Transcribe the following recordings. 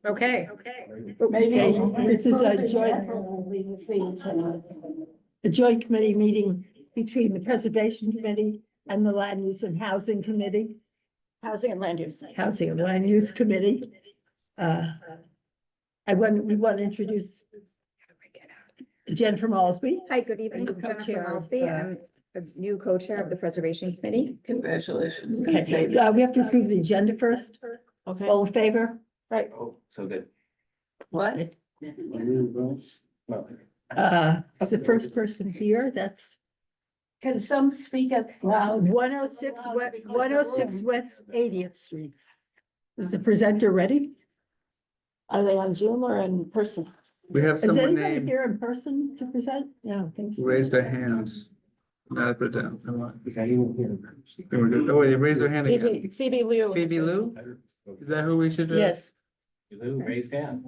Okay. Maybe This is a joint, joint. a joint committee meeting between the Preservation Committee and the Land Use and Housing Committee, Housing and land use. Housing and Land Use Committee. We want to introduce Jennifer Malsby. Hi, good evening. Are you Jennifer co-chair of, Malsby. I'm a new co-chair of the Preservation Committee. Congratulations. Okay, we have to approve the agenda first. Okay, All in favor? right. Oh, so good. What? Is the first person here? That's Can some speak up loud? 106 West 80th Street. Is the presenter ready? Are they on Zoom or in person? We have Is someone anybody named, here in person to present? No, I think so. raise their hands. No, put it down. Come on. Is that even here? There we go. Oh, they raised their hand again. Phoebe Liu. Phoebe Lou? Is that who we should? Yes, Lou, raised hand.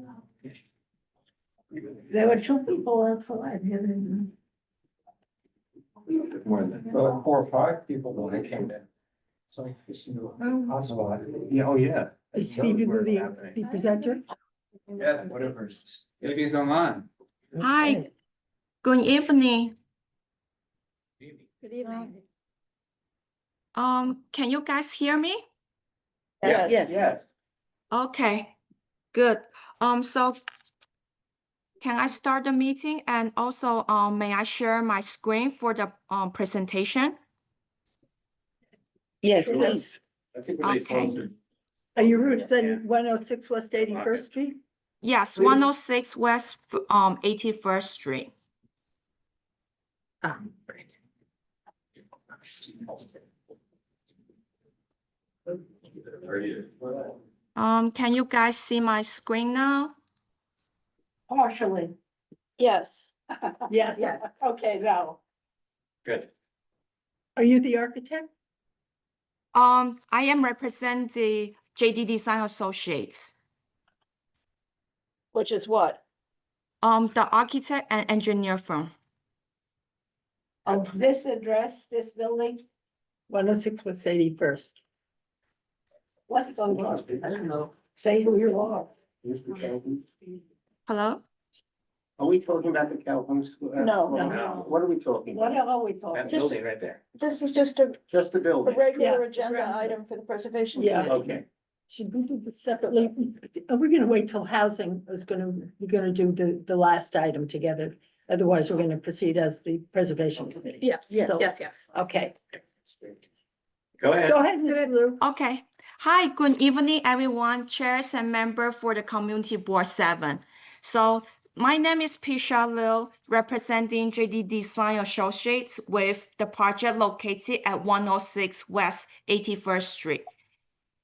There were two people outside. More than, well, 4 or 5 people when I came in. So, possible, yeah, oh, yeah. is Phoebe Lou the presenter? Yeah, whatever. Maybe it's online. Hi, good evening. Good evening. Can you guys hear me? Yes. Yes. Okay, good. So can I start the meeting? And also, may I share my screen for the presentation? Yes, please. I think we're Okay. closer. Are you representing 106 West 81st Street? Yes, Please. 106 West 81st Street. Ah, great. Can you guys see my screen now? Partially. Yes. Yes. Yes, okay, now. Good. Are you the architect? I am representing JD Design Associates, Which is what? the architect and engineer firm. Of this address, this building, 106 West 81st. what's going on? I don't know. Say who you are. Hello? Are we talking about the Calhoun School? No. What are we talking What about? are we That talking? building right there, This is just a just the building. regular Yeah. agenda item for the Preservation Yeah. Committee. Okay, Should we do this separately? We're gonna wait till housing is we're gonna do the last item together. Otherwise, we're gonna proceed as the Preservation Committee. Yes, Yes. yes. Okay, go ahead. go ahead, Ms. Lou. Okay. Hi, good evening, everyone, chairs and member for the Community Board 7. So my name is Pisha Liu, representing JD Design Associates with the project located at 106 West 81st Street.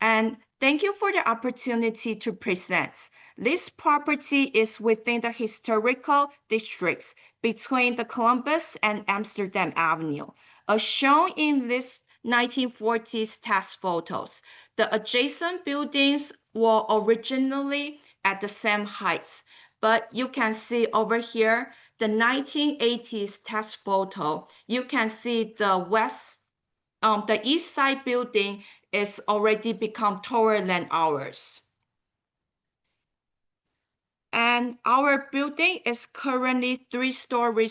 And thank you for the opportunity to present. This property is within the historical districts between the Columbus and Amsterdam Avenue. As shown in this 1940s test photos, the adjacent buildings were originally at the same height. But you can see over here, the 1980s test photo, you can see the east side building is already become taller than ours. And our building is currently 3-story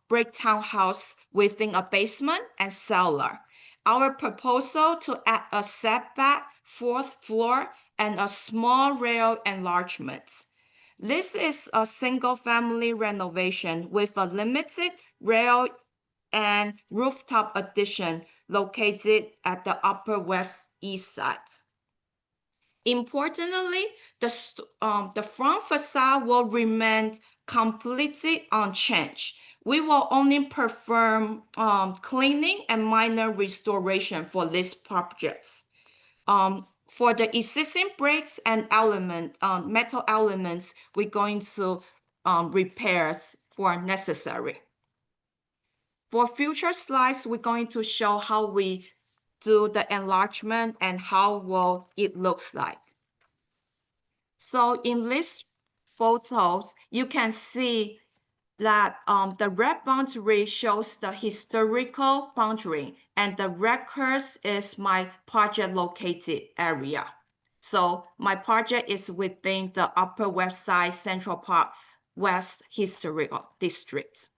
brick townhouse within a basement and cellar. Our proposal to add a setback 4th floor and a small rail enlargement. This is a single family renovation with a limited rail and rooftop addition located at the Upper West East Side. Importantly, the front facade will remain completely unchanged. We will only perform cleaning and minor restoration for these projects. For the existing bricks and metal elements, we're going to repairs for necessary. For future slides, we're going to show how we do the enlargement and how well it looks like. So in these photos, you can see that the red boundary shows the historical boundary and the red curve is my project located area. So my project is within the Upper West Side Central Park West Historical District.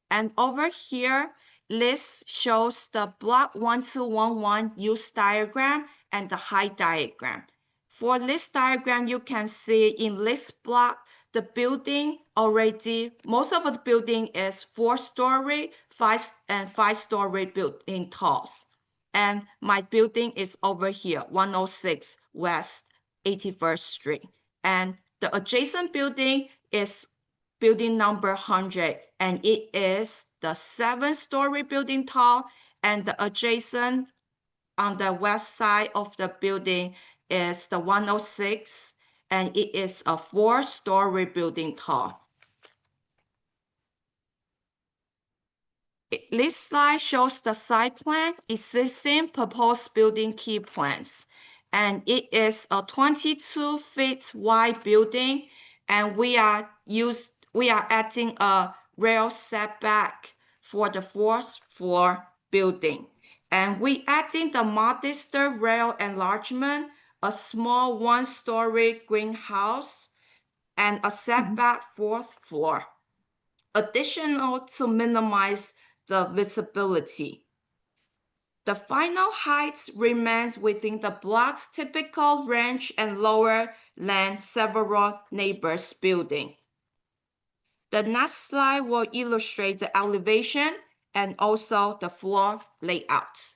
And over here, this shows the block 1211 use diagram and the height diagram. For this diagram, you can see in this block, the building already, most of the building is 4-story, 5-story building talls. And my building is over here, 106 West 81st Street. And the adjacent building is building number 100, and it is the 7-story building tall, and the adjacent on the west side of the building is the 106, and it is a 4-story building tall. This slide shows the site plan, existing proposed building key plans. And it is a 22 feet wide building, and we are adding a rail setback for the 4th floor building. And we adding the modest rail enlargement, a small 1-story greenhouse, and a setback 4th floor. Additional to minimize the visibility. The final height remains within the block's typical range and lower than several neighbors' building. The next slide will illustrate the elevation and also the floor layout.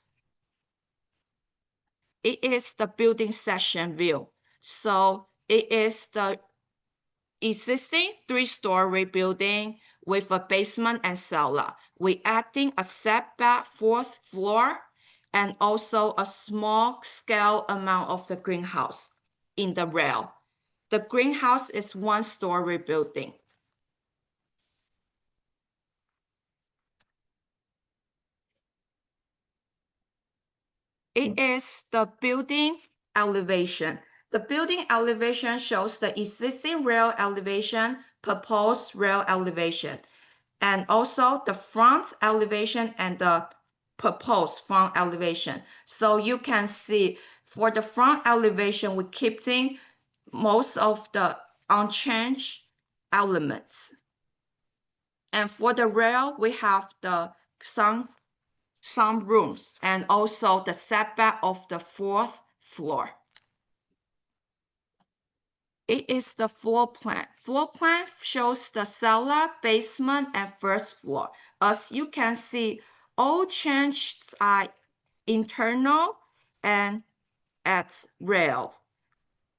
It is the building section view. So it is the existing 3-story building with a basement and cellar. We adding a setback 4th floor and also a small scale amount of the greenhouse in the rail. The greenhouse is 1-story building. It is the building elevation. The building elevation shows the existing rail elevation, proposed rail elevation, and also the front elevation and the proposed front elevation. So you can see for the front elevation, we're keeping most of the unchanged elements. And for the rail, we have some rooms and also the setback of the 4th floor. It is the floor plan. Floor plan shows the cellar, basement, and 1st floor. As you can see, all changes are internal and at rail,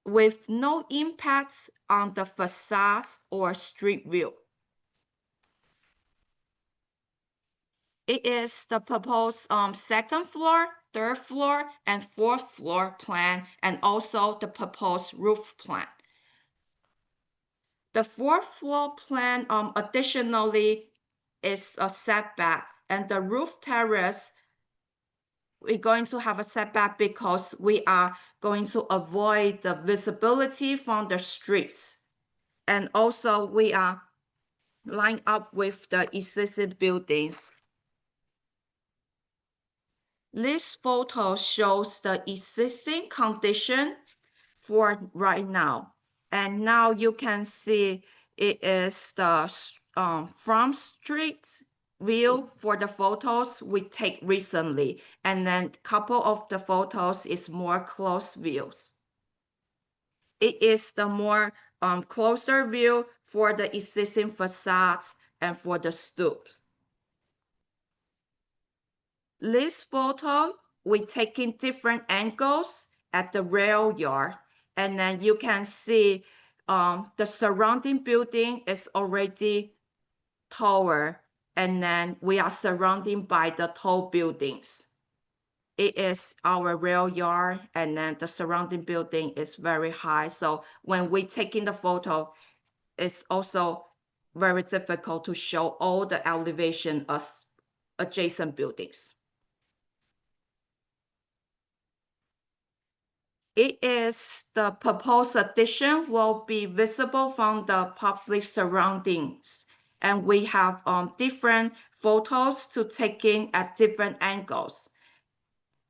with no impacts on the facades or street view. It is the proposed 2nd floor, 3rd floor, and 4th floor plan, and also the proposed roof plan. The 4th floor plan additionally is a setback, and the roof terrace, we're going to have a setback because we are going to avoid the visibility from the streets. And also we are lined up with the existing buildings. This photo shows the existing condition for right now. And now you can see it is the from street view for the photos we take recently. And then a couple of the photos is more close views. It is the more closer view for the existing facades and for the stoops. This photo, we taking different angles at the rail yard. And then you can see the surrounding building is already taller, and then we are surrounded by the tall buildings. It is our rail yard, and then the surrounding building is very high. So when we taking the photo, it's also very difficult to show all the elevation of adjacent buildings. It is the proposed addition will be visible from the public surroundings. And we have different photos to take in at different angles.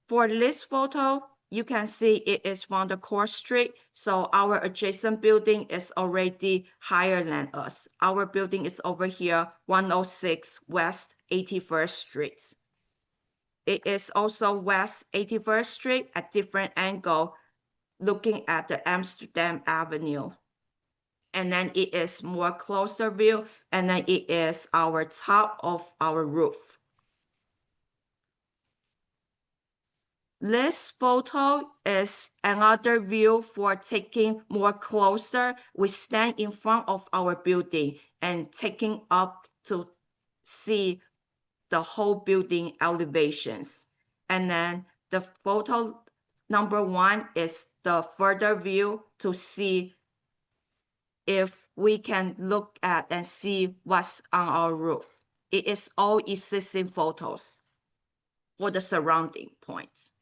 For this photo, you can see it is from the Court Street. So our adjacent building is already higher than us. Our building is over here, 106 West 81st Street. It is also West 81st Street at different angle, looking at the Amsterdam Avenue. And then it is more closer view, and then it is our top of our roof. This photo is another view for taking more closer. We stand in front of our building and taking up to see the whole building elevations. And then the photo number 1 is the further view to see if we can look at and see what's on our roof. It is all existing photos for the surrounding points.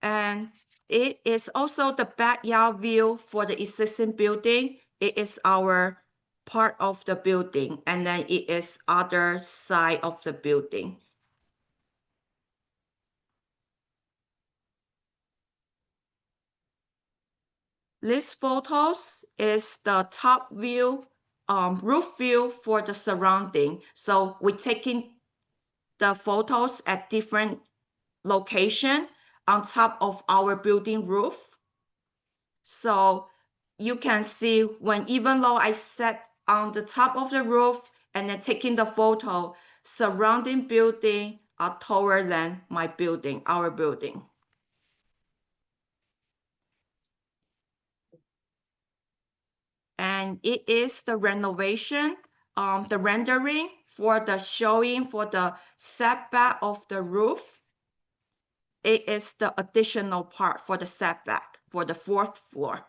And it is also the backyard view for the existing building. It is our part of the building, and then it is other side of the building. This photos is the top view, roof view for the surrounding. So we're taking the photos at different location on top of our building roof. So you can see when, even though I sat on the top of the roof and then taking the photo, surrounding building are taller than my building, our building. And it is the renovation, the rendering for the showing for the setback of the roof. It is the additional part for the setback for the 4th floor.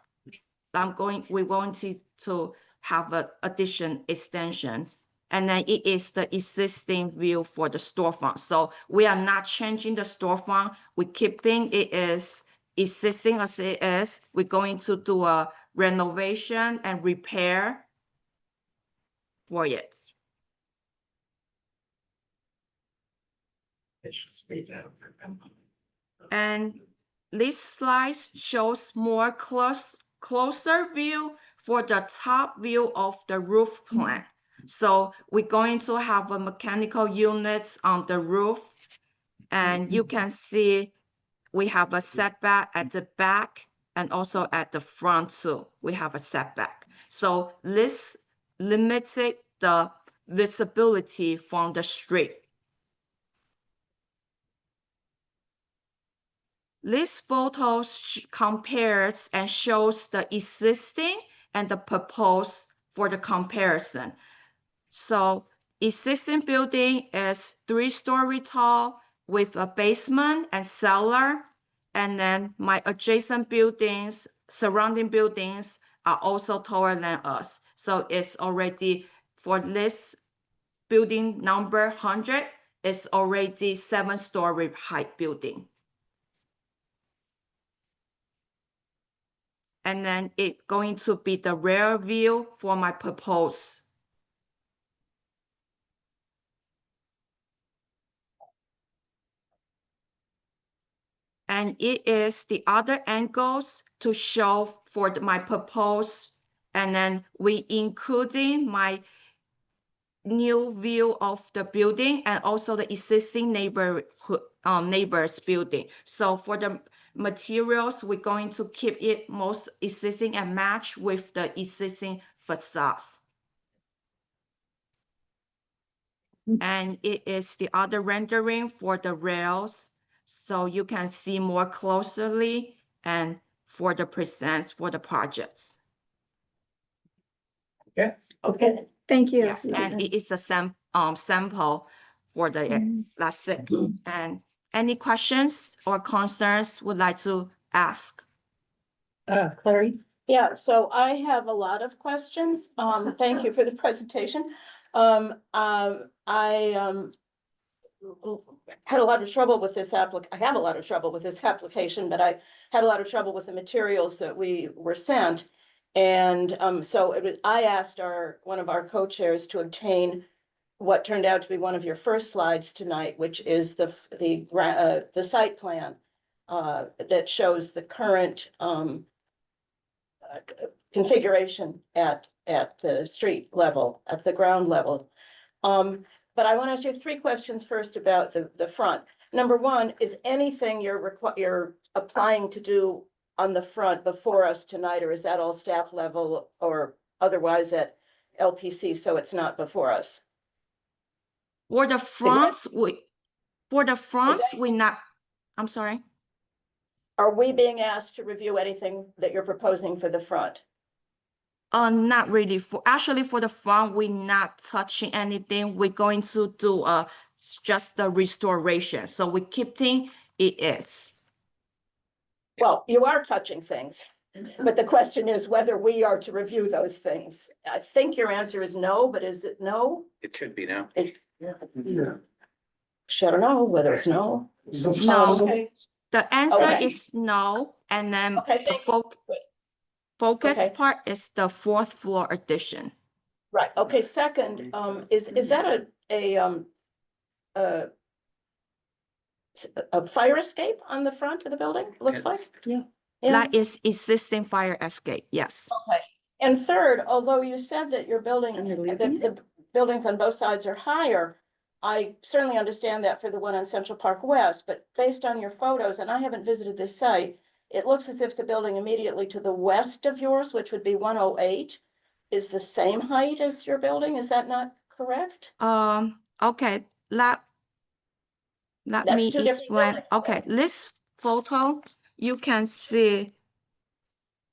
We're going to have an addition extension. And then it is the existing view for the storefront. So we are not changing the storefront. We're keeping it is existing as it is. We're going to do a renovation and repair for it. And this slide shows more closer view for the top view of the roof plan. So we're going to have a mechanical units on the roof, and you can see we have a setback at the back and also at the front too. We have a setback. So this limited the visibility from the street. This photo compares and shows the existing and the proposed for the comparison. So existing building is 3-story tall with a basement and cellar. And then my adjacent buildings, surrounding buildings are also taller than us. So it's already, for this building number 100, it's already 7-story height building. And then it's going to be the rear view for my proposed. And it is the other angles to show for my proposed. And then we including my new view of the building and also the existing neighbors building. So for the materials, we're going to keep it most existing and match with the existing facades. And it is the other rendering for the rails, so you can see more closely and for the presents for the projects. Okay. Okay, Thank you. Yes, and it is a sample for the that's it. And any questions or concerns would like to ask? Clary? Yeah, so I have a lot of questions. Thank you for the presentation. I had a lot of trouble with this I have a lot of trouble with this application, but I had a lot of trouble with the materials that we were sent. And so I asked one of our co-chairs to obtain what turned out to be one of your first slides tonight, which is the site plan that shows the current configuration at the street level, at the ground level. But I want to ask you three questions first about the front. Number one, is anything you're applying to do on the front before us tonight, or is that all staff level or otherwise at LPC, so it's not before us? For the fronts, we not, I'm sorry. Are we being asked to review anything that you're proposing for the front? Not really. Actually, for the front, we're not touching anything. We're going to do just the restoration. So we keeping it is. Well, you are touching things, but the question is whether we are to review those things. I think your answer is no, but is it no? It should be now. Yeah. I don't know whether it's no. No. Okay, The answer Okay. is no, and then Okay, the thank you. focus Okay. part is the fourth floor addition. Right, okay, second, is that a fire escape on the front of the building, looks Yes. like? Yeah. Yeah, That is existing fire escape, yes. okay. And third, although you said that your building, And they're that leaving the buildings on both sides are higher, I certainly understand that for the one on Central Park West, but based on your photos, and I haven't visited this site, it looks as if the building immediately to the west of yours, which would be 108, is the same height as your building. Is that not correct? Okay, let That's me two different explain. buildings, Okay, this photo, you can see,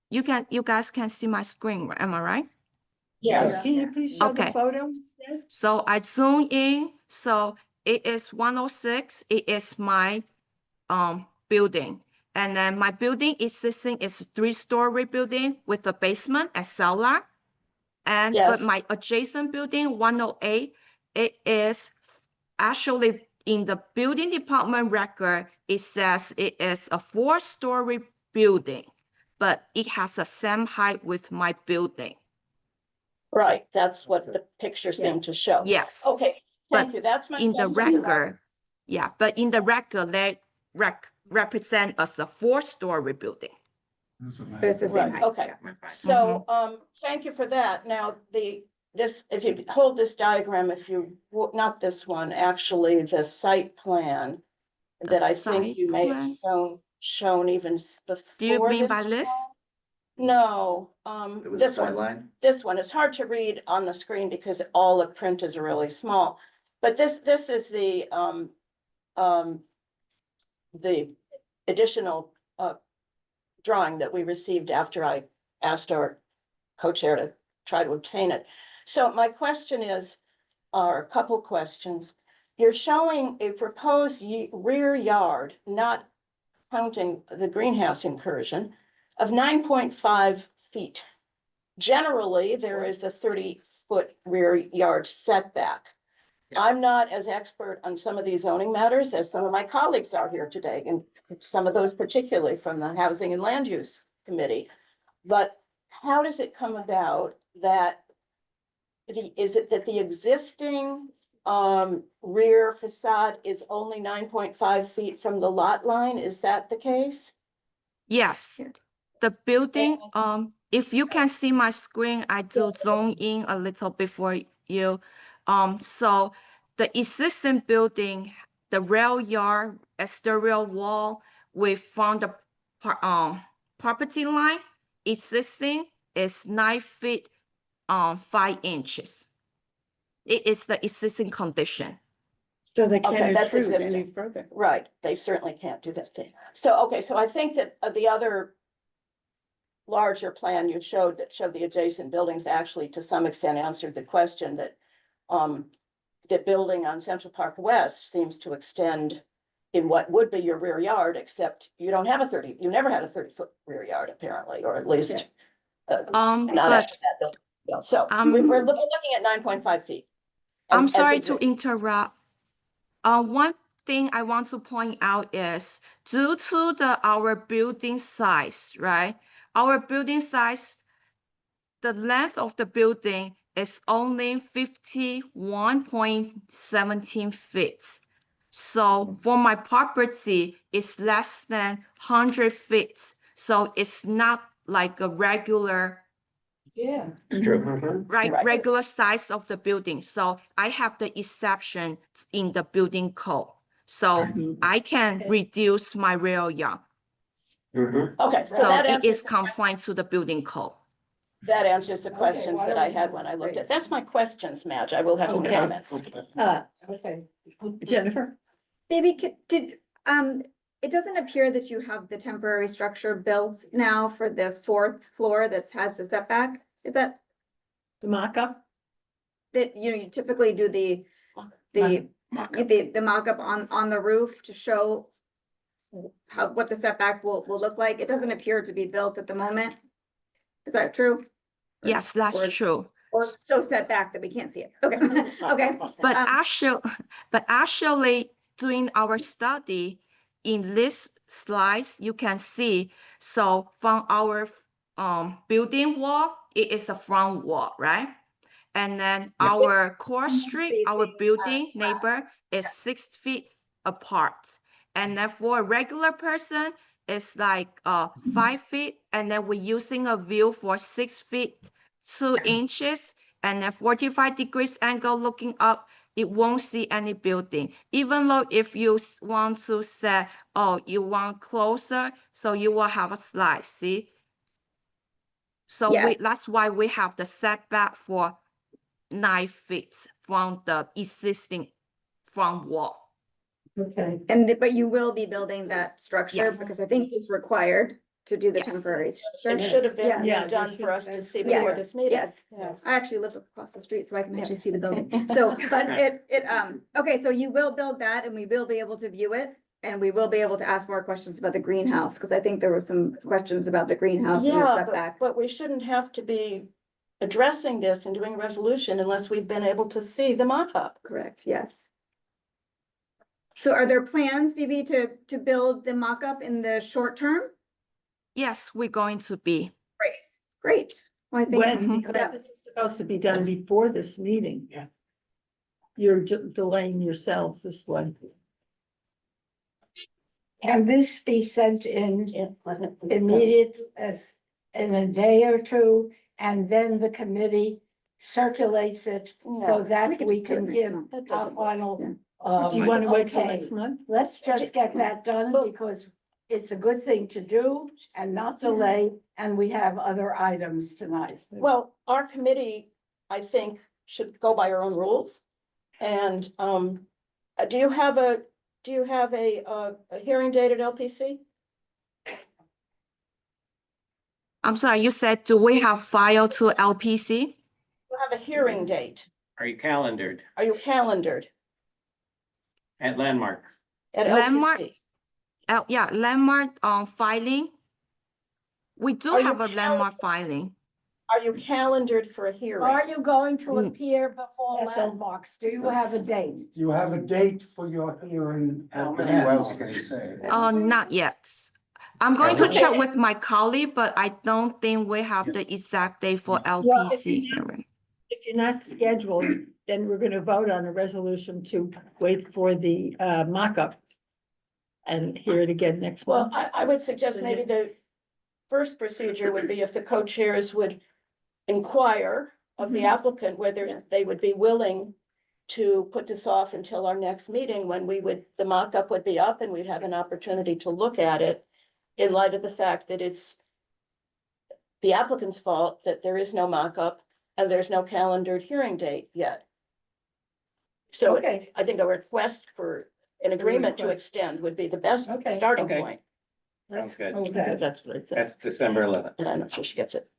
you guys can see my screen, right? Am I right? Yes. Can you please show the Okay. photo instead? So I zoom in, so it is 106, it is my building. And then my building existing is a 3-story building with a basement and cellar. And but Yes. my adjacent building 108, it is actually in the building department record, it says it is a 4-story building, but it has the same height with my building. Right, that's what the picture seemed to show. Yes. Okay, thank But you. That's my in the question. record, yeah, but in the record, they represent as a 4-story building. But it's the same Right, height. okay. So, thank you for that. Now, if you hold this diagram, not this one, actually, the site plan The that I site think you may have plan? shown even before. Do you mean by this this? one. No, It was this a one. sideline. This one, it's hard to read on the screen because all the print is really small. But this is the additional drawing that we received after I asked our co-chair to try to obtain it. So my question is, or a couple questions. You're showing a proposed rear yard, not counting the greenhouse incursion, of 9.5 feet. Generally, there is the 30-foot rear yard setback. Yeah. I'm not as expert on some of these zoning matters as some of my colleagues are here today, and some of those particularly from the Housing and Land Use Committee. But how does it come about that is it that the existing rear facade is only 9.5 feet from the lot line? Is that the case? Yes. The building, if you can see my screen, I do zoom in a little bit for you. So the existing building, the rail yard, exterior wall, from the property line, existing is 9 feet, 5 inches. It is the existing condition. So they Okay, can't that's intrude any existing. further. Right, they certainly can't do that thing. So, okay, so I think that the other larger plan you showed that showed the adjacent buildings actually to some extent answered the question that the building on Central Park West seems to extend in what would be your rear yard, except you don't have you never had a 30-foot rear yard apparently, or at least Yes. not But after that building. Yeah, so we're looking at 9.5 feet. I'm as sorry to existing. interrupt. One thing I want to point out is due to our building size, right? Our building size, the length of the building is only 51.17 feet. So for my property, it's less than 100 feet. So it's not like a regular, Yeah. It's true. right, Right. regular size of the building. So I have the exception in the building code. So I can Okay. reduce my rear yard. Okay, so So that it answers is compliant to the building code. that answers the questions why that don't I we- had when I looked at, that's my questions, Madge. I will have some Okay. comments. Okay. Jennifer? Maybe it doesn't appear that you have the temporary structure built now for the fourth floor that has the setback. Is that, The mock-up? you typically do the mock-up on the roof to show what the setback will look like. It doesn't appear to be built at the moment. Is that true? Yes, Or that's is- true. Or so set back that we can't see it? Okay, okay. But Um, actually, during our study, in this slides, you can see, so from our building wall, it is a front wall, right? And then our core street, our Facing, building neighbor is 6 feet apart. And then for a regular person, it's like 5 feet, and then we're using a view for 6 feet, 2 inches, and then 45 degrees angle looking up, it won't see any building. Even though if you want to say, oh, you want closer, so you will have a slide, see? So Yes. that's why we have the setback for 9 feet from the existing front wall. Okay. But you will be building that structure Yes. because I think it's required to do the Yes. temporary structure. It should have been Yeah, done you for us should- to see Yes, before this meeting. yes. I actually live across the street, so I can actually see the building. So, but okay, so you will build that and we will be able to view it. And we will be able to ask more questions about the greenhouse, because I think there were some questions about the greenhouse and the Yeah, setback. but we shouldn't have to be addressing this and doing a resolution unless we've been able to see the mock-up. Correct, yes. So are there plans, Phoebe, to build the mock-up in the short term? Yes, we're going to be. Great. Well, I think. When, Mhm. because this is supposed to be done before this meeting. Yeah. You're delaying yourselves this way. Can this be sent in immediate as in a day or two, and then the committee circulates it so that could we just do it can next give month. That our doesn't work. final. Do you want to wait till okay. next month? Let's just get that done because it's a good thing to do and not delay, and we have other items tonight. Well, our committee, I think, should go by our own rules. And do you have a hearing date at LPC? I'm sorry, you said, do we have file to LPC? You have a hearing date. Are you calendared Are you calendared at Landmarks? at Landmark? LPC? Yeah, landmark filing. We do Are you have a landmark filing. Are you calendared for a hearing? Are you going to Mm. appear before Yes. landmarks? Do you have a date? Do you have a date for your hearing? That's what I was gonna say. Not yet. I'm going to check with my colleague, but I don't think we have the exact date for LPC hearing. If you're not scheduled, then we're gonna vote on a resolution to wait for the mock-up. And hear it again next Well, month. I would suggest maybe the first procedure would be if the co-chairs would inquire of the applicant whether they would be willing to put this off until our next meeting, when the mock-up would be up and we'd have an opportunity to look at it in light of the fact that it's the applicant's fault that there is no mock-up and there's no calendared hearing date yet. So Okay. I think a request for an agreement to request. extend would be the best Okay. starting Okay. point. Sounds good. Okay, that's what I said. That's December 11th. And I'm not sure she gets it.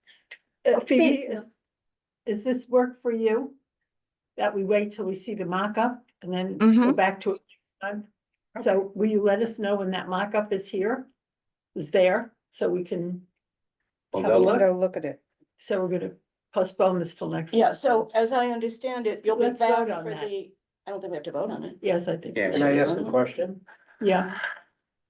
Phoebe, is this work for you? That we wait till we see the mock-up and then go Mhm. back to it? So will you let us know when that mock-up is here? Is there, so we can Well, have a they'll- look? Go look at it. So we're gonna postpone this till next. Yeah, month. so as I understand it, you'll be Let's back vote on for that. I don't think we have to vote on it. Yes, I think. Yeah. Can I ask a question? Yeah,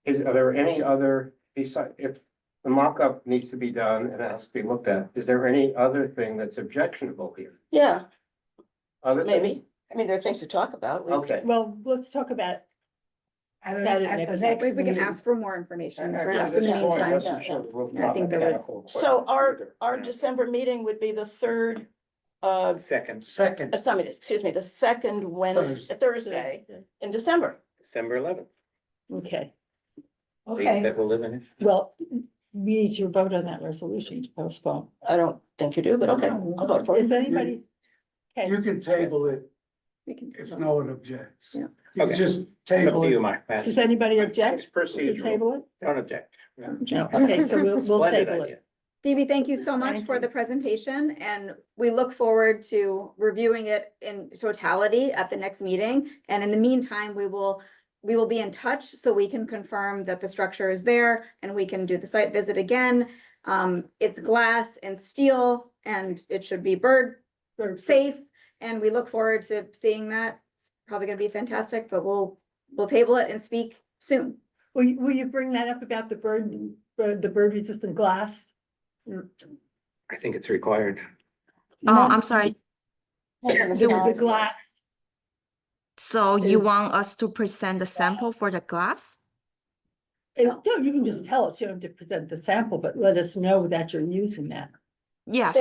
Are there any other, besides, if the mock-up needs to be done and it has to be looked at. Is there any other thing that's objectionable here? Yeah, Other things? maybe. I mean, there are things to talk about. We- Okay. Well, let's talk about, About it At the next next We can meeting. ask for more information, Actually, perhaps in the this point meantime. doesn't show the rooftop I think there was- mechanical So equipment our either. December meeting would be the third, Second, summit, excuse me, the second Wednesday, Thursday in December. December 11th. okay, Date Okay, that we'll live in it. well, we need your vote on that resolution to postpone. I don't think you do, but okay, I'll vote for Is it. anybody? Okay, You can table it We can- if no one objects. Yeah. You can Okay. just Up table to you, it. Mark. Pass. does anybody object? It's to procedural. table it? Don't object. No, okay, so we'll Splendid table idea. it. Phoebe, thank you so much Thank for you. the presentation, and we look forward to reviewing it in totality at the next meeting. And in the meantime, we will be in touch so we can confirm that the structure is there and we can do the site visit again. It's glass and steel and it should be bird safe, and we look forward to seeing that. It's probably gonna be fantastic, but we'll table it and speak soon. Will you bring that up about the bird resistant glass? I think it's required. Oh, I'm sorry. The glass, So you Is- want us to present the sample for the glass? no, you can just tell us, you don't have to present the sample, but let us know that you're using that. Yes.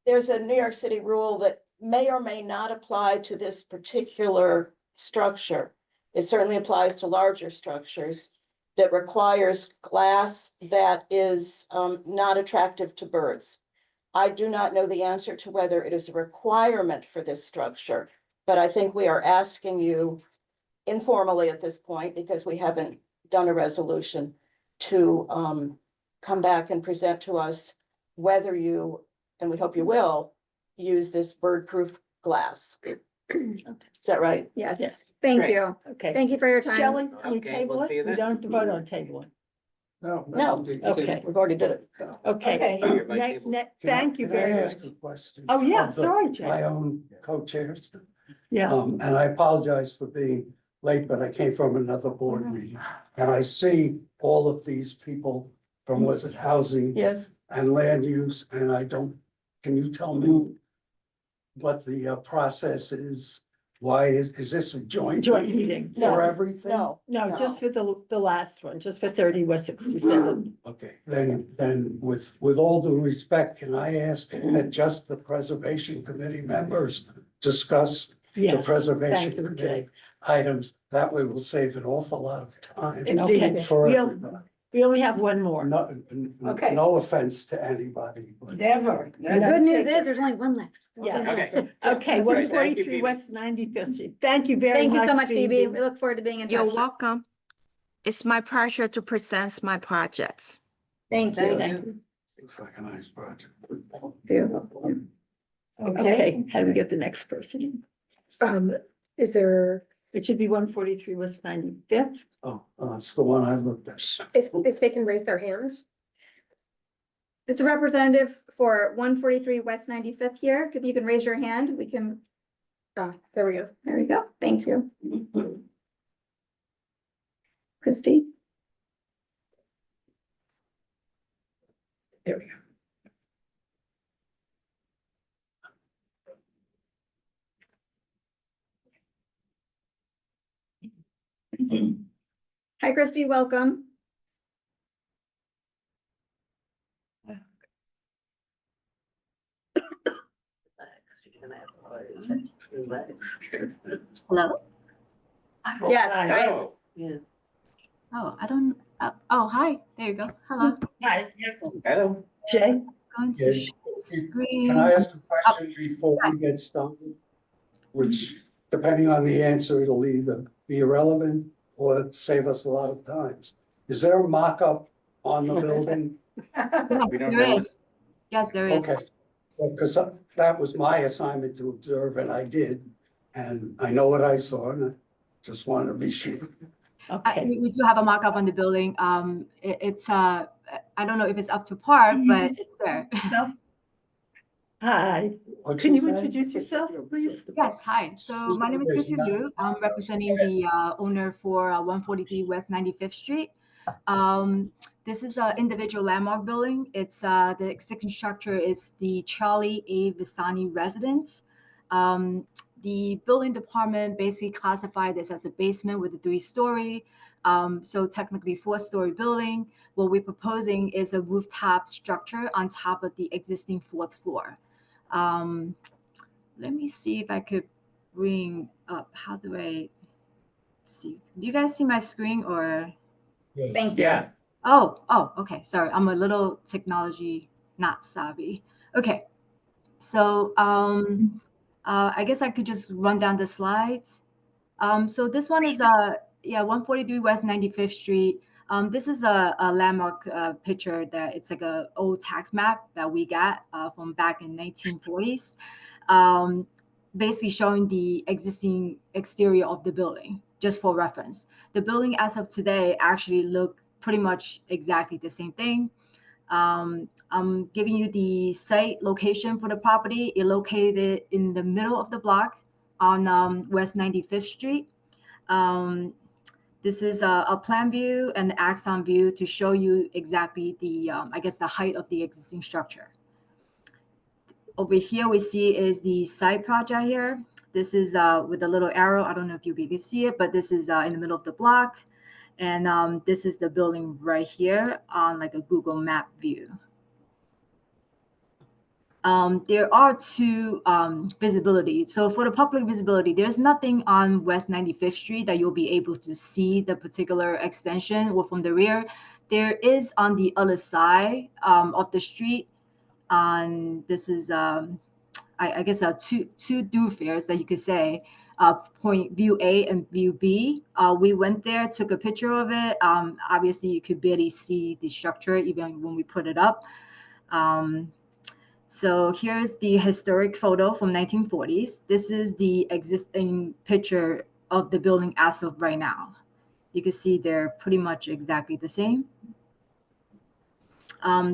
There's a New York City rule that may or may not apply to this particular structure. It certainly applies to larger structures that requires glass that is not attractive to birds. I do not know the answer to whether it is a requirement for this structure, but I think we are asking you informally at this point, because we haven't done a resolution, to come back and present to us whether you, and we hope you will, use this bird-proof glass. Is that right? Yeah. Yes, thank Great. you. Okay. Thank you for your time. Shelley, can we Okay, table we'll it? see you We then. don't have to vote on tabling. No. Okay, We've already did it. okay. Okay. Hereby Ne- table. ne- Thank you Can I very much. ask a question? Oh, yeah, of the- sorry, Jay. My own co-chairs. Yeah, And I apologize for being late, but I came from another board meeting. And I see all of these people from, was it housing Yes. and land use, and I don't, can you tell me what the process is? Why is this a joint Joint meeting meeting. for No, everything? No, no, just for the last one, just for 30 West 67. Okay, then with all due respect, can I ask that just the Preservation Committee members discuss the Yes, Preservation thank you, Committee items? That way we'll save an awful lot of time okay. for We everybody. we only have one more. No, Okay. no offense to anybody, but never. The good news is there's only one left. Yeah. Okay. Okay, That's one right. Thank you, forty-three Phoebe. West 95th Street. Thank you very Thank much. you so much, Phoebe. We look forward to being in You're touch. welcome. It's my pleasure to present my projects. Thank you. Thank you. looks like a nice project. Beautiful. Okay, how do we get the next person? Is there, It should be 143 West 95th. Oh, it's the one I looked at. if they can raise their hands? It's a representative for 143 West 95th here. If you can raise your hand, we can. There we go. There we go. Thank you. Christie? There we go. Hi, Christy, welcome. Hello? Yes, Hi. hi. Oh, Oh, I don't, oh, hi, there you go. Hello. Hi, hello. Jay? Going to Yes. share the screen. Can I ask a question before we get started? Which, depending on the answer, it'll either be irrelevant or save us a lot of times. Is there a mock-up on the building? Yes, We don't there know. is. Yes, there is. Okay, because that was my assignment to observe, and I did, and I know what I saw, and I just wanted to be sure. Okay, We do have a mock-up on the building. It's, I don't know if it's up to par, You but just- it's there. hi. What'd Can you say? introduce yourself, please? Yes, hi. So my name is Christy Liu. I'm representing the owner for 143 West 95th Street. This is an individual landmark building. It's the existing structure is the Charlie A. Visani residence. The building department basically classified this as a basement with a 3-story. So technically 4-story building. What we're proposing is a rooftop structure on top of the existing 4th floor. Let me see if I could bring up, how do I see? Do you guys see my screen or? Thank you. Yeah. Oh, okay. Sorry, I'm a little technology not savvy. Okay, so I guess I could just run down the slides. So this one is 143 West 95th Street. This is a landmark picture that it's like a old tax map that we got from back in 1940s. Basically showing the existing exterior of the building, just for reference. The building as of today actually look pretty much exactly the same thing. I'm giving you the site location for the property. It located in the middle of the block on West 95th Street. This is a plan view and axon view to show you exactly the, I guess, the height of the existing structure. Over here we see is the site project here. This is with a little arrow. I don't know if you can see it, but this is in the middle of the block. And this is the building right here on like a Google map view. There are 2 visibility. So for the public visibility, there's nothing on West 95th Street that you'll be able to see the particular extension or from the rear. There is on the other side of the street. This is, I guess, two thoroughfares that you could say, point view A and view B. We went there, took a picture of it. Obviously, you could barely see the structure even when we put it up. So here's the historic photo from 1940s. This is the existing picture of the building as of right now. You can see they're pretty much exactly the same.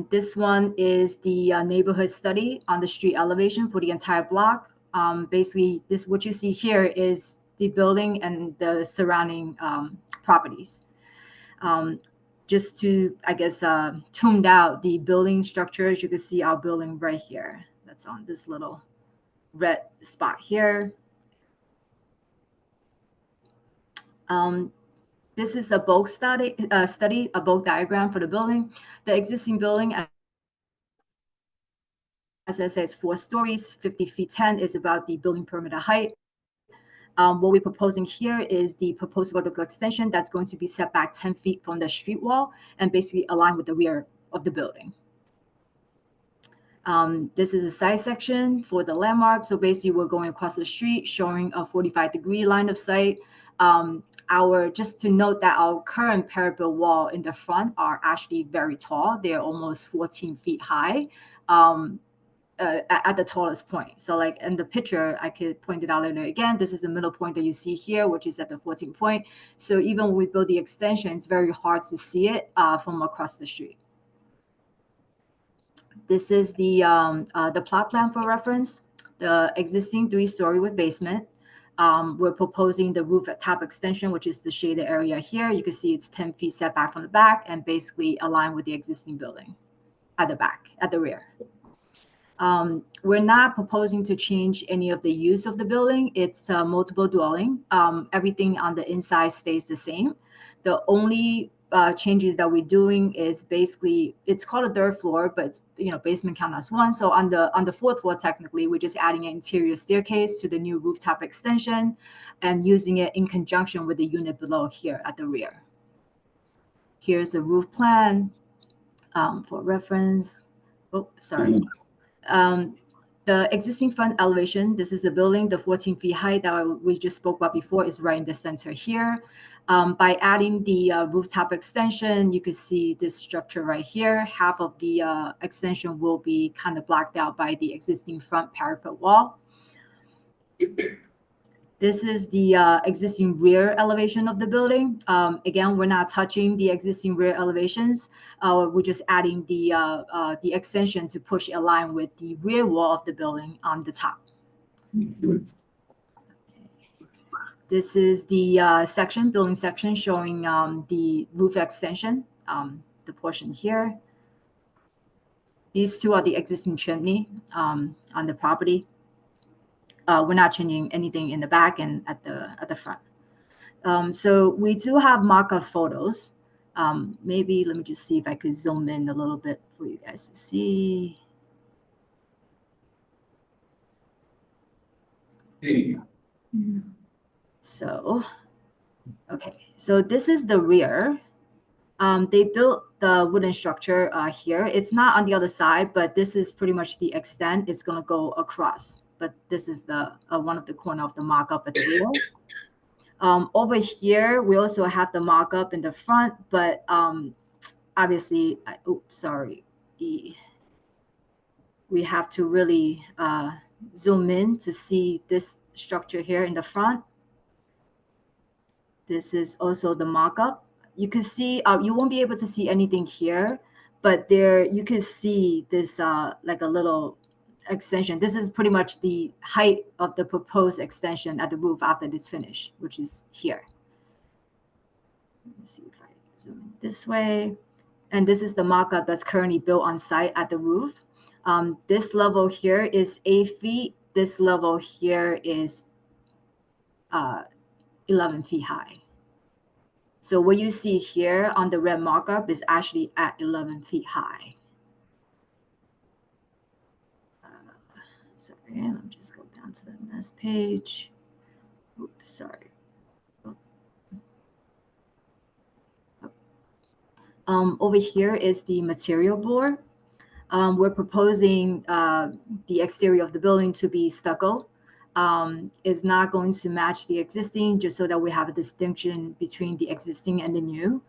This one is the neighborhood study on the street elevation for the entire block. Basically, what you see here is the building and the surrounding properties. Just to, I guess, tuned out the building structures, you can see our building right here. That's on this little red spot here. This is a bulk study, a bulk diagram for the building. The existing building, as I said, is 4 stories, 50 feet 10 is about the building perimeter height. What we're proposing here is the proposed vertical extension that's going to be set back 10 feet from the street wall and basically align with the rear of the building. This is a side section for the landmark. So basically we're going across the street showing a 45-degree line of sight. Just to note that our current parapet wall in the front are actually very tall. They're almost 14 feet high. At the tallest point. So like in the picture, I could point it out later again. This is the middle point that you see here, which is at the 14th point. So even when we build the extension, it's very hard to see it from across the street. This is the plot plan for reference. The existing 3-story with basement. We're proposing the roof top extension, which is the shaded area here. You can see it's 10 feet setback from the back and basically aligned with the existing building at the back, at the rear. We're not proposing to change any of the use of the building. It's a multiple dwelling. Everything on the inside stays the same. The only changes that we're doing is basically, it's called a 3rd floor, but it's, basement count as 1. So on the 4th floor, technically, we're just adding an interior staircase to the new rooftop extension and using it in conjunction with the unit below here at the rear. Here's the roof plan for reference. Oh, sorry. The existing front elevation, this is the building, the 14 feet height that we just spoke about before is right in the center here. By adding the rooftop extension, you can see this structure right here. Half of the extension will be kind of blocked out by the existing front parapet wall. This is the existing rear elevation of the building. Again, we're not touching the existing rear elevations. We're just adding the extension to push a line with the rear wall of the building on the top. This is the building section showing the roof extension. the portion here. These two are the existing chimney on the property. We're not changing anything in the back and at the front. So we do have mock-up photos. Maybe let me just see if I could zoom in a little bit for you guys to see. So, okay, so this is the rear. They built the wooden structure here. It's not on the other side, but this is pretty much the extent it's gonna go across. But this is the one of the corner of the mock-up at the rear. Over here, we also have the mock-up in the front, but obviously, oops, sorry. We have to really zoom in to see this structure here in the front. This is also the mock-up. You can see, you won't be able to see anything here, but there you can see this like a little extension. This is pretty much the height of the proposed extension at the roof after this finish, which is here. Let me see if I zoom in this way. And this is the mock-up that's currently built on site at the roof. This level here is 8 feet. This level here is 11 feet high. So what you see here on the red mock-up is actually at 11 feet high. Sorry, let me just go down to the next page. Oops, sorry. Over here is the material board. We're proposing the exterior of the building to be stucco. Is not going to match the existing, just so that we have a distinction between the existing and the new.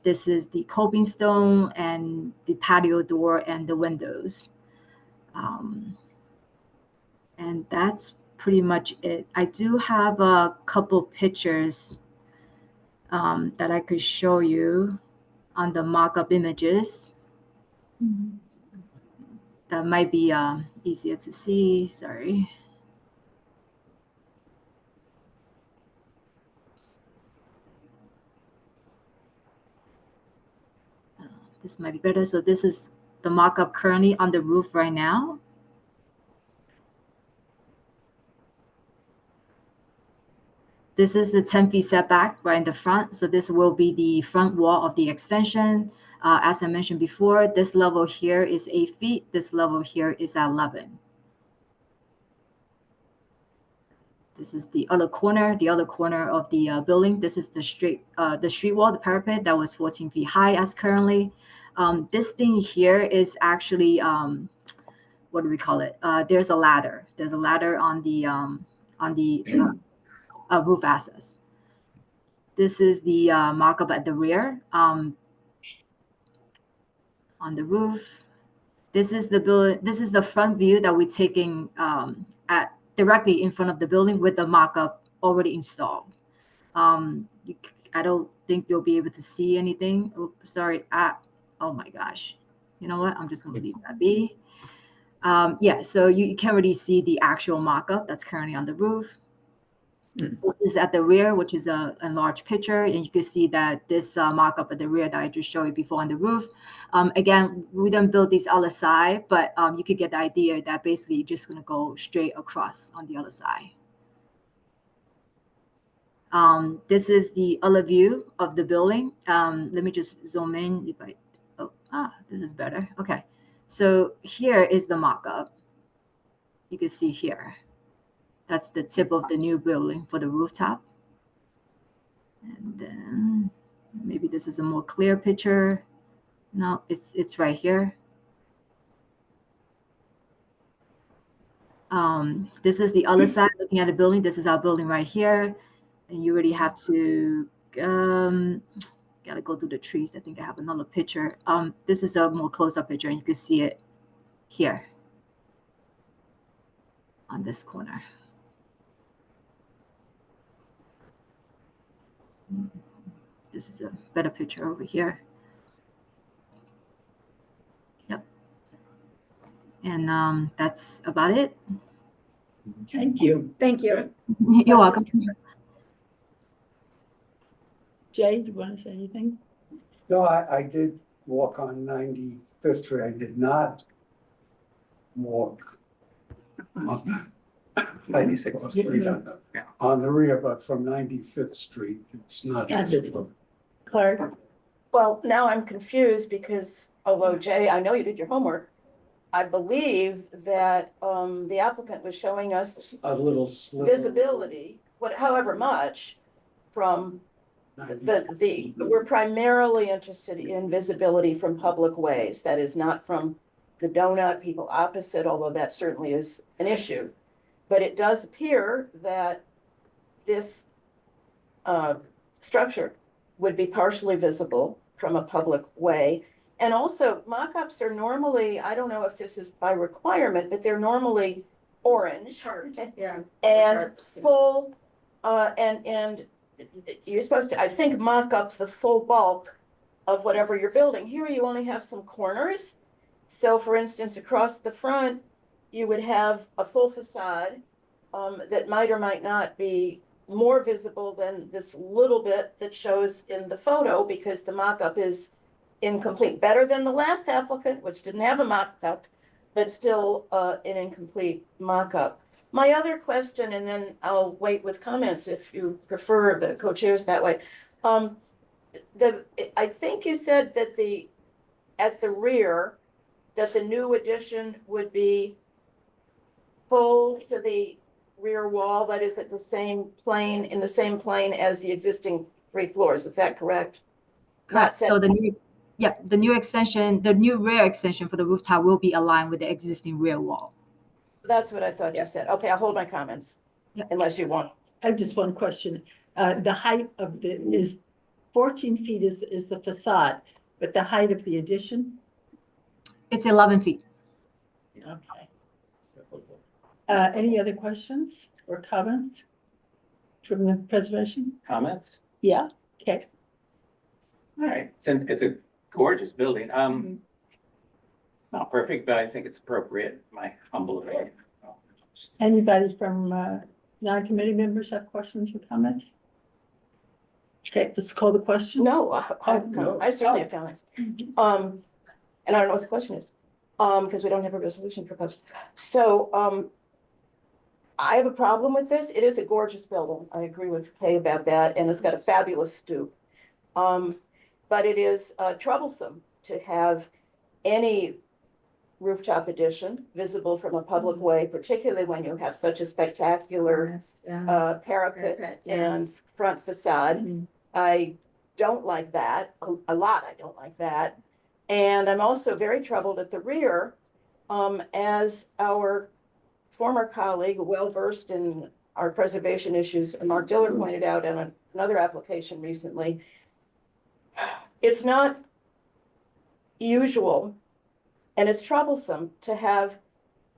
This is the coping stone and the patio door and the windows. And that's pretty much it. I do have a couple pictures that I could show you on the mock-up images. That might be easier to see, sorry. This might be better. So this is the mock-up currently on the roof right now. This is the 10 feet setback right in the front. So this will be the front wall of the extension. As I mentioned before, this level here is 8 feet. This level here is at 11. This is the other corner of the building. This is the street wall, the parapet that was 14 feet high as currently. This thing here is actually, what do we call it? There's a ladder. There's a ladder on the roof access. This is the mock-up at the rear. On the roof, this is the building. This is the front view that we're taking at directly in front of the building with the mock-up already installed. I don't think you'll be able to see anything. Oh, sorry. Oh my gosh. You know what? I'm just going to leave that be. Yeah, so you can't really see the actual mock-up that's currently on the roof. This is at the rear, which is a enlarged picture, and you can see that this mock-up at the rear that I just showed you before on the roof. Again, we didn't build these other side, but you could get the idea that basically you're just going to go straight across on the other side. This is the other view of the building. Let me just zoom in. If this is better. Okay, so here is the mock-up. You can see here. That's the tip of the new building for the rooftop. And then maybe this is a more clear picture. No, it's right here. This is the other side looking at the building. This is our building right here. And you really have to, gotta go through the trees. I think I have another picture. This is a more close-up picture, and you can see it here on this corner. This is a better picture over here. Yep. And that's about it. Thank you. Thank you. You're welcome. Jay, do you want to say anything? No, I did walk on 95th Street. I did not walk on 96th Street on the rear, but from 95th Street, it's not. Not visible. Clark, Well, now I'm confused because although Jay, I know you did your homework, I believe that the applicant was showing us A little sliver. visibility, however much, from 90. we're primarily interested in visibility from public ways. That is not from the donut, people opposite, although that certainly is an issue. But it does appear that this structure would be partially visible from a public way. And also, mock-ups are normally, I don't know if this is by requirement, but they're normally orange. Yeah. And full, and you're supposed to, I think, mock up the full bulk of whatever you're building. Here you only have some corners. So for instance, across the front, you would have a full facade that might or might not be more visible than this little bit that shows in the photo because the mock-up is incomplete. Better than the last applicant, which didn't have a mock-up, but still an incomplete mock-up. My other question, and then I'll wait with comments if you prefer the co-chairs that way. I think you said that at the rear, that the new addition would be full to the rear wall, that is at the same plane, in the same plane as the existing 3 floors. Is that correct? Correct. So the new extension, the new rear extension for the rooftop will be aligned with the existing rear wall. That's what I thought you said. Okay, I'll hold my comments. Yeah. Unless you want. I have just one question. The height of is 14 feet is the facade, but the height of the addition? It's 11 feet. Okay. Any other questions or comments from the preservation? Comments? Yeah, okay. All right, it's a gorgeous building. Not perfect, but I think it's appropriate, my humble opinion. Anybody from non-committee members have questions or comments? Okay, let's call the question. No, no. I certainly have comments. And I don't know what the question is, because we don't have a resolution proposed. So, I have a problem with this. It is a gorgeous building. I agree with Kay about that, and it's got a fabulous stoop. But it is troublesome to have any rooftop addition visible from a public way, particularly when you have such a spectacular parapet Parapet, yeah. and front facade. Mhm. I don't like that, a lot, I don't like that. And I'm also very troubled at the rear, as our former colleague, well-versed in our preservation issues, Mark Diller pointed out in another application recently. It's not usual, and it's troublesome to have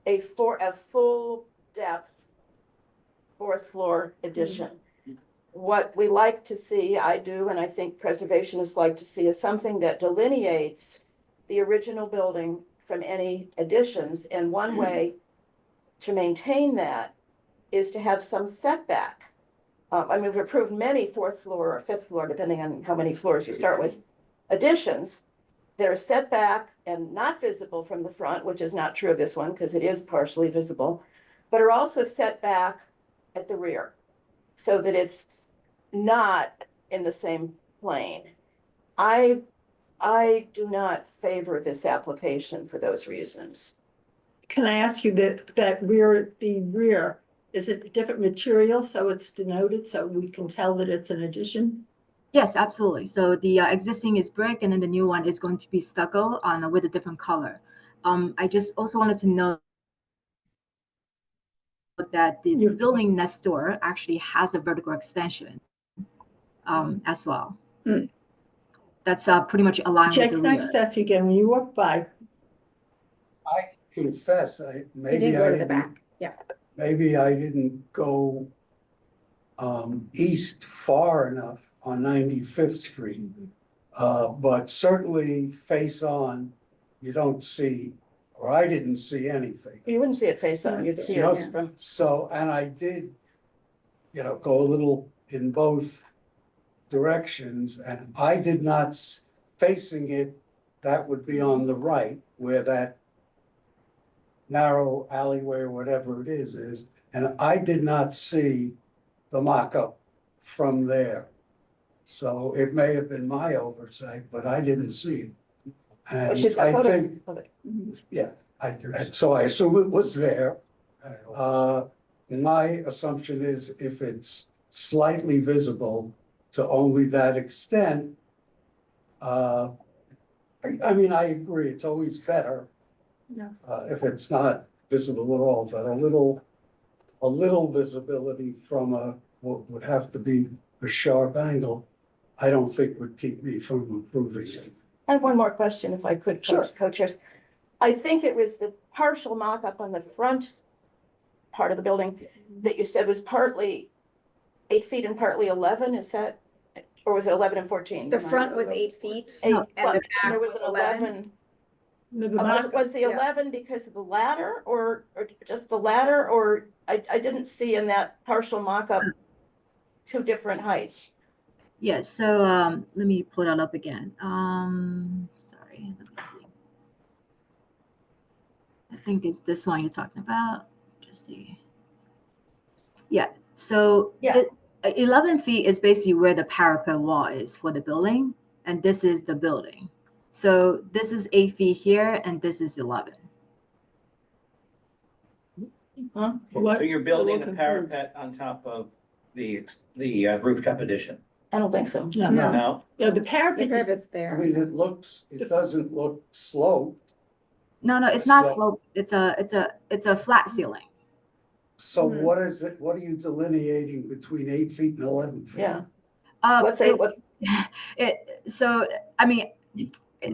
a full depth 4th floor addition. What we like to see, I do, and I think preservationists like to see, is something that delineates the original building from any additions. And one way to maintain that is to have some setback. I mean, we've approved many 4th floor or 5th floor, depending on how many floors you start with, additions that are set back and not visible from the front, which is not true of this one because it is partially visible, but are also set back at the rear so that it's not in the same plane. I do not favor this application for those reasons. Can I ask you that rear, the rear, is it different material so it's denoted so we can tell that it's an addition? Yes, absolutely. So the existing is brick, and then the new one is going to be stucco on with a different color. I just also wanted to know that the building next door actually has a vertical extension as well. That's pretty much aligned Jack, with can the I rear. just ask you again, when you walk by, I confess, maybe I didn't. Yeah. Maybe I didn't go east far enough on 95th Street. But certainly face on, you don't see, or I didn't see anything. You wouldn't see it face on, you'd see it from. So, and I did, go a little in both directions, and I did not facing it, that would be on the right where that narrow alleyway or whatever it is. And I did not see the mock-up from there. So it may have been my oversight, but I didn't see it. But And she's got I photos think, of it. yeah, so I assume it was there. My assumption is if it's slightly visible to only that extent, I mean, I agree, it's always better. Yeah. If it's not visible at all, but a little visibility from what would have to be a sharp angle, I don't think would keep me from approving it. I have one more question, if I could, Sure. co-chairs. I think it was the partial mock-up on the front part of the building that you said was partly 8 feet and partly 11, is that, or was it 11 and 14? The front was 8 feet. Eight, and the well, back there was an 11. The Was mock- was the Yeah. 11 because of the ladder or just the ladder, or I didn't see in that partial mock-up two different heights? Yes, so let me pull that up again. Sorry, let me see. I think it's this one you're talking about. Just see. Yeah, so Yeah. 11 feet is basically where the parapet wall is for the building, and this is the building. So this is 8 feet here, and this is 11. Huh? What- So you're building what a concludes- parapet on top of the rooftop addition? I don't think so. No, No. No? no, the The parapet is, parapet's I there. mean, it doesn't look sloped, No, it's not So- sloped. It's a flat ceiling. so Mhm. what is it, what are you delineating between 8 feet and 11 feet? Yeah. Uh, What's it- it, what, So, I mean,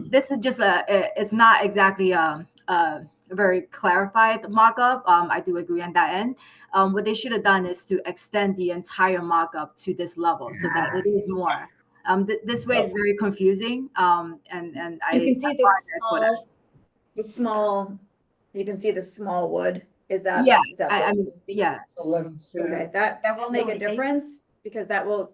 this is just it's not exactly a very clarified mock-up. I do agree on that end. What they should have done is to extend the entire mock-up to this level so that it is more. This way it's very confusing. And I You can see apologize for that. you can see the small wood. Is that? Yeah, is that I the- mean, yeah, 11 feet. Okay, that will make a only 8. difference because that will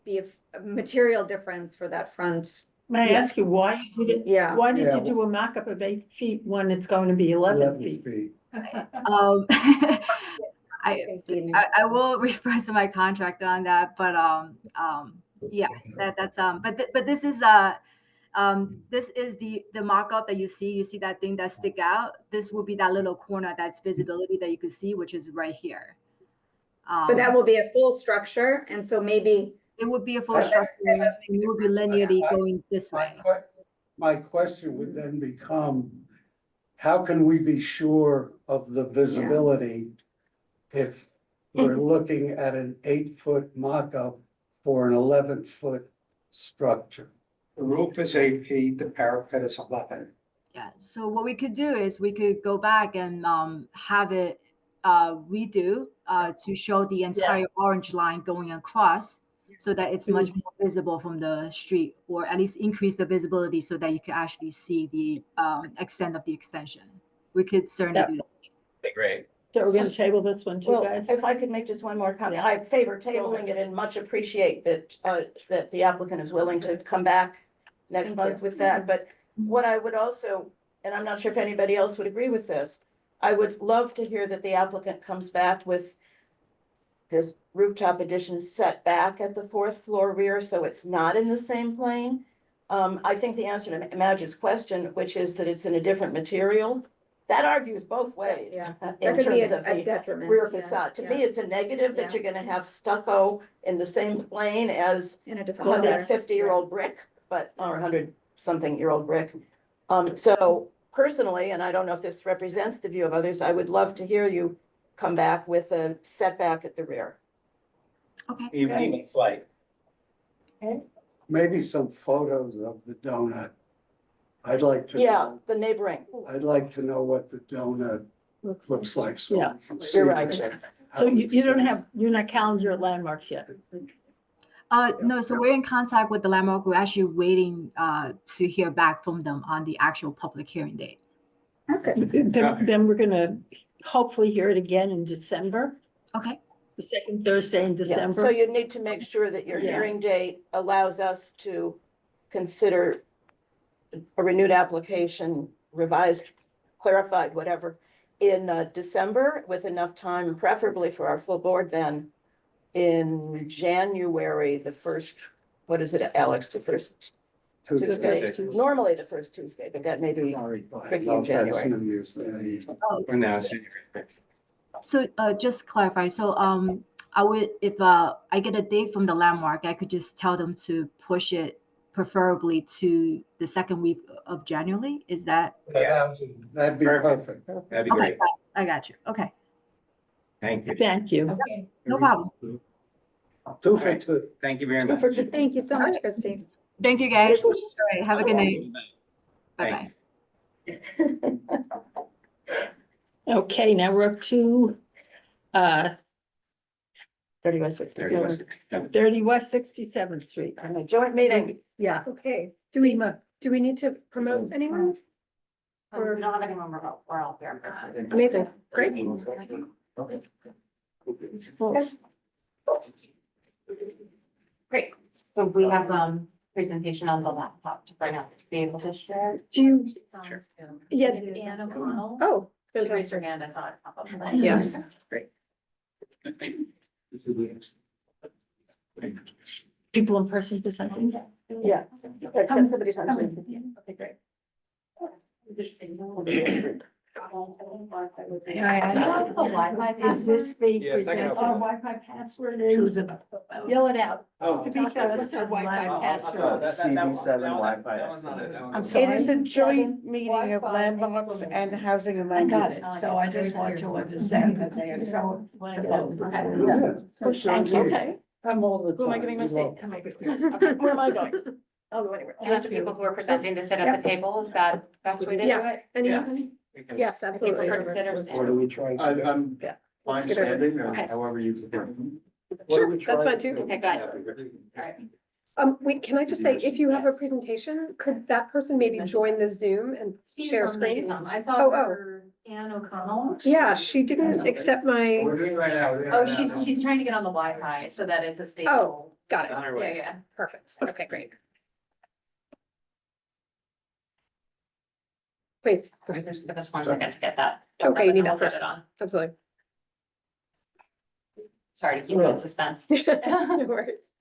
be a material difference for that front. may I Yeah. ask you, why did it, Yeah. why did Yeah. you do a mock-up of 8 feet when it's going to be 11 feet? um, You I, can see. I will refer to my contractor on that, but yeah, that's but this is the mock-up that you see. You see that thing that stick out. This will be that little corner that's visibility that you can see, which is right here. But that will be a full structure, and so maybe It would be a full Okay. structure, and it would be linearly going this way. My question would then become, how can we be sure of the visibility if we're looking at an 8-foot mock-up for an 11-foot structure? The roof is 8 feet, the parapet is 11. Yeah, so what we could do is we could go back and have it redo to show the entire orange line going across so that it's much more visible from the street, or at least increase the visibility so that you can actually see the extent of the extension. We could certainly Yeah. do that. Okay, great. So we're gonna table this one too, well, guys? if I could make just one more comment, I favor tabling it and much appreciate that the applicant is willing to come back next month with that, but what I would also, and I'm not sure if anybody else would agree with this, I would love to hear that the applicant comes back with this rooftop addition set back at the 4th floor rear, so it's not in the same plane. I think the answer to Madge's question, which is that it's in a different material, that argues both ways. Yeah. In that could be terms of a the detriment. rear yes, facade. To yeah, me, it's a negative that Yeah. you're gonna have stucco in the same plane as in a a different. color. 150-year-old brick, but, or 100-something-year-old brick. So personally, and I don't know if this represents the view of others, I would love to hear you come back with a setback at the rear. Okay. Even slight. Maybe some photos of the donut. I'd like to. Yeah, know- the neighboring, I'd like to know what the donut looks like, so. Yeah. we can see you're right, Jim. how So it's you don't set. have, you're not calendar at landmarks yet? No, so we're in contact with the landmark. We're actually waiting to hear back from them on the actual public hearing date. Okay. Then we're gonna hopefully hear it again in December, Okay. the second Thursday in Yeah, so December. you need to make sure that your Yeah. hearing date allows us to consider a renewed application, revised, clarified, whatever, in December with enough time, preferably for our full board then, in January, the first, what is it, Alex, the first Tuesday? Normally the first Tuesday, but that may be tricky in January. For now, So just clarify, so I would, if I get a date from the landmark, I could just tell them to push it preferably to the second week of January, is that? That'd be perfect. that'd be Okay, great. I got you, okay, Thank you. Thank you. no problem. 2 for 2. Thank you very much. Thank you so much, Christy. Thank you, guys. All right, have a good night. Bye-bye. Thanks. Okay, now we're up to 30 West 67th. 30 West 67th Street. And a joint meeting. Yeah. Okay, SEMA. do we need to promote anyone? Or Not anyone, we're all here. Amazing, great. Yes. Great. So we have presentation on the laptop to bring up to be able to share. Do you, Sure. yeah, Anne O'Connell. oh, Raise your hand, I saw it pop up. yes, great. People in person presenting. Yeah, except somebody sent me. Okay, great. Is this being Yes, I can presented? open Our it. Wi-Fi password is, yell it out. Oh. To be fair, what's our Wi-Fi password? CB7 Wi-Fi. That one's not it. That I'm one's- sorry. It is a joint Seven meeting of Wi-Fi landmarks implement. and housing and I land got use. it, so I just want to understand that they are. Thank you. Okay. I'm all the time. Who am I getting my You seat? love- Where am I going? I'll go anywhere. Do you want the people who are presenting to sit at the table? Is that the best way to do Yeah. it? Any, I yes, think absolutely. we're considered. What are we trying? I'm Yeah. fine Let's get over it. standing or Okay. however you prefer. Sure, that's fine too. Okay, good. All right. Wait, can I just say, if you have a presentation, could that person maybe join the Zoom and share screen? I Oh, saw oh. her, Anne O'Connell. Yeah, she didn't accept my, We're doing right now. Oh, she's trying to get on the Wi-Fi so that it's a stable. got On it, our Yeah, way. yeah. perfect, okay, great. Please, go ahead, There's just 1 second to get that. Okay, you need And that we'll get first. it on. absolutely. Sorry to keep you in suspense. No worries.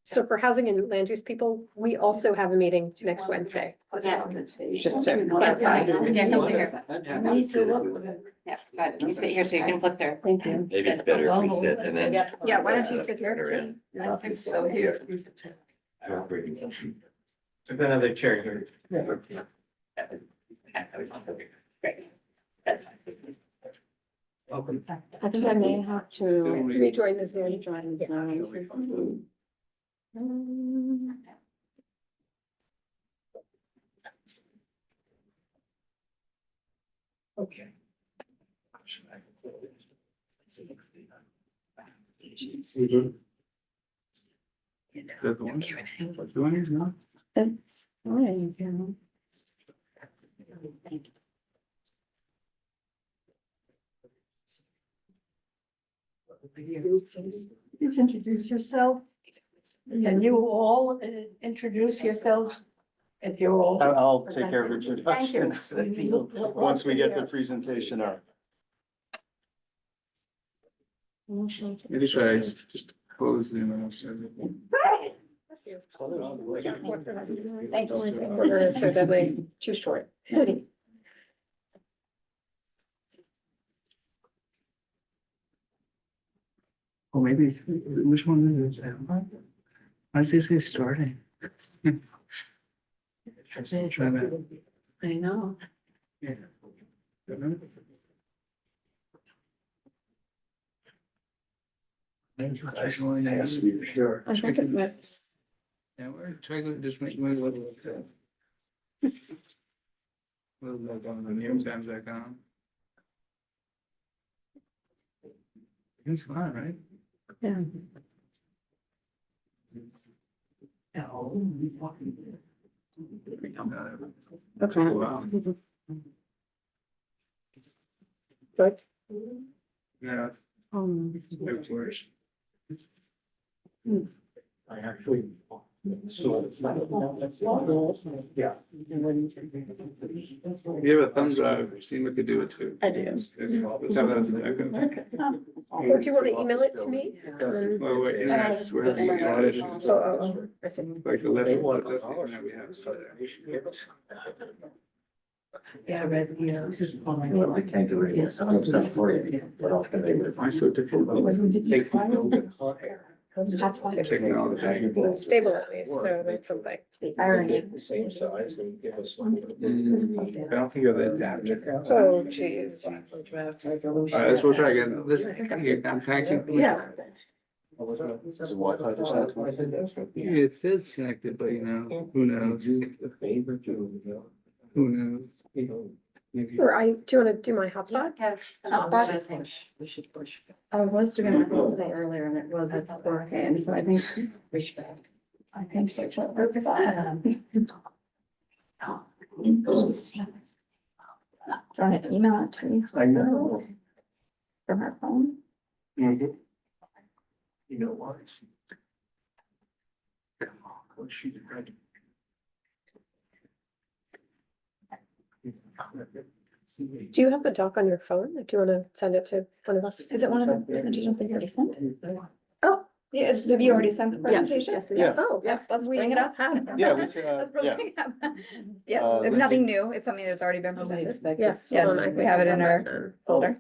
So for housing and land use people, we also have a meeting next Wednesday, Yeah. just to clarify. Yeah, come sit here. I need to look. Yeah, good. You sit here so you can flip through. Thank you. Maybe it's better if we sit and then. Yeah, why don't you sit here? I think So here. There's another chair here. Great. I think I may have to. Rejoin the Zoom. Rejoin the Zoom. Okay. Is that the one? Doing these now? It's fine, you know. Please introduce yourself. Can you all introduce yourselves? If you're all. I'll take care of Thank you. introductions once we get the presentation up. Maybe should I just close Zoom and I'll start it? Thanks. We're so deadly, too short. Oh, maybe it's, which one is it? Why does it say starting? Try that. I know. Yeah. Sure. I think it went. Yeah, we're trying to just make my little. Little look on the NewYorkTimes.com. It's fine, right? Yeah. Okay. Wow. Good. Yeah, it's, it's worse. I actually. Yeah. You have a thumb drive, I've seen what to do it too. I do. Let's have that as a backup. Or do you want to email it to me? Well, what, yes, we're having some auditions. I see. Like the list that we have. Yeah, I read the, I can't do it. Yes, I'm upset for you. What else can they do? Why so difficult? Technology. It's stable at least, so that's something. Irony. The same size and give us. I don't think you're that adaptive. Oh, geez. Let's we'll try again. Listen, I'm packing. Yeah. It says connected, but you know, who knows? Who knows? Or do you want to do my hotspot? We should push. I was doing my call today earlier and it was working, so I think we should. I think. Trying to email it to you. I know. From her phone. You know what? She did right. Do you have the doc on your phone? Do you want to send it to one of us? Is it one of the presentations that you already sent? Oh, yeah, have you already sent the presentation? Yes. Oh, Yes, let's we bring it up. Yeah, we should, Let's yeah. bring it up. Yes, it's let's nothing new. It's something that's already been presented. Yes. Yes, hold on, I we have it in our folder.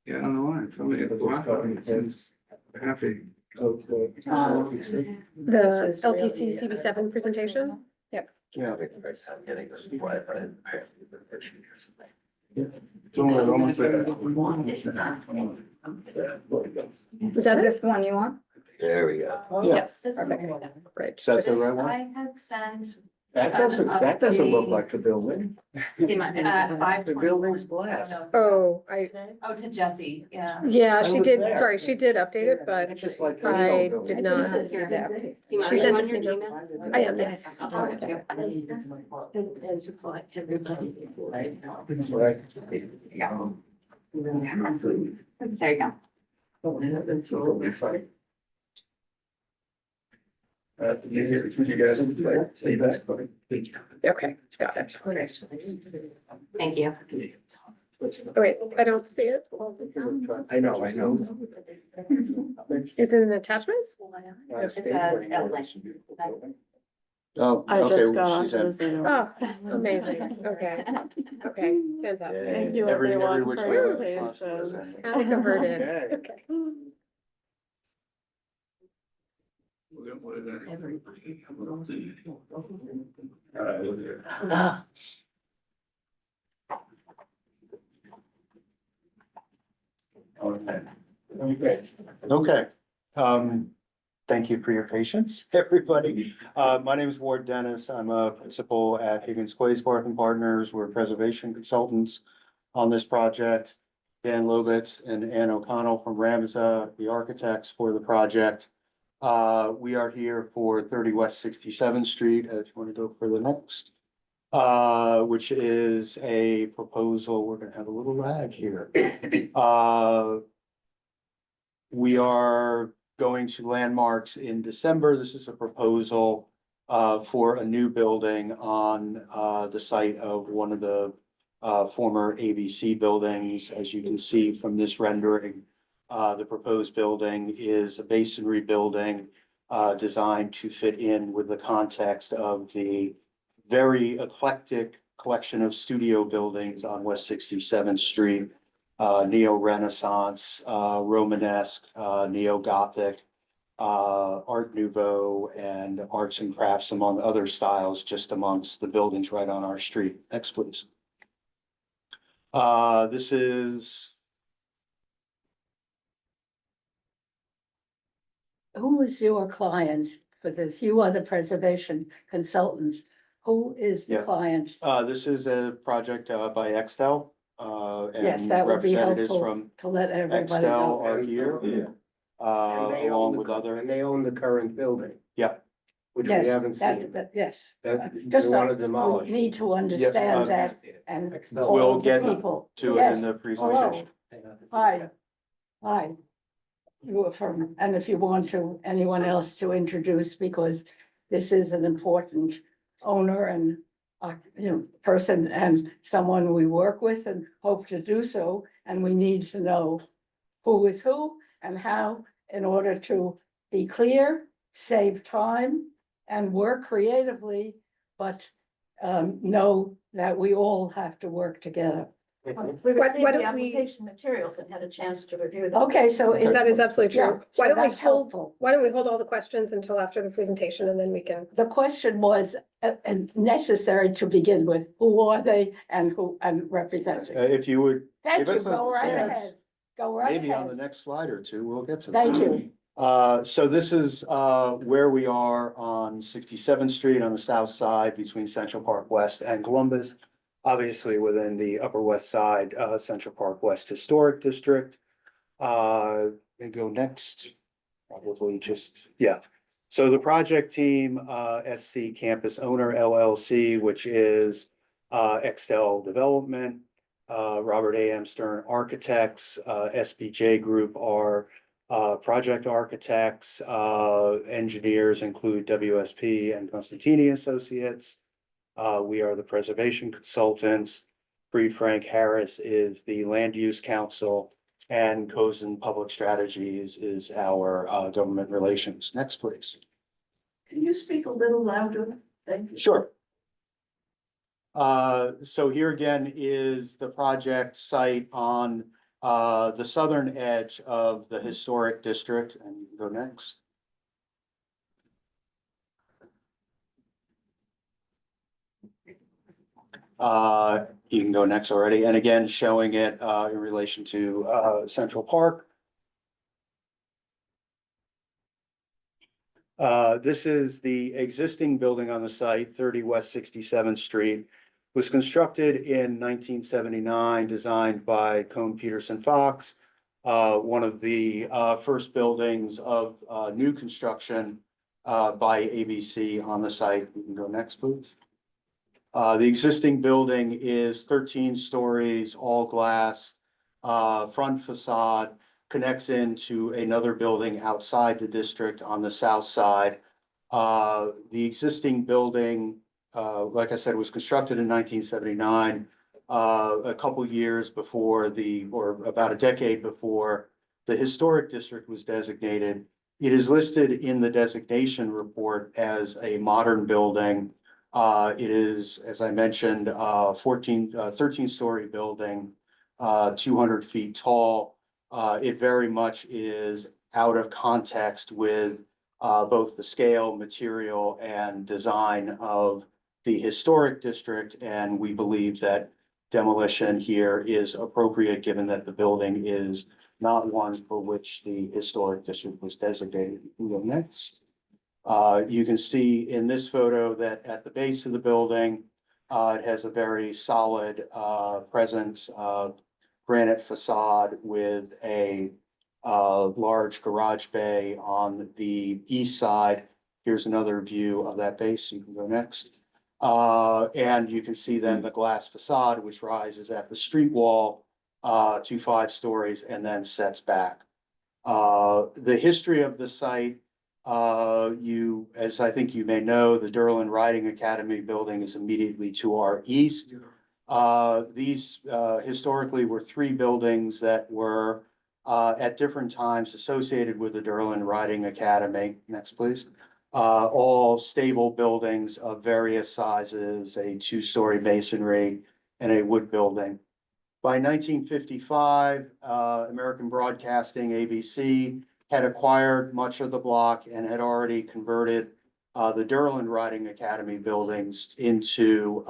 Yeah, I don't know why. Somebody at the block, it seems happy. The LPC CV7 presentation? Yeah. We're almost there. Is that Is this the one you want? There we go. Yes. Perfect. Great. Is that the right one? I had sent. That doesn't look like the building. Five. The building's glass. Oh, Oh, to Jesse, yeah. yeah, I she was did, there. sorry, she did update it, but It's just like the I Eagle did building. not. Here, the update. She sent us an email. I am, yes. Right. There you go. You guys. Okay, got it. Thank you. Oh, wait, I don't see it. I know. Is it an attachment? It's a outline. Oh, I okay, just got well, onto she's the in. Zoom. Oh, amazing. Okay, okay, fantastic. Thank you, Every everyone, which for way your Renaissance was patience. in. How to convert it. Okay. Okay. Okay, thank you for your patience, everybody. My name is Ward Dennis. I'm a principal at Higgins Quaysbarth and Partners. We're preservation consultants on this project. Dan Lobitz and Ann O'Connell from Ramza, the architects for the project. We are here for 30 West 67th Street, if you want to go for the next. Which is a proposal. We're gonna have a little lag here. We are going to landmarks in December. This is a proposal for a new building on the site of one of the former ABC buildings. As you can see from this rendering, the proposed building is a masonry building designed to fit in with the context of the very eclectic collection of studio buildings on West 67th Street. Neo-Renaissance, Romanesque, Neo-Gothic, Art Nouveau, and arts and crafts, among other styles, just amongst the buildings right on our street. Next, please. This is, Who is your client for this? You are the preservation consultants. Who is the Yeah. client? this is a project by Extel. Yes, And that would be representatives helpful from to let everybody Extel know. are here, along with other, And they own the current building. yeah. Which we Yes, haven't seen. yes. That Just they want to so demolish. we need to understand that and. We'll all the get people. to it Yes. in the Hello. presentation. Hi. Hi. You are from, and if you want to, anyone else to introduce, because this is an important owner and person and someone we work with and hope to do so, and we need to know who is who and how in order to be clear, save time and work creatively, but know that we all have to work together. We Why received the don't we- application materials and had a chance to review them. Okay, so. That is absolutely Yeah, true. so Why don't we that's hold, helpful. why don't we hold all the questions until after the presentation and then we can. The question was necessary to begin with. Who are they and who and representing? If you would Thank give you. us a Go right chance, ahead. Go right maybe on the ahead. next slide or two, we'll get to that. Thank you. So this is where we are on 67th Street on the south side between Central Park West and Columbus. Obviously within the Upper West Side, Central Park West Historic District. And go next, probably just, yeah. So the project team, SC Campus Owner LLC, which is Extel Development, Robert A.M. Stern Architects, SBJ Group are project architects, engineers include WSP and Constantini Associates. We are the preservation consultants. Bree Frank Harris is the land use counsel, and Cozen Public Strategies is our government relations. Next, please. Can you speak a little louder? Thank you. Sure. So here again is the project site on the southern edge of the historic district, and you can go next. You can go next already, and again, showing it in relation to Central Park. This is the existing building on the site, 30 West 67th Street. Was constructed in 1979, designed by Cone Peterson Fox. One of the first buildings of new construction by ABC on the site. You can go next, please. The existing building is 13 stories, all glass, front facade, connects into another building outside the district on the south side. The existing building, like I said, was constructed in 1979, a couple years before or about a decade before the historic district was designated. It is listed in the designation report as a modern building. It is, as I mentioned, 13-story building, 200 feet tall. It very much is out of context with both the scale, material, and design of the historic district, and we believe that demolition here is appropriate, given that the building is not one for which the historic district was designated. You can go next. You can see in this photo that at the base of the building, it has a very solid presence of granite facade with a large garage bay on the east side. Here's another view of that base. You can go next. And you can see then the glass facade, which rises at the street wall to 5 stories and then sets back. The history of the site, as I think you may know, the Derlin Riding Academy building is immediately to our east. These historically were 3 buildings that were at different times associated with the Derlin Riding Academy. Next, please. All stable buildings of various sizes, a 2-story masonry and a wood building. By 1955, American Broadcasting, ABC, had acquired much of the block and had already converted the Derlin Riding Academy buildings into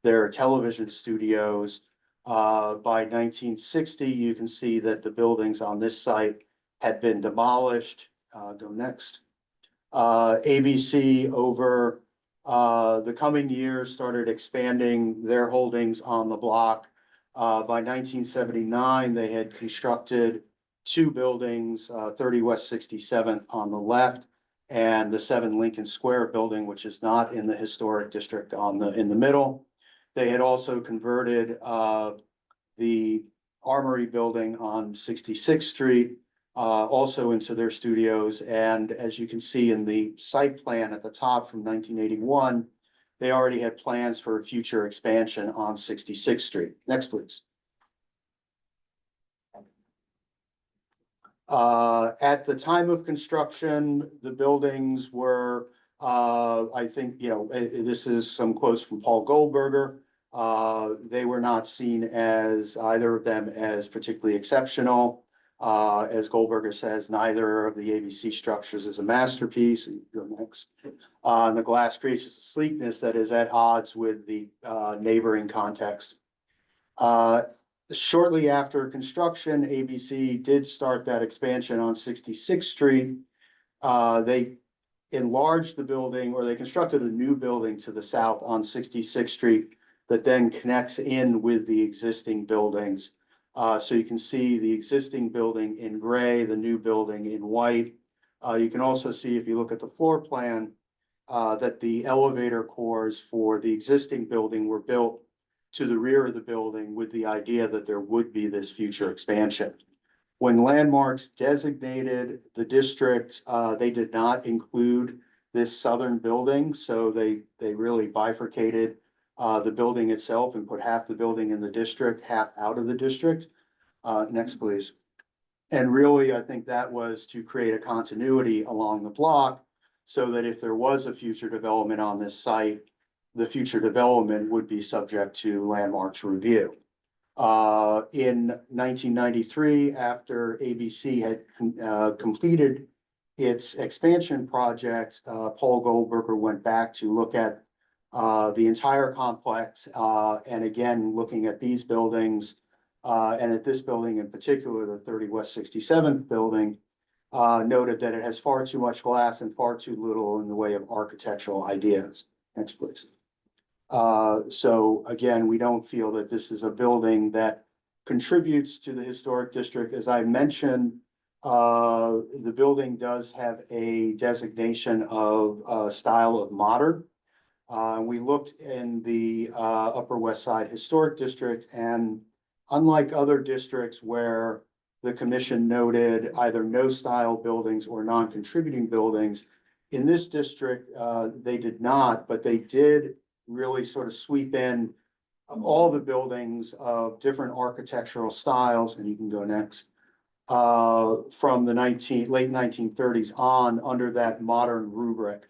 their television studios. By 1960, you can see that the buildings on this site had been demolished. Go next. ABC over the coming years started expanding their holdings on the block. By 1979, they had constructed 2 buildings, 30 West 67th on the left, and the 7 Lincoln Square building, which is not in the historic district in the middle. They had also converted Armory building on 66th Street, also into their studios. And as you can see in the site plan at the top from 1981, they already had plans for a future expansion on 66th Street. Next, please. At the time of construction, the buildings were, I think, this is some quotes from Paul Goldberger. They were not seen as, either of them, as particularly exceptional. As Goldberger says, neither of the ABC structures is a masterpiece. And go next. And the glass creates a sleekness that is at odds with the neighboring context. Shortly after construction, ABC did start that expansion on 66th Street. They enlarged the building, or they constructed a new building to the south on 66th Street that then connects in with the existing buildings. So you can see the existing building in gray, the new building in white. You can also see, if you look at the floor plan, that the elevator cores for the existing building were built to the rear of the building with the idea that there would be this future expansion. When Landmarks designated the district, they did not include this southern building, so they really bifurcated the building itself and put half the building in the district, half out of the district. Next, please. And really, I think that was to create a continuity along the block so that if there was a future development on this site, the future development would be subject to Landmarks review. In 1993, after ABC had completed its expansion project, Paul Goldberger went back to look at the entire complex, and again, looking at these buildings, and at this building in particular, the 30 West 67th building, noted that it has far too much glass and far too little in the way of architectural ideas. Next, please. So again, we don't feel that this is a building that contributes to the historic district. As I mentioned, the building does have a designation of style of modern. We looked in the Upper West Side Historic District, and unlike other districts where the commission noted either no style buildings or non-contributing buildings, in this district, they did not, but they did really sort of sweep in all the buildings of different architectural styles, and you can go next, from the late 1930s on under that modern rubric,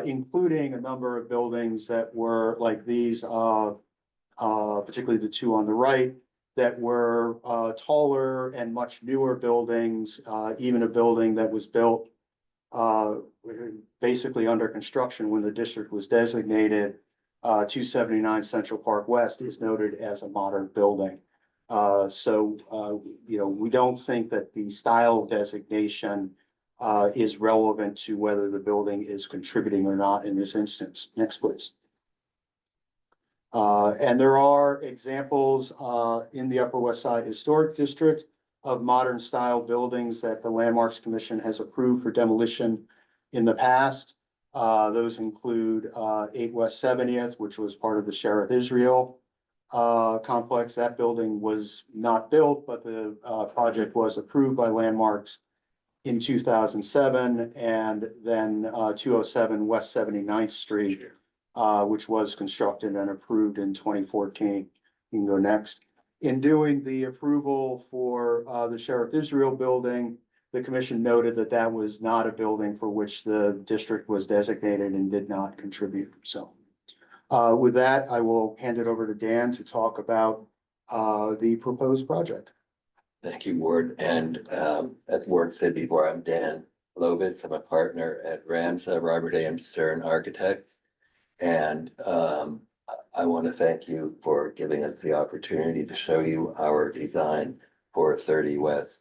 including a number of buildings that were like these, particularly the two on the right, that were taller and much newer buildings, even a building that was built basically under construction when the district was designated. 279 Central Park West is noted as a modern building. We don't think that the style designation is relevant to whether the building is contributing or not in this instance. Next, please. And there are examples in the Upper West Side Historic District of modern style buildings that the Landmarks Commission has approved for demolition in the past. Those include 8 West 70th, which was part of the Sheriff Israel complex. That building was not built, but the project was approved by Landmarks in 2007, and then 207 West 79th Street, which was constructed and approved in 2014. You can go next. In doing the approval for the Sheriff Israel building, the commission noted that that was not a building for which the district was designated and did not contribute. So with that, I will hand it over to Dan to talk about the proposed project. Thank you, Ward. And as Ward said before, I'm Dan Lovitz. I'm a partner at Ramsa, Robert A. M. Stern Architects. And I want to thank you for giving us the opportunity to show you our design for 30 West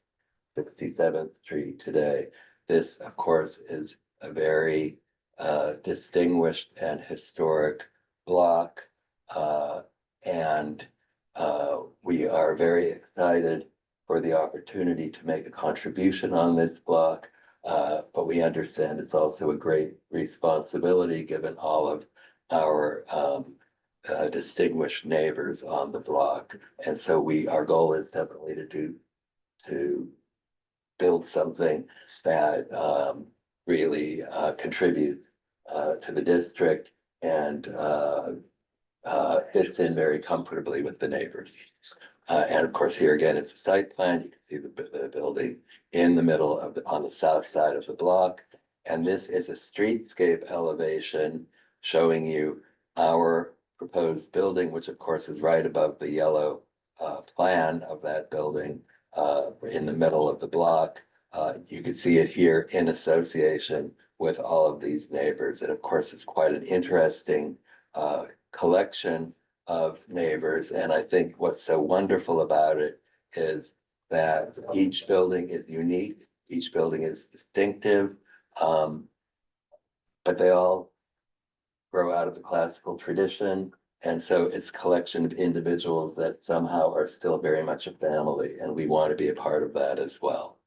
67th Street today. This, of course, is a very distinguished and historic block. And we are very excited for the opportunity to make a contribution on this block. But we understand it's also a great responsibility given all of our distinguished neighbors on the block. And so our goal is definitely to build something that really contributes to the district and fits in very comfortably with the neighbors. And of course, here again, it's a site plan. You can see the building in the middle of on the south side of the block. And this is a streetscape elevation showing you our proposed building, which of course is right above the yellow plan of that building in the middle of the block. You can see it here in association with all of these neighbors. And of course, it's quite an interesting collection of neighbors. And I think what's so wonderful about it is that each building is unique, each building is distinctive, but they all grow out of the classical tradition. And so it's a collection of individuals that somehow are still very much a family, and we want to be a part of that as well.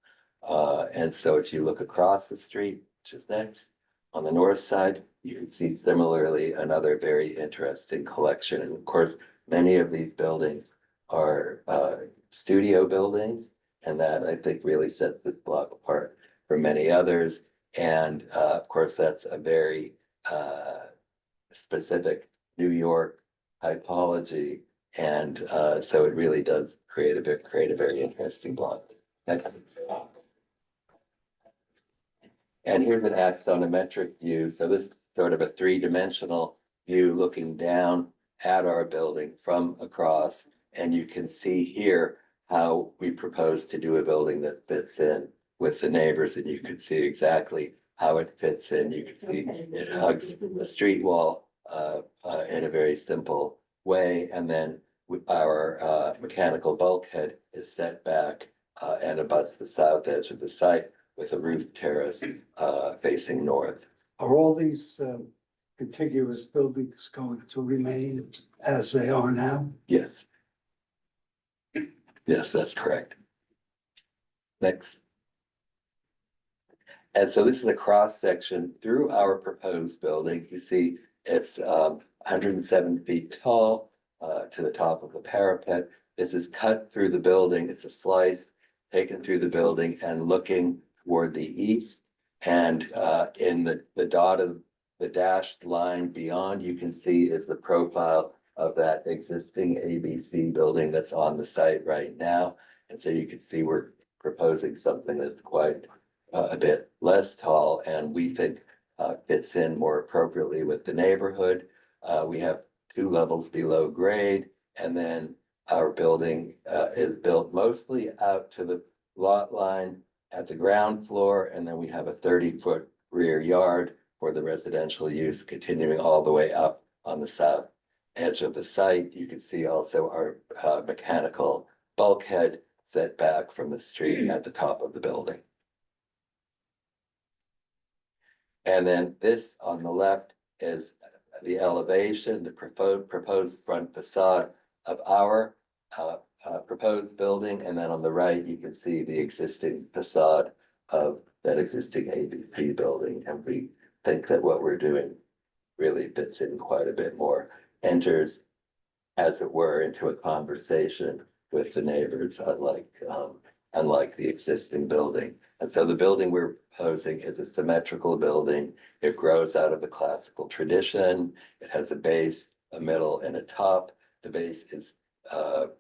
And so if you look across the street, which is next, on the north side, you can see similarly another very interesting collection. And of course, many of these buildings are studio buildings, and that I think really sets this block apart from many others. And of course, that's a very specific New York typology. And so it really does create a very interesting block. And here's an axonometric view. So this is sort of a three-dimensional view looking down at our building from across. And you can see here how we propose to do a building that fits in with the neighbors, and you can see exactly how it fits in. You can see it hugs the street wall in a very simple way. And then our mechanical bulkhead is set back and abuts the south edge of the site with a roof terrace facing north. Are all these contiguous buildings going to remain as they are now? Yes. Yes, that's correct. Next. And so this is a cross section through our proposed building. You see it's 107 feet tall to the top of the parapet. This is cut through the building. It's a slice taken through the building and looking toward the east. And in the dotted, the dashed line beyond, you can see is the profile of that existing ABC building that's on the site right now. And so you can see we're proposing something that's quite a bit less tall, and we think fits in more appropriately with the neighborhood. We have 2 levels below grade, and then our building is built mostly out to the lot line at the ground floor, and then we have a 30-foot rear yard for the residential use continuing all the way up on the south edge of the site. You can see also our mechanical bulkhead set back from the street at the top of the building. And then this on the left is the elevation, the proposed front facade of our proposed building. And then on the right, you can see the existing facade of that existing ABC building. And we think that what we're doing really fits in quite a bit more, enters, as it were, into a conversation with the neighbors, unlike the existing building. And so the building we're proposing is a symmetrical building. It grows out of the classical tradition. It has a base, a middle, and a top. The base is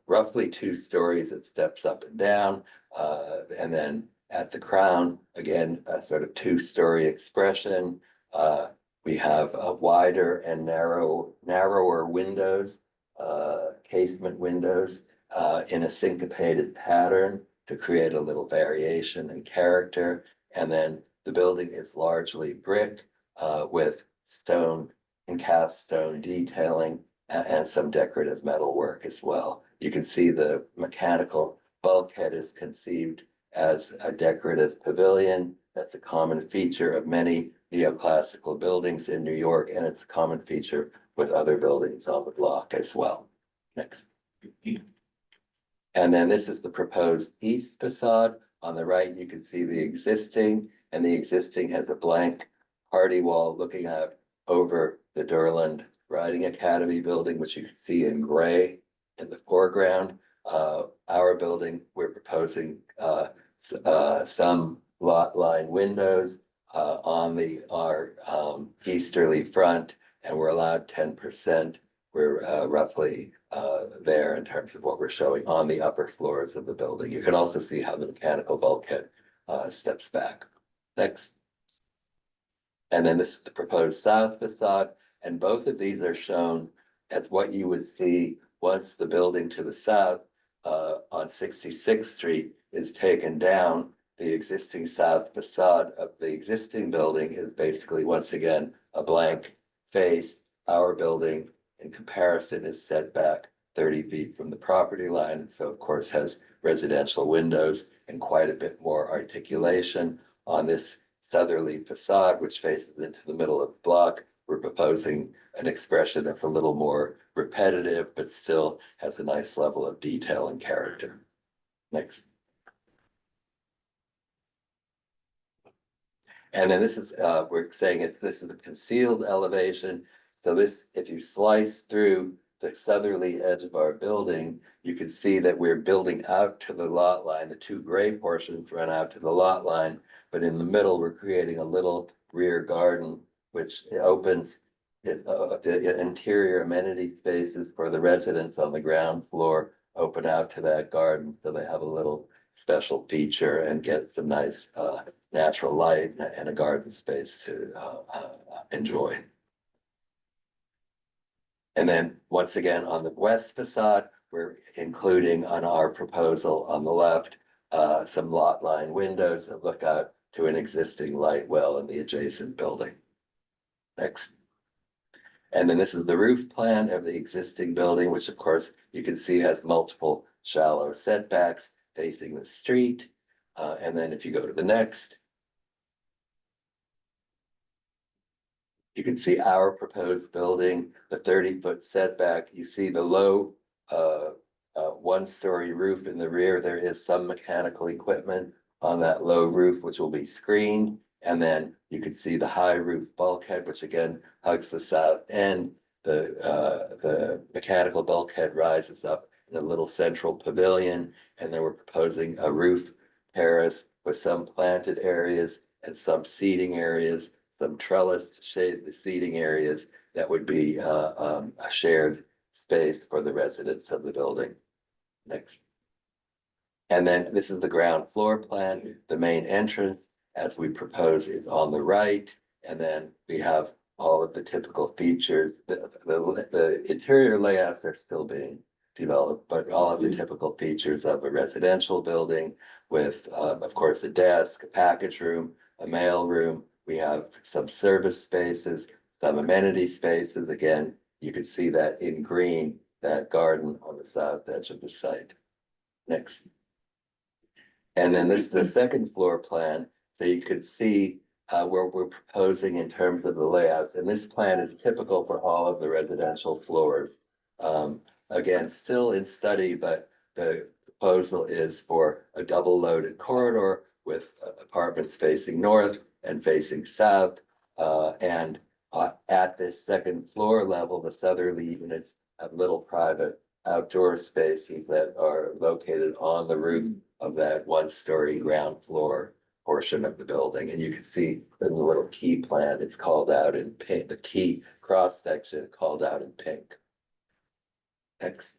roughly 2 stories. It steps up and down. And then at the crown, again, a sort of 2-story expression. We have a wider and narrower windows, casement windows, in a syncopated pattern to create a little variation and character. And then the building is largely brick with stone and cast stone detailing and some decorative metal work as well. You can see the mechanical bulkhead is conceived as a decorative pavilion. That's a common feature of many neoclassical buildings in New York, and it's a common feature with other buildings on the block as well. Next. And then this is the proposed east facade. On the right, you can see the existing, and the existing has a blank party wall looking out over the Durland Riding Academy building, which you can see in gray in the foreground. Our building, we're proposing some lot line windows on our easterly front, and we're allowed 10%. We're roughly there in terms of what we're showing on the upper floors of the building. You can also see how the mechanical bulkhead steps back. Next. And then this is the proposed south facade, and both of these are shown as what you would see once the building to the south on 66th Street is taken down. The existing south facade of the existing building is basically, once again, a blank face. Our building, in comparison, is set back 30 feet from the property line, and so of course has residential windows and quite a bit more articulation. On this southerly facade, which faces into the middle of the block, we're proposing an expression that's a little more repetitive, but still has a nice level of detail and character. Next. And then this is, we're saying this is a concealed elevation. So this, if you slice through the southerly edge of our building, you can see that we're building out to the lot line. The two gray portions run out to the lot line, but in the middle, we're creating a little rear garden, which opens the interior amenity spaces for the residents on the ground floor open out to that garden. So they have a little special feature and get some nice natural light and a garden space to enjoy. And then once again, on the west facade, we're including on our proposal on the left, some lot line windows that look out to an existing light well in the adjacent building. Next. And then this is the roof plan of the existing building, which of course you can see has multiple shallow setbacks facing the street. And then if you go to the next, you can see our proposed building, the 30-foot setback. You see the low one-story roof in the rear. There is some mechanical equipment on that low roof, which will be screened. And then you can see the high roof bulkhead, which again hugs the south end. The mechanical bulkhead rises up in a little central pavilion. And then we're proposing a roof terrace with some planted areas and some seating areas, some trellis to shade the seating areas that would be a shared space for the residents of the building. Next. And then this is the ground floor plan. The main entrance, as we propose, is on the right. And then we have all of the typical features. The interior layouts are still being developed, but all of the typical features of a residential building with, of course, a desk, a package room, a mail room. We have some service spaces, some amenity spaces. Again, you can see that in green, that garden on the south edge of the site. Next. And then this is the second floor plan. So you could see where we're proposing in terms of the layouts. And this plan is typical for all of the residential floors. Again, still in study, but the proposal is for a double loaded corridor with apartments facing north and facing south. And at this second floor level, the southerly units have little private outdoor spaces that are located on the roof of that one-story ground floor portion of the building. And you can see in the little key plan, it's called out in pink, the key cross section called out in pink. Next.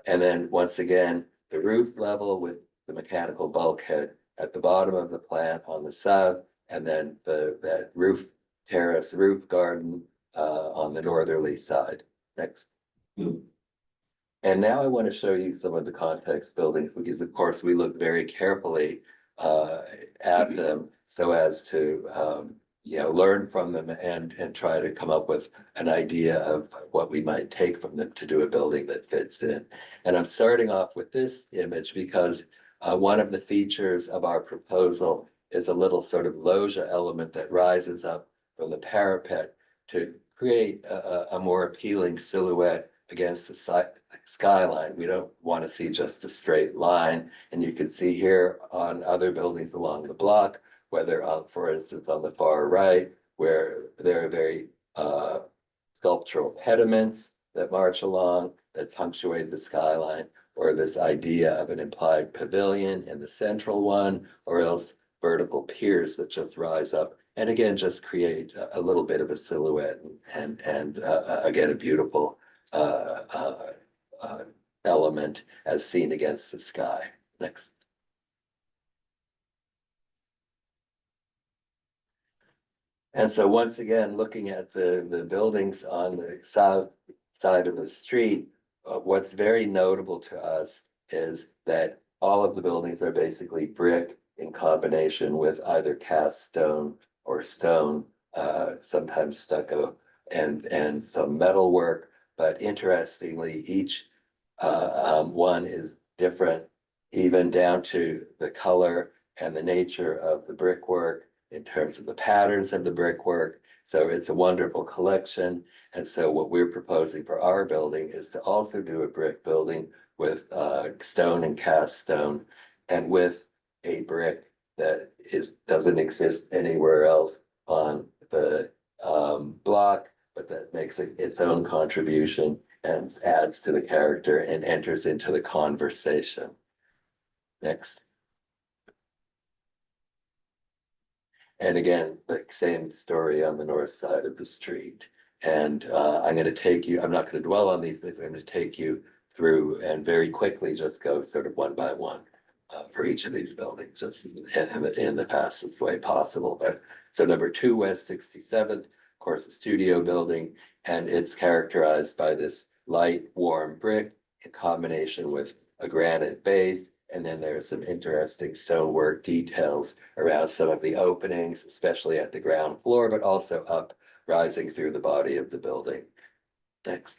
And then once again, the roof level with the mechanical bulkhead at the bottom of the plan on the south, and then that roof terrace, roof garden on the northerly side. Next. And now I want to show you some of the context buildings, because of course we look very carefully at them so as to learn from them and try to come up with an idea of what we might take from them to do a building that fits in. And I'm starting off with this image because one of the features of our proposal is a little sort of loggia element that rises up from the parapet to create a more appealing silhouette against the skyline. We don't want to see just a straight line. And you can see here on other buildings along the block, whether for instance, on the far right, where there are very sculptural pediments that march along, that punctuate the skyline, or this idea of an implied pavilion in the central one, or else vertical piers that just rise up. And again, just create a little bit of a silhouette and again, a beautiful element as seen against the sky. Next. And so once again, looking at the buildings on the south side of the street, what's very notable to us is that all of the buildings are basically brick in combination with either cast stone or stone, sometimes stucco and some metal work. But interestingly, each one is different, even down to the color and the nature of the brickwork in terms of the patterns of the brickwork. So it's a wonderful collection. And so what we're proposing for our building is to also do a brick building with stone and cast stone, and with a brick that doesn't exist anywhere else on the block, but that makes its own contribution and adds to the character and enters into the conversation. Next. And again, the same story on the north side of the street. And I'm going to take you, I'm not going to dwell on these, but I'm going to take you through and very quickly just go sort of one by one for each of these buildings, just in the fastest way possible. But so number 2, West 67th, of course, the studio building, and it's characterized by this light, warm brick in combination with a granite base. And then there's some interesting stonework details around some of the openings, especially at the ground floor, but also up rising through the body of the building. Next.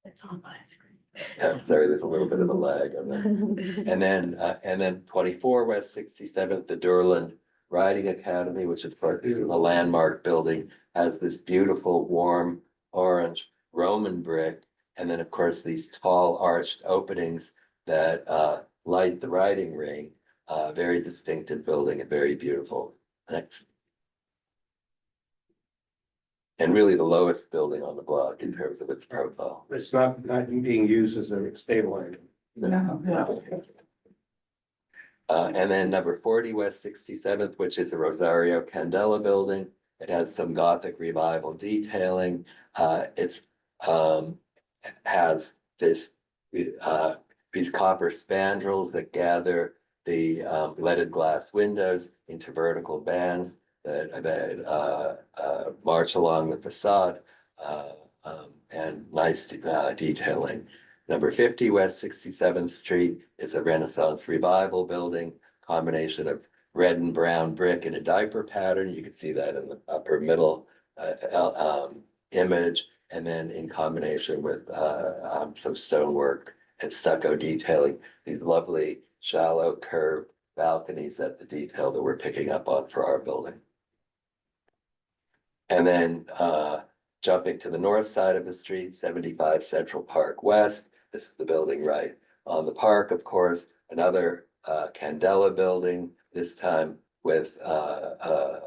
It's on my screen. Yeah, sorry, there's a little bit of a lag on that. And then 24 West 67th, the Durland Riding Academy, which is part of a landmark building, has this beautiful warm orange Roman brick. And then, of course, these tall arched openings that light the riding ring. Very distinctive building and very beautiful. Next. And really the lowest building on the block in terms of its profile. It's not being used as a stable area. No. And then number 40 West 67th, which is the Rosario Candela building. It has some Gothic revival detailing. It's has this these copper spandrels that gather the leaded glass windows into vertical bands that march along the facade, and nice detailing. Number 50 West 67th Street is a Renaissance Revival building, combination of red and brown brick in a diaper pattern. You can see that in the upper middle image, and then in combination with some stonework and stucco detailing, these lovely shallow curved balconies. That's the detail that we're picking up on for our building. And then jumping to the north side of the street, 75 Central Park West. This is the building right on the park, of course. Another Candela building, this time with a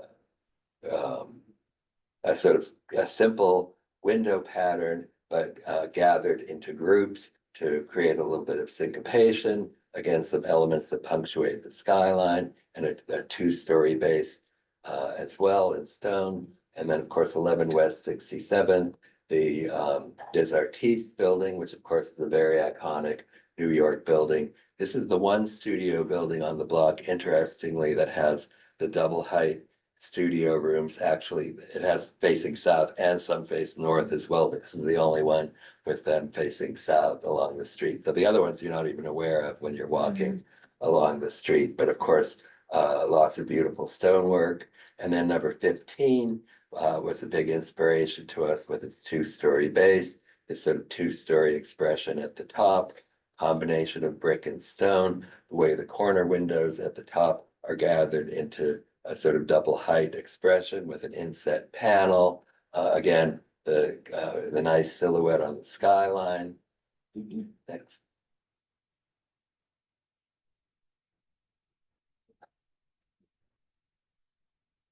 sort of a simple window pattern, but gathered into groups to create a little bit of syncopation against some elements that punctuate the skyline, and a 2-story base as well in stone. And then, of course, 11 West 67th, the Des Artistes building, which of course is a very iconic New York building. This is the one studio building on the block, interestingly, that has the double height studio rooms. Actually, it has facing south and some face north as well, but this is the only one with them facing south along the street. So the other ones you're not even aware of when you're walking along the street. But of course, lots of beautiful stonework. And then number 15 was a big inspiration to us with its 2-story base, this sort of 2-story expression at the top, combination of brick and stone, the way the corner windows at the top are gathered into a sort of double height expression with an inset panel. Again, the nice silhouette on the skyline. Next.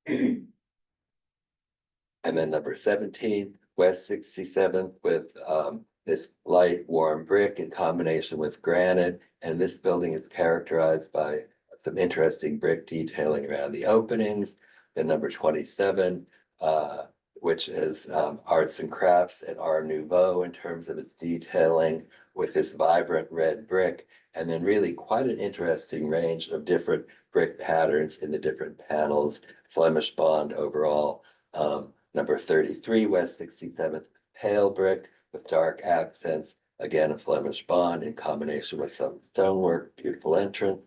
And then number 17, West 67th with this light warm brick in combination with granite. And this building is characterized by some interesting brick detailing around the openings. Then number 27, which is arts and crafts at Art Nouveau in terms of its detailing with this vibrant red brick. And then really quite an interesting range of different brick patterns in the different panels, Flemish bond overall. Number 33, West 67th, pale brick with dark accents, again, a Flemish bond in combination with some stonework, beautiful entrance.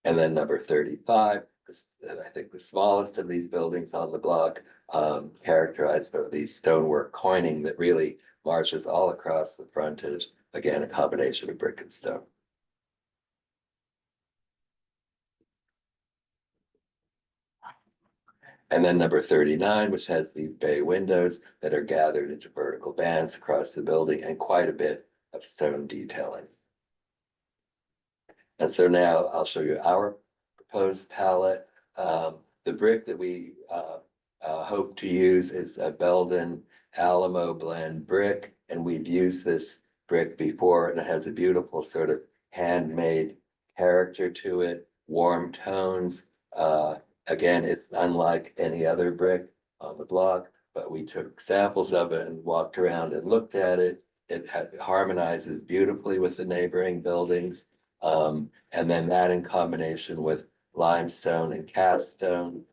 And then number 35, I think the smallest of these buildings on the block, characterized by these stonework coining that really marches all across the frontage, again, a combination of brick and stone. And then number 39, which has these bay windows that are gathered into vertical bands across the building and quite a bit of stone detailing. And so now I'll show you our proposed palette. The brick that we hope to use is a Belden Alamo blend brick, and we've used this brick before, and it has a beautiful sort of handmade character to it, warm tones. Again, it's unlike any other brick on the block, but we took samples of it and walked around and looked at it. It harmonizes beautifully with the neighboring buildings. And then that in combination with limestone and cast stone,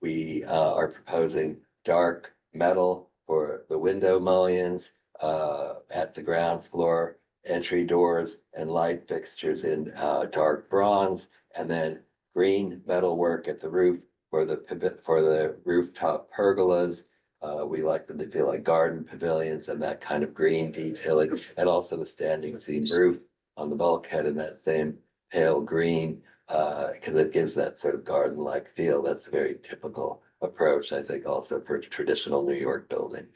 we are proposing dark metal for the window mullions at the ground floor, entry doors and light fixtures in dark bronze, and then green metal work at the roof for the rooftop pergolas. We like them to feel like garden pavilions and that kind of green detailing, and also the standing seam roof on the bulkhead in that same pale green, because it gives that sort of garden-like feel. That's a very typical approach, I think, also for traditional New York buildings.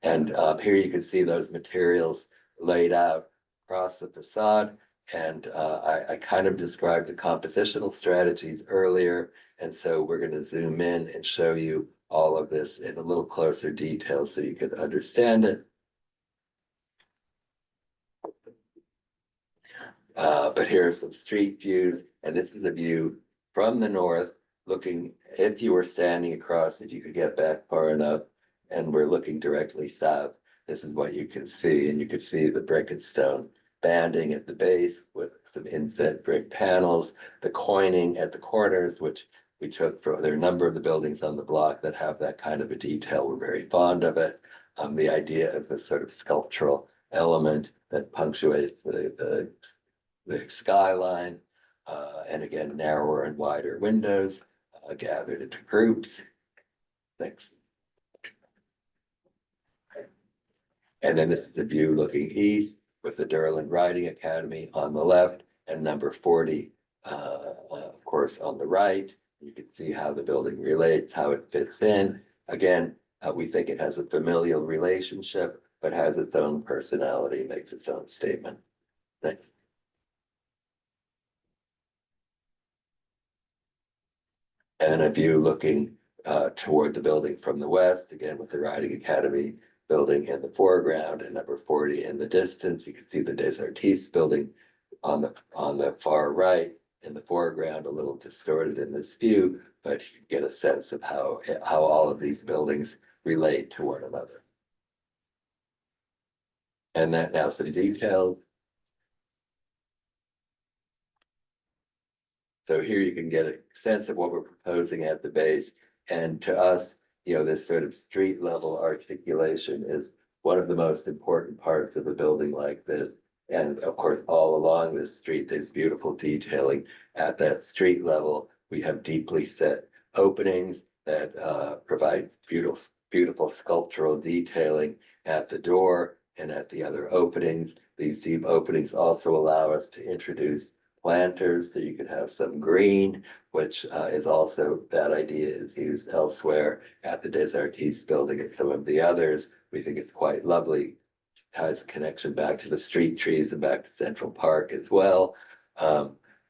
And here you can see those materials laid out across the facade. And I kind of described the compositional strategies earlier. And so we're going to zoom in and show you all of this in a little closer detail so you can understand it. But here are some street views, and this is a view from the north, looking, if you were standing across, if you could get back far enough, and we're looking directly south, this is what you can see, and you can see the brick and stone banding at the base with some inset brick panels, the coining at the corners, which we took from, there are a number of the buildings on the block that have that kind of a detail. We're very fond of it. The idea of this sort of sculptural element that punctuates the skyline, and again, narrower and wider windows, gathered into groups. Thanks. And then this is the view looking east with the Derlin Riding Academy on the left and number 40, of course, on the right. You can see how the building relates, how it fits in. Again, we think it has a familial relationship, but has its own personality, makes its own statement. Thanks. And a view looking toward the building from the west, again with the Riding Academy building in the foreground and number 40 in the distance. You can see the Des Artistes building on the far right in the foreground, a little distorted in this view, but you get a sense of how all of these buildings relate to one another. And that now some details. So here you can get a sense of what we're proposing at the base. And to us, you know, this sort of street level articulation is one of the most important parts of a building like this. And of course, all along this street, there's beautiful detailing at that street level. We have deeply set openings that provide beautiful sculptural detailing at the door and at the other openings. These deep openings also allow us to introduce planters so you could have some green, which is also, that idea is used elsewhere at the Des Artistes building and some of the others. We think it's quite lovely, has a connection back to the street trees and back to Central Park as well.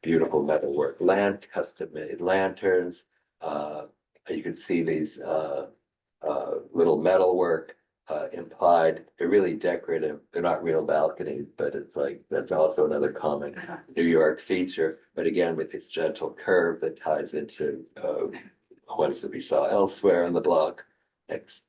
beautiful metalwork custom-made lanterns. You can see these little metalwork implied. They're really decorative. They're not real balconies, but it's like, that's also another common New York feature. But again, with its gentle curve that ties into ones that we saw elsewhere on the block. Next.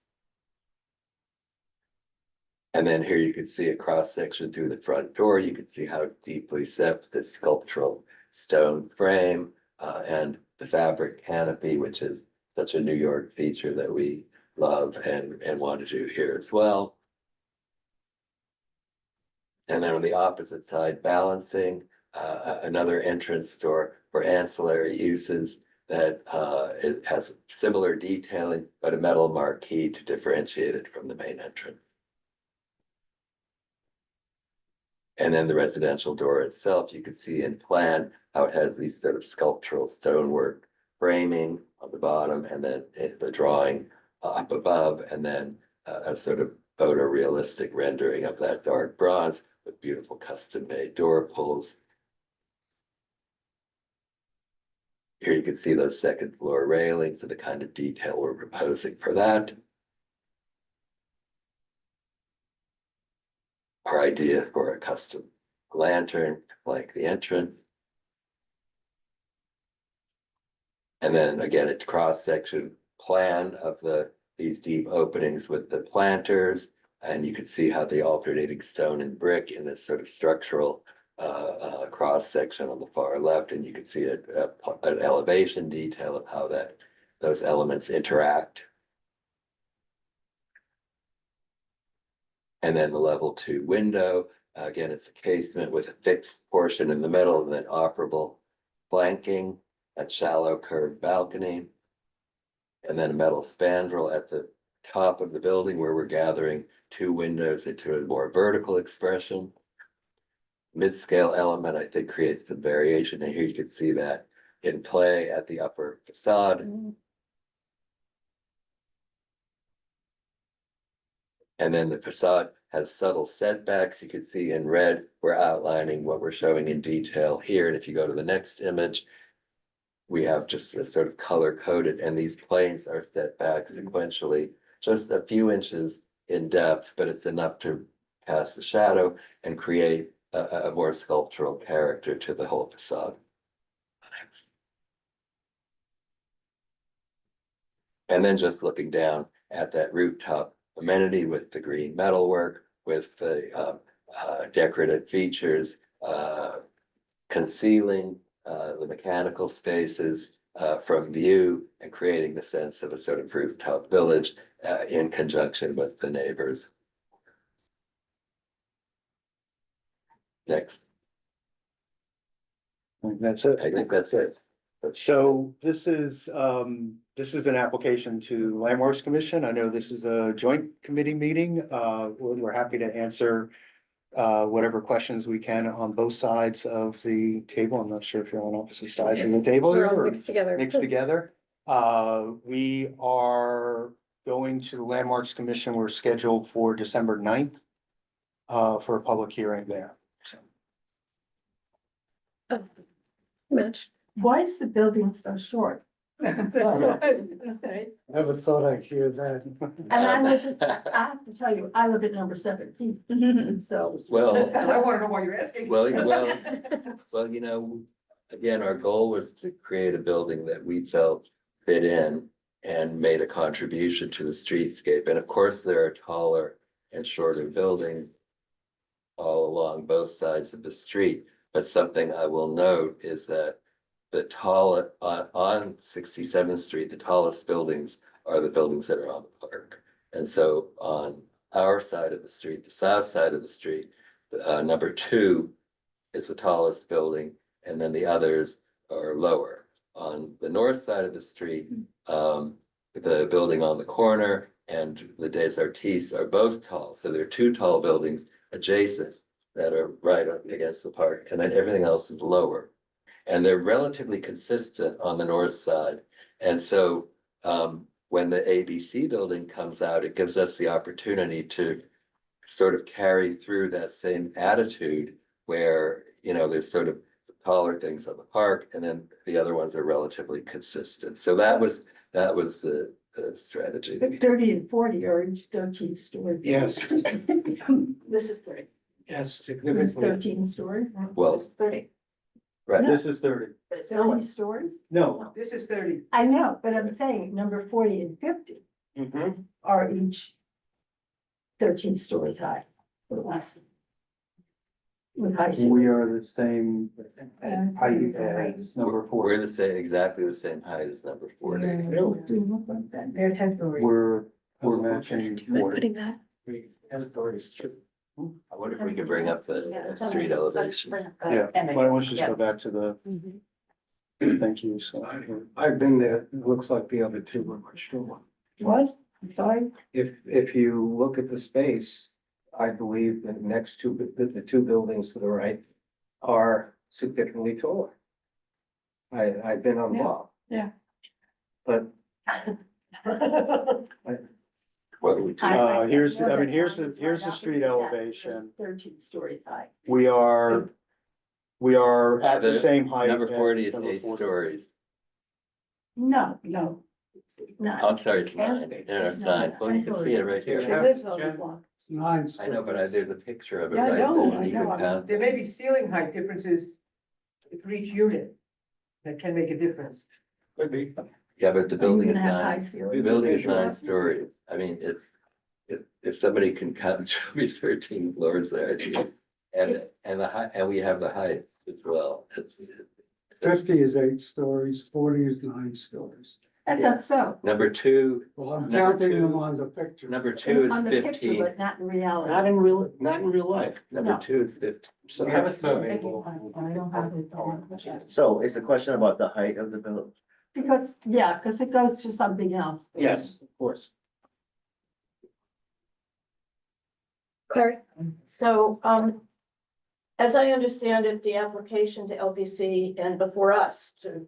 And then here you can see a cross section through the front door. You can see how deeply set the sculptural stone frame and the fabric canopy, which is such a New York feature that we love and want to do here as well. And then on the opposite side, balancing, another entrance door for ancillary uses that it has similar detailing, but a metal marquee to differentiate it from the main entrance. And then the residential door itself, you can see in plan how it has these sort of sculptural stonework framing on the bottom, and then the drawing up above, and then a sort of photorealistic rendering of that dark bronze with beautiful custom-made door pulls. Here you can see those second floor railings and the kind of detail we're proposing for that. Our idea for a custom lantern like the entrance. And then again, it's cross-section plan of these deep openings with the planters. And you can see how the alternating stone and brick in this sort of structural cross-section on the far left. And you can see an elevation detail of how those elements interact. And then the level 2 window, again, it's a casement with a fixed portion in the middle and then operable flanking, a shallow curved balcony. And then a metal spandrel at the top of the building where we're gathering 2 windows into a more vertical expression. Mid-scale element, I think, creates some variation. And here you can see that in play at the upper facade. And then the facade has subtle setbacks. You can see in red, we're outlining what we're showing in detail here. And if you go to the next image, we have just a sort of color coded, and these planes are set back sequentially, just a few inches in depth, but it's enough to cast a shadow and create a more sculptural character to the whole facade. And then just looking down at that rooftop amenity with the green metalwork, with the decorative features, concealing the mechanical spaces from view and creating the sense of a sort of rooftop village in conjunction with the neighbors. Next. That's it. I think that's it. So this is an application to Landmarks Commission. I know this is a joint committee meeting. We're happy to answer whatever questions we can on both sides of the table. I'm not sure if you're on opposite sides of the table We're here all or mixed together. mixed together. We are going to the Landmarks Commission. We're scheduled for December 9th for a public hearing there. Match. Why is the building so short? Never thought I'd hear that. And I have to tell you, I live at number 17, so. Well, I wanna know why you're asking. well, you know, again, our goal was to create a building that we felt fit in and made a contribution to the streetscape. And of course, there are taller and shorter buildings all along both sides of the street. But something I will note is that the tall on 67th Street, the tallest buildings are the buildings that are on the park. And so on our side of the street, the south side of the street, number 2 is the tallest building, and then the others are lower. On the north side of the street, the building on the corner and the Des Artistes are both tall. So there are 2 tall buildings adjacent that are right up against the park, and then everything else is lower. And they're relatively consistent on the north side. And so when the ABC building comes out, it gives us the opportunity to sort of carry through that same attitude where, you know, there's sort of taller things on the park, and then the other ones are relatively consistent. So that was the strategy. But 30 and 40 are each 13 stories. Yes, This is 30. yes, This is significantly. 13 stories. Well, This is 30. right, This is 30. But it's 30 going. stories? No. This is 30. I know, but I'm saying number 40 and 50 are each 13 stories high. or less. With high. We ceilings. are the same height as number four. we're the same, exactly the same height as number 40. Do look like that. They're 10 stories. We're matching. that? I wonder if we could bring up the street elevation. Yeah, why don't we just go back to the, thank you, so. I've been there. It looks like the other two were much smaller. What? I'm sorry? If you look at the space, I believe the next two, the two buildings to the right are significantly taller. I've been on Bob. Yeah. But What do we do? Here's, know I mean, that here's mine the, is here's right the opposite street that. elevation. 13 stories high. We are at the same height. Number 40 as is number 8 40. stories. No, no. It's not. I'm sorry, it's 9. No, it's 9. Well, you can see it right She here. lives on the block. 9 I know, but there's a picture of it Yeah, I right know, there. I You can know. count. There may be ceiling height differences for each unit that can make a difference. could be. Yeah, but the Are you building is gonna have high 9. ceilings? The building is Sure. 9 stories. I mean, if somebody can count, show me 13 floors there. And the height, and we have the height as well. 50 is 8 stories, 40 is 9 stories. I thought so. Number 2, Well, I'm Number counting them 2. on the picture. number 2 is On the picture, 15. but not in reality. Not in real life. Number No. 2 is 15. So We have a I survey. don't have it. So is the question about the height of the building? Because, yeah, because it goes to something else. Yes, of course. Clary? So, as I understand it, the application to LPC and before us to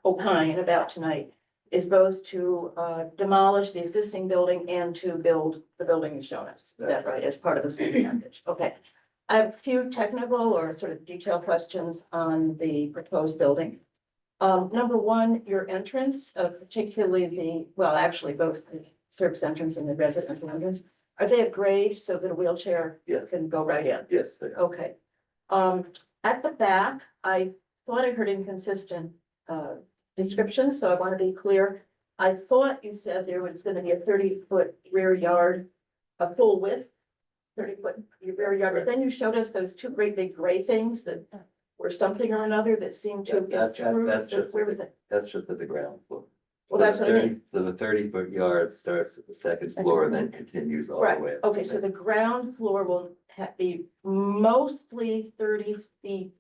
opine about tonight is both to demolish the existing building and to build the building you've shown us. Is that right? As part of the same package? Okay. I have a few technical or sort of detailed questions on the proposed building. Number one, your entrance, particularly actually both the service entrance and the residential entrance, are they at grade so that a wheelchair Yes, can go right in? yes, they are. Okay. At the back, I thought I heard inconsistent, descriptions, so I want to be clear. I thought you said there was gonna be a 30-foot rear yard, a full width, 30-foot rear yard, but then you showed us those two great big gray things that were something or another that seemed to have been That's through. just, Where was it? that's just at the ground floor. Well, that's what I mean. So the 30-foot yard starts at the second floor and then continues all the Right, way. up. okay, so the ground floor will be mostly 30 feet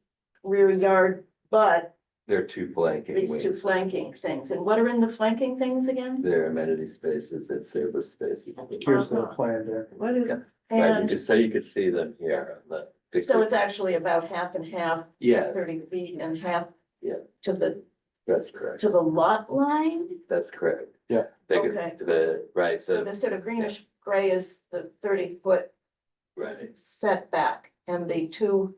rear yard, but There are 2 flanking these two wings. flanking things. And what are in the flanking things again? They're amenity spaces and service spaces. Here's the plan there. What is, Yeah. Right, and so you could see them here on the picture. so it's actually about half and half, Yeah, 30 feet and half. Yeah. To the, that's correct. to the lot line? That's correct. Yeah. They could, Okay. right, So so, the sort of greenish gray is the 30-foot right, setback, and the two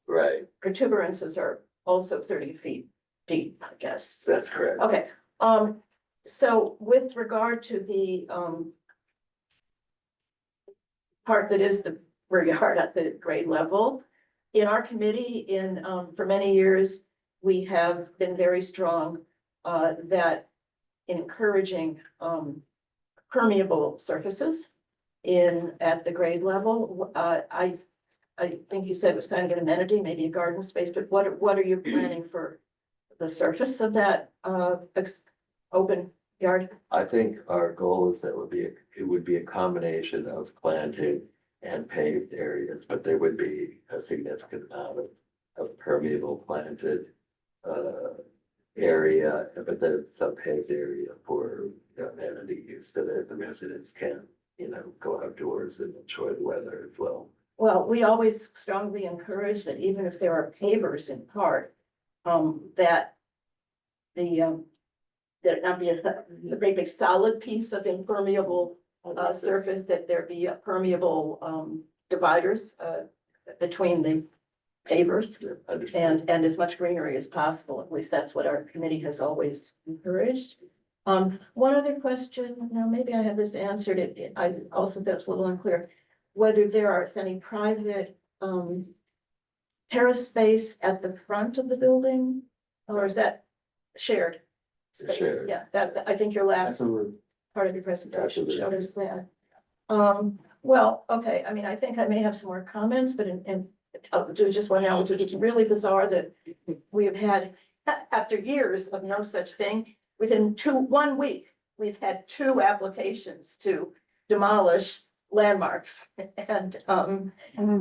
right, protuberances are also 30 feet deep, I guess. that's correct. Okay, so with regard to the, part that is the rear yard at the grade level, in our committee for many years, we have been very strong, that encouraging, permeable surfaces at the grade level. I think you said it was kind of an amenity, maybe a garden space, but what are you planning for the surface of that, open yard? I think our goal is that it would be a combination of planted and paved areas, but there would be a significant amount of permeable planted area, but then some paved area for amenity use so that the residents can, go outdoors and enjoy the weather as well. Well, we always strongly encourage that even if there are pavers in part, that there not be a great big solid piece of impermeable surface, that there be a permeable dividers between the pavers Understood. and as much greenery as possible. At least that's what our committee has always encouraged. One other question, now maybe I have this answered, I also, that's a little unclear, whether there are any private, terrace space at the front of the building, or is that shared? Space? Shared. Yeah, that, I think your last part of your presentation Absolutely. showed us that. Well, okay, I mean, I think I may have some more comments, but I'll do just one now, which is really bizarre that we have had, after years of no such thing, within 1 week, we've had 2 applications to demolish landmarks. And,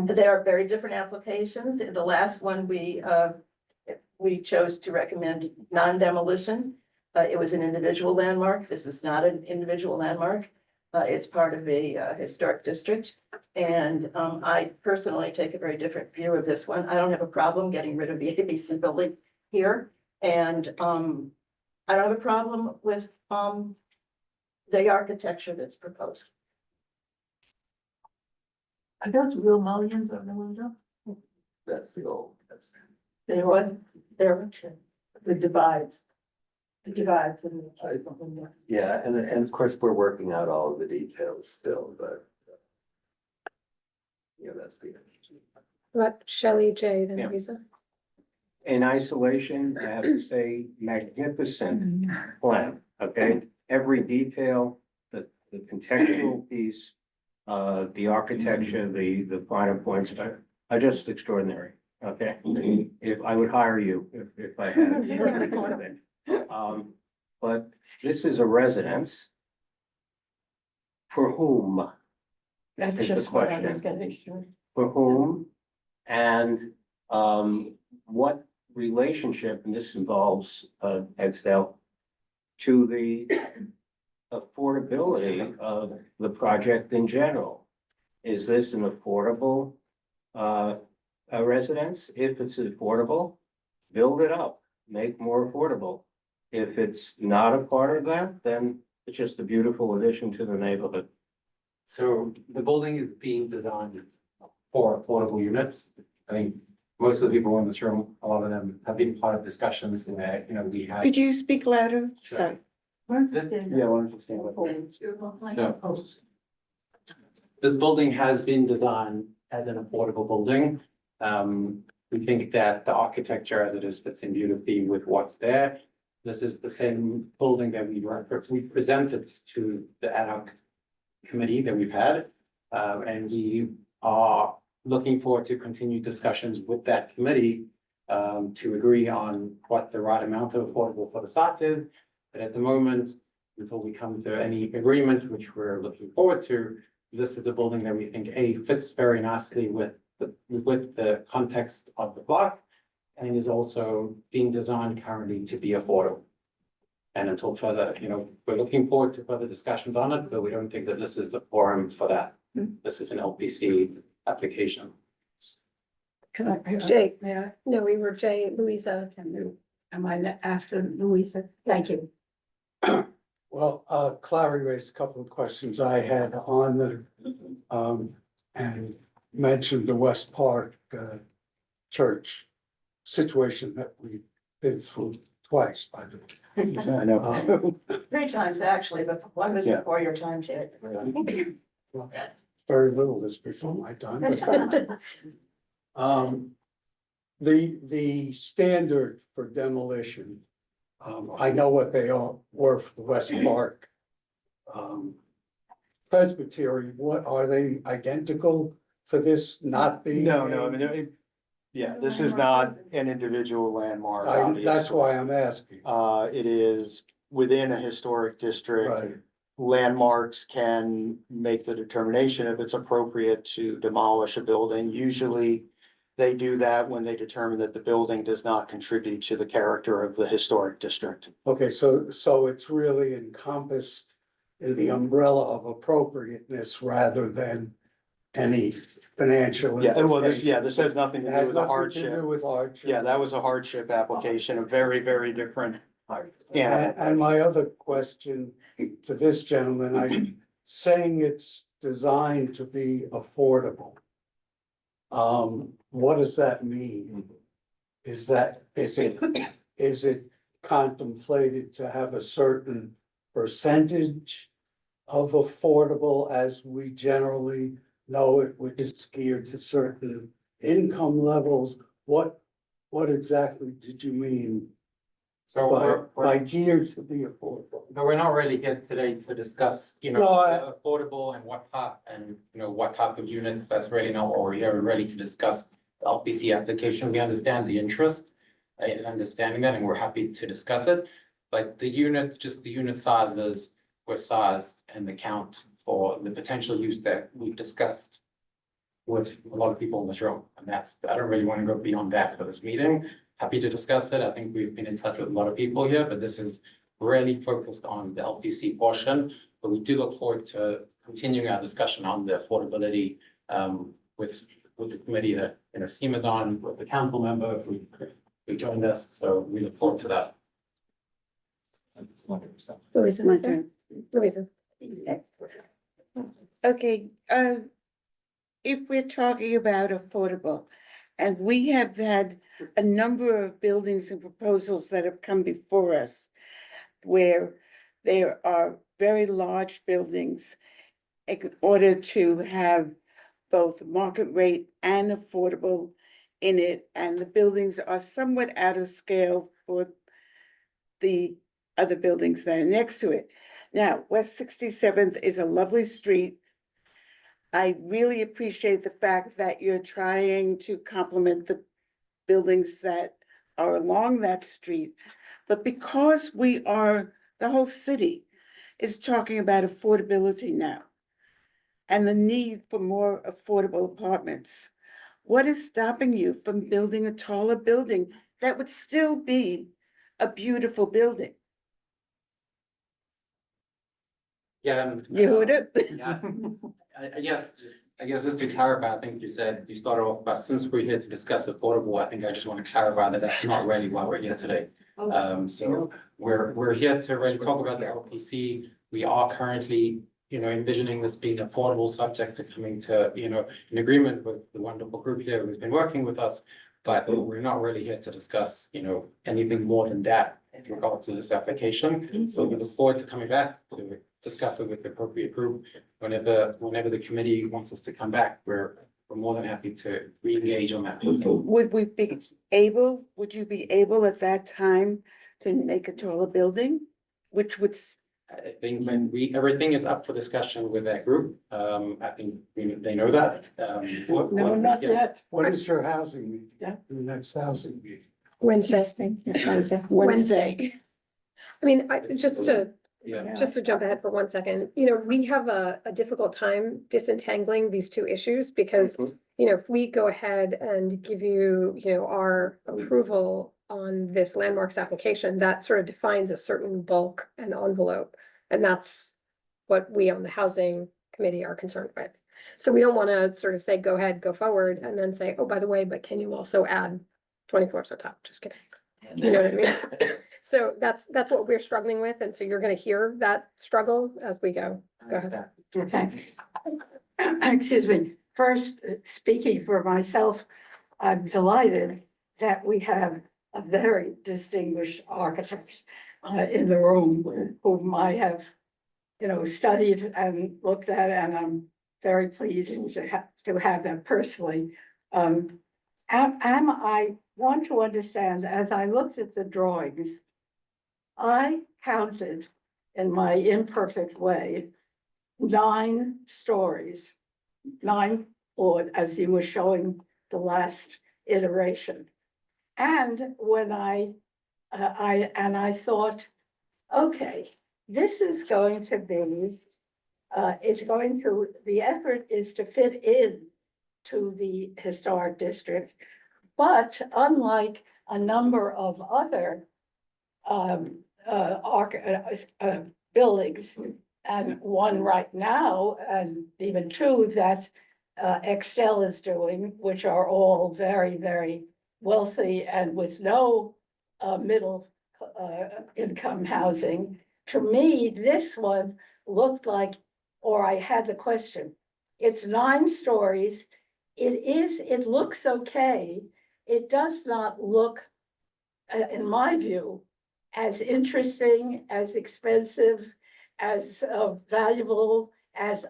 they are very different applications. The last one, we chose to recommend non-demolition. It was an individual landmark. This is not an individual landmark. It's part of a historic district. And I personally take a very different view of this one. I don't have a problem getting rid of the ABC building here. And I don't have a problem with the architecture that's proposed. Are those real mullions on the window? That's the old, that's. They're what? They're the divides. The divides in the window. Yeah, and of course, we're working out all of the details still, but. Yeah, that's the. About Shelley, Jay, then Yeah. Lisa. In isolation, I have to say magnificent plan, okay? Every detail, the contextual piece, the architecture, the finer points are just extraordinary, okay? If I would hire you, if I had. But this is a residence. For whom? That's Is the just what I was question. getting sure. For whom? And what relationship, and this involves Exdale, to the affordability of the project in general? Is this an affordable a residence? If it's affordable, build it up, make more affordable. If it's not a part of that, then it's just a beautiful addition to the neighborhood. So the building is being designed for affordable units. I think most of the people in this room, a lot of them have been part of discussions where, you know, we had. Could you speak louder? Sure. Sorry. This- Yeah, why don't you stand with No. This building has been designed as an affordable building. We think that the architecture as it is fits in beautifully with what's there. This is the same building that we presented to the ad hoc committee that we've had. And we are looking forward to continued discussions with that committee to agree on what the right amount of affordable for the site is. But at the moment, until we come to any agreement, which we're looking forward to, this is a building that we think fits very nicely with the context of the block, and is also being designed currently to be affordable. And until further, you know, we're looking forward to further discussions on it, but we don't think that this is the forum for that. This is an LPC application. Can I? Jay. May I? No, we were Jay, Louisa. Am I after Louisa? Thank you. Well, Clary raised a couple of questions I had on the, and mentioned the West Park, church situation that we've been through twice, by the way. I know. 3 times actually, but one was Yeah. before your time, Jay. Very little is before my time. but, the standard for demolition, I know what they all were for the West Park. Presbytery, what, are they identical for this not being? No, I mean, yeah, this is not an individual landmark. That's obviously. why I'm asking. It is within a historic district. Right. Landmarks can make the determination if it's appropriate to demolish a building. Usually they do that when they determine that the building does not contribute to the character of the historic district. Okay, so it's really encompassed in the umbrella of appropriateness rather than any financial. Yeah, well, this has nothing It to has do with the nothing to hardship. do with hardship. Yeah, that was a hardship application, a very, very different. And my other question to this gentleman, I'm saying it's designed to be affordable. What does that mean? Is it contemplated to have a certain percentage of affordable as we generally know it, which is geared to certain income levels? What exactly did you mean So by geared to the affordable? but we're not really here today to discuss, No, the affordable and what type and, what type of units. That's really not what we're here. We're ready to discuss the LPC application. We understand the interest in understanding that, and we're happy to discuss it. But the unit sizes were sized and the count for the potential use that we've discussed with a lot of people in this room. And I don't really want to go beyond that for this meeting. Happy to discuss it. I think we've been in touch with a lot of people here, but this is really focused on the LPC portion. But we do look forward to continuing our discussion on the affordability with the committee that, Seema's on, with the council member who joined us. So we look forward to that. Louisa. Okay, if we're talking about affordable, and we have had a number of buildings and proposals that have come before us where there are very large buildings in order to have both market rate and affordable in it, and the buildings are somewhat out of scale for the other buildings that are next to it. Now, West 67th is a lovely street. I really appreciate the fact that you're trying to complement the buildings that are along that street. But because the whole city is talking about affordability now and the need for more affordable apartments, what is stopping you from building a taller building that would still be a beautiful building? Yeah. You heard it? Yeah. I guess just to clarify, I think you said you started off, but since we're here to discuss affordable, I think I just want to clarify that that's not really why we're here today. So we're here to really talk about the LPC. We are currently, envisioning this being an affordable subject to coming to, an agreement with the wonderful group here who's been working with us. But we're not really here to discuss, anything more than that in regard to this application. So we look forward to coming back to discuss it with the appropriate group. Whenever the committee wants us to come back, we're more than happy to re-engage on that. Would you be able at that time to make a taller building? Which would, I think when everything is up for discussion with that group, I think they know that. No, not yet. What is your housing meeting? Yeah. The next housing meeting? Wednesday. Wednesday. I mean, just to Yeah. Just to jump ahead for 1 second, we have a difficult time disentangling these two issues because, if we go ahead and give you, our approval on this landmarks application, that sort of defines a certain bulk and envelope. And that's what we on the housing committee are concerned with. So we don't want to sort of say, go ahead, go forward, and then say, oh, by the way, but can you also add 20 floors on top? Just kidding. You know what I mean? So that's what we're struggling with, and so you're gonna hear that struggle as we go. Go ahead. Okay. Excuse me. First, speaking for myself, I'm delighted that we have a very distinguished architects in the room whom I have, studied and looked at, and I'm very pleased to have them personally. I want to understand, as I looked at the drawings, I counted in my imperfect way 9 stories, 9 floors, as you were showing the last iteration. And when I thought, okay, this is going to be, the effort is to fit in to the historic district. But unlike a number of other buildings, and one right now, and even 2 that Extel is doing, which are all very, very wealthy and with no middle income housing. To me, this one looked like, or I had the question, it's 9 stories, it looks okay. It does not look, in my view, as interesting, as expensive, as valuable as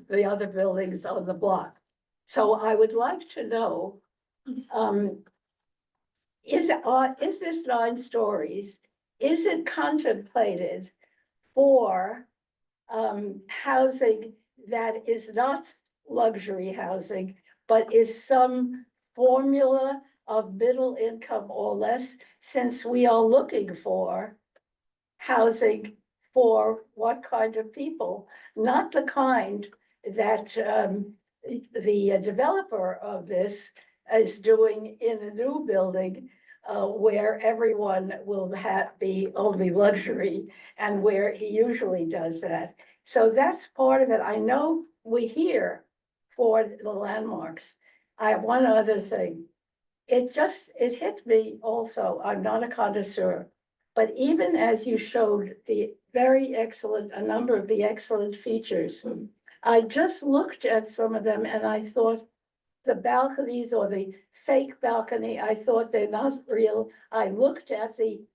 the other buildings on the block. So I would like to know, is this 9 stories? Is it contemplated for housing that is not luxury housing, but is some formula of middle income or less, since we are looking for housing for what kind of people, not the kind that the developer of this is doing in a new building where everyone will be only luxury, and where he usually does that. So that's part of it. I know we hear for the landmarks. I have one other thing. It hit me also, I'm not a connoisseur, but even as you showed a number of the excellent features, I just looked at some of them and I thought the balconies or the fake balcony, I thought they're not real. I looked at the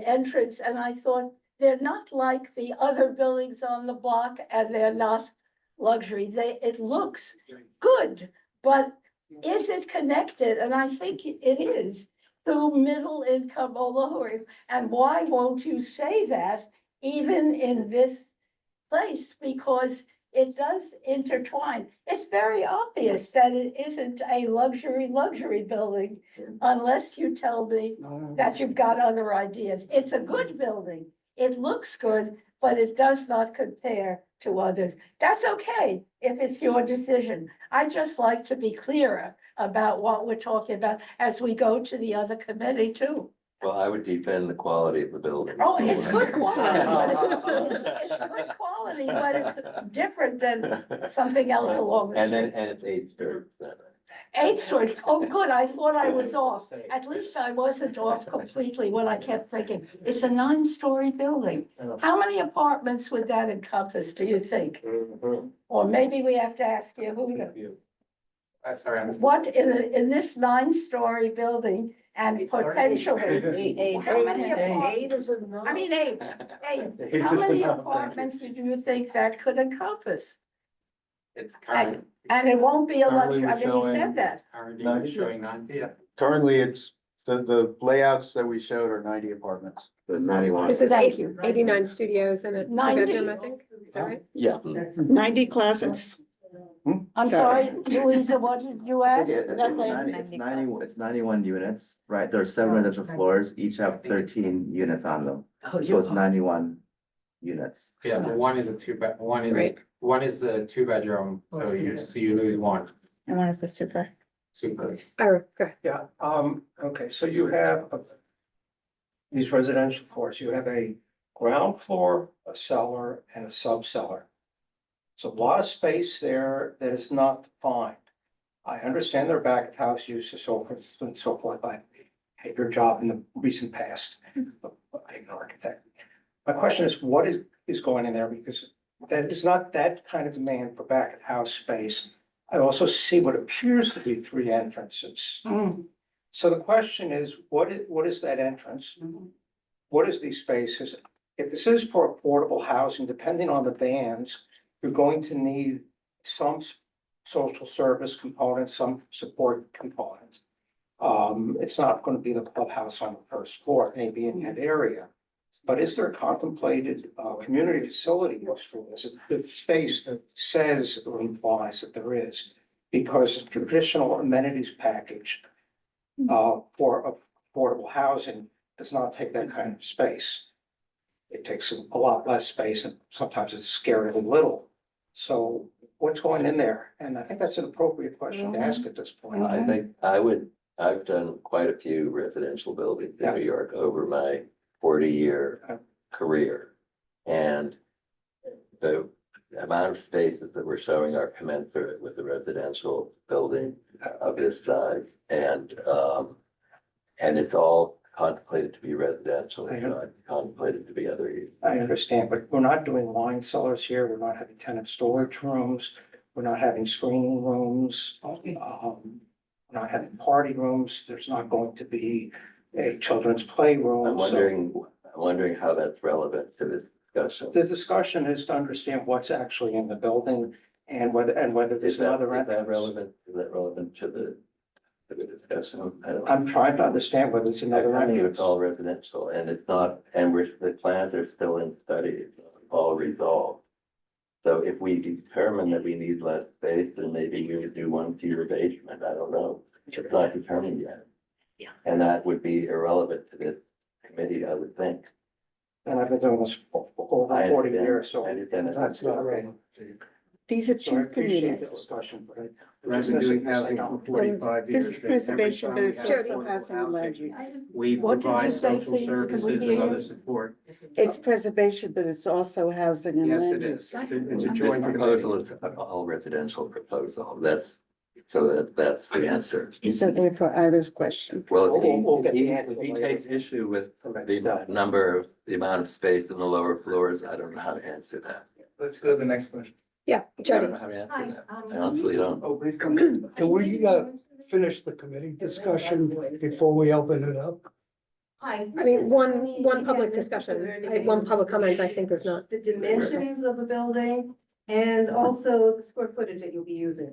entrance and I thought they're not like the other buildings on the block, and they're not luxury. It looks good, but is it connected? And I think it is to middle income or lower. And why won't you say that even in this place? Because it does intertwine. It's very obvious that it isn't a luxury building unless you tell me that you've got other ideas. It's a good building. It looks good, but it does not compare to others. That's okay if it's your decision. I just like to be clearer about what we're talking about as we go to the other committee too. Well, I would defend the quality of the building. Oh, it's good quality, but it's good quality, but it's different than something else along the And street. it's 8 stories. 8 stories, oh, good, I thought I was off. At least I wasn't off completely when I kept thinking, it's a 9-story building. How many apartments would that encompass, do you think? Or maybe we have to ask Yehuda. Sorry, I'm. What in this 9-story building and potentially, how many apartments? I mean, eight. How many apartments do you think that could encompass? It's current. And it won't be a Currently, luxury, I we're mean, you showing- said that. Currently, we're showing 9, yeah. Currently, it's, the layouts that we showed are 90 apartments. The 91. This is Thank you. 89 studios and a 90. 2-bedroom, I think. Is that right? Yeah. 90 closets. I'm sorry, Louisa, what did you ask? It's 91 units, right? There's 7 residential floors, each have 13 units on them. So it's 91 units. Yeah, but one is a 2-bed, one is Right. a 2-bedroom, so you lose one. And one is the super. Super. Oh, good. Yeah, okay, so you have these residential floors, you have a ground floor, a cellar, and a sub-cellar. It's a lot of space there that is not defined. I understand their back of house use and so forth and so forth. I hate your job in the recent past, I'm an architect. My question is, what is going in there? Because that is not that kind of demand for back of house space. I also see what appears to be 3 entrances. So the question is, what is that entrance? What is these spaces? If this is for affordable housing, depending on the bands, you're going to need some social service components, some support components. It's not going to be the clubhouse on the first floor, maybe in that area. But is there contemplated community facility use for this? It's the space that says or implies that there is, because a traditional amenities package for affordable housing does not take that kind of space. It takes a lot less space, and sometimes it's scarily little. So what's going in there? And I think that's an appropriate question to ask at this point. I think I've done quite a few residential buildings in New York over my 40-year career. And the amount of spaces that we're showing are commensurate with the residential building of this size. And it's all contemplated to be residential, it's not contemplated to be other use. I understand, but we're not doing wine cellars here. We're not having tenant storage rooms. We're not having screening rooms, we're not having party rooms. There's not going to be a children's playroom. I'm wondering how that's relevant to this discussion. The discussion is to understand what's actually in the building and whether there's Is that, another. is that relevant to the discussion? I don't- I'm trying to understand whether it's another. I think entrance. it's all residential and it's not, and the plans are still in study, it's not all resolved. So if we determine that we need less space, then maybe we would do one fewer basement, I don't know, it's not determined yet. Yeah. And that would be irrelevant to this committee, I would think. And I've been doing this for over I 40 understand- years, so. I understand it's- That's not right. These are So I two appreciate the committees. discussion, but I. I've been doing housing for 45 This years. is preservation, but it's Every time we also have housing and affordable land housing, use. We What did you provide say, social please? Can we services hear and you? other support. It's preservation, but it's also housing and Yes, land it use. is. It's a This joint proposal is an all residential proposal, that's the answer. So therefore, Ira's question. Well, We'll get if the he, answer if he later. takes issue with Next step. the amount of space in the lower floors, I don't know how to answer that. Let's go to the next question. Yeah, I Jody. don't know how to answer that. I honestly don't. Oh, please come in. Can we, finish the committee discussion before we open it up? I mean, one public discussion, one public comment, I think is not. The dimensions of the building and also the square footage that you'll be using.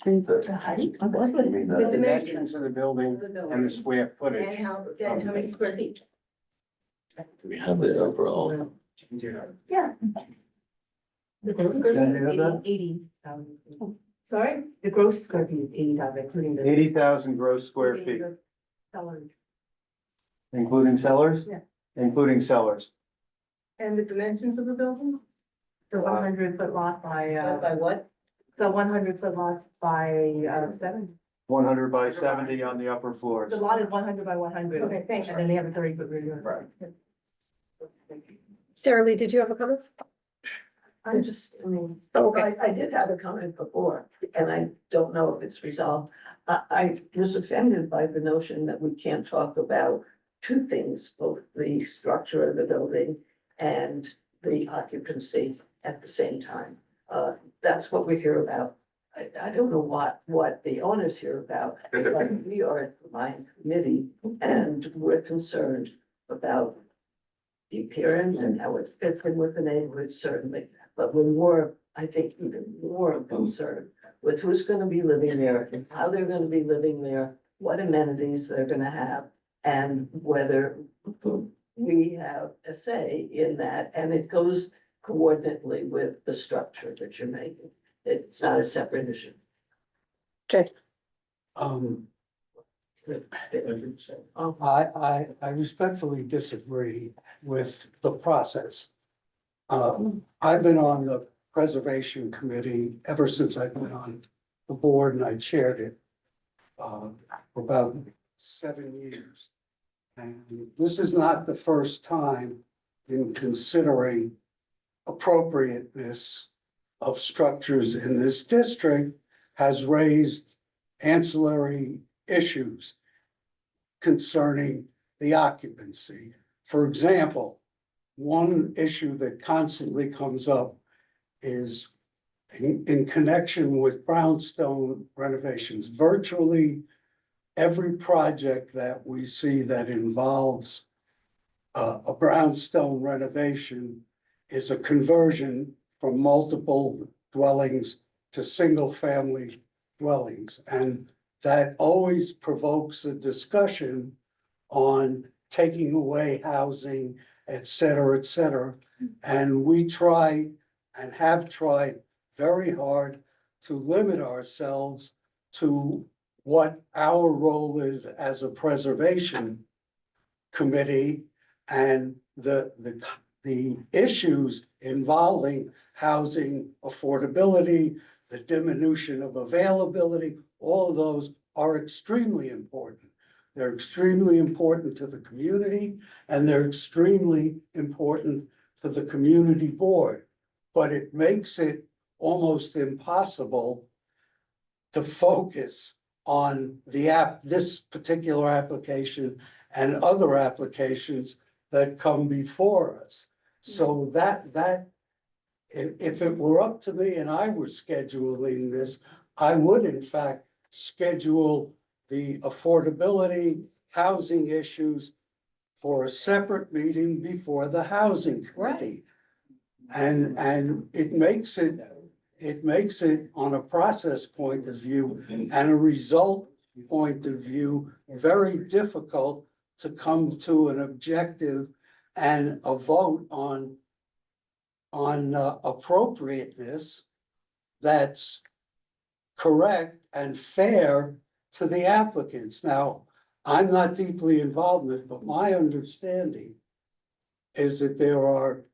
The The dimensions of the building and the square And footage. how many square feet? Do we have the overall? Yeah. The gross square feet is 80,000. Sorry? The gross square feet is 80,000, including the. 80,000 gross square feet, the cellars. including cellars? Yeah. Including cellars. And the dimensions of the building? The 100-foot lot by what? The 100-foot lot by 70. 100 by 70 on the upper floors. The lot is 100 by 100. Okay, thanks. And then they have a 30-foot rear yard. Right. Sarah Lee, did you have a comment? I just, I mean, Oh, okay. I did have a comment before, and I don't know if it's resolved. I was offended by the notion that we can't talk about two things, both the structure of the building and the occupancy at the same time. That's what we hear about. I don't know what the owners hear about, but we are at the mine committee and we're concerned about the appearance and how it fits in with the neighborhood, certainly. But we're more, I think, even more concerned with who's gonna be living there and how they're gonna be living there, what amenities they're gonna have, and whether we have a say in that, and it goes coordinately with the structure that you're making. It's not a separate issue. Jay. I respectfully disagree with the process. I've been on the preservation committee ever since I've been on the board and I chaired it for about 7 years. And this is not the first time in considering appropriateness of structures in this district has raised ancillary issues concerning the occupancy. For example, one issue that constantly comes up is in connection with brownstone renovations. Virtually every project that we see that involves a brownstone renovation is a conversion from multiple dwellings to single-family dwellings. And that always provokes a discussion on taking away housing, et cetera, et cetera. And we try and have tried very hard to limit ourselves to what our role is as a preservation committee and the issues involving housing affordability, the diminution of availability, all of those are extremely important. They're extremely important to the community and they're extremely important to the community board. But it makes it almost impossible to focus on this particular application and other applications that come before us. So that if it were up to me and I were scheduling this, I would in fact schedule the affordability, housing issues for a separate meeting before the housing committee. And it makes it on a process point of view and a result point of view, very difficult to come to an objective and a vote on appropriateness that's correct and fair to the applicants. Now, I'm not deeply involved in it, but my understanding is that there are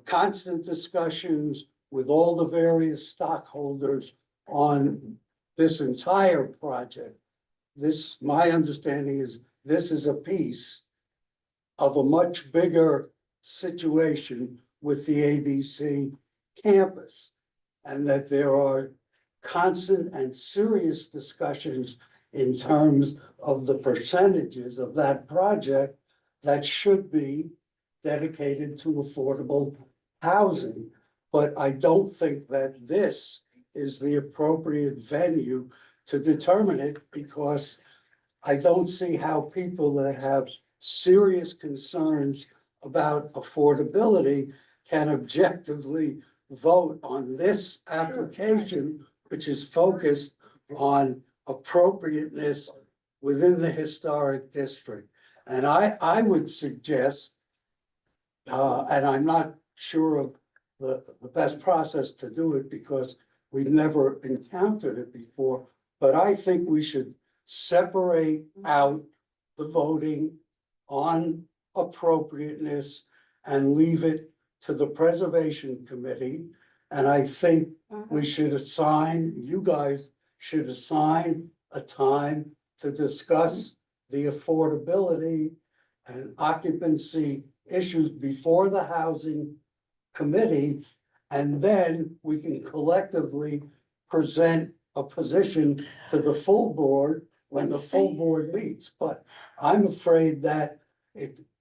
constant discussions with all the various stockholders on this entire project. My understanding is this is a piece of a much bigger situation with the ABC campus. And that there are constant and serious discussions in terms of the percentages of that project that should be dedicated to affordable housing. But I don't think that this is the appropriate venue to determine it, because I don't see how people that have serious concerns about affordability can objectively vote on this application, which is focused on appropriateness within the historic district. And I would suggest, and I'm not sure of the best process to do it because we've never encountered it before, but I think we should separate out the voting on appropriateness and leave it to the Preservation Committee. And I think we should assign, you guys should assign a time to discuss the affordability and occupancy issues before the Housing Committee. And then we can collectively present a position to the full board when the full board meets. But I'm afraid that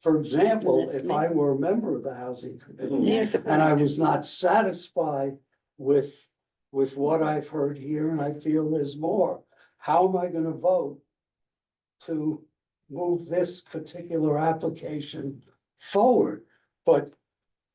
for example, if I were a member of the Housing Committee and I was not satisfied with what I've heard here, and I feel there's more, how am I gonna vote to move this particular application forward? But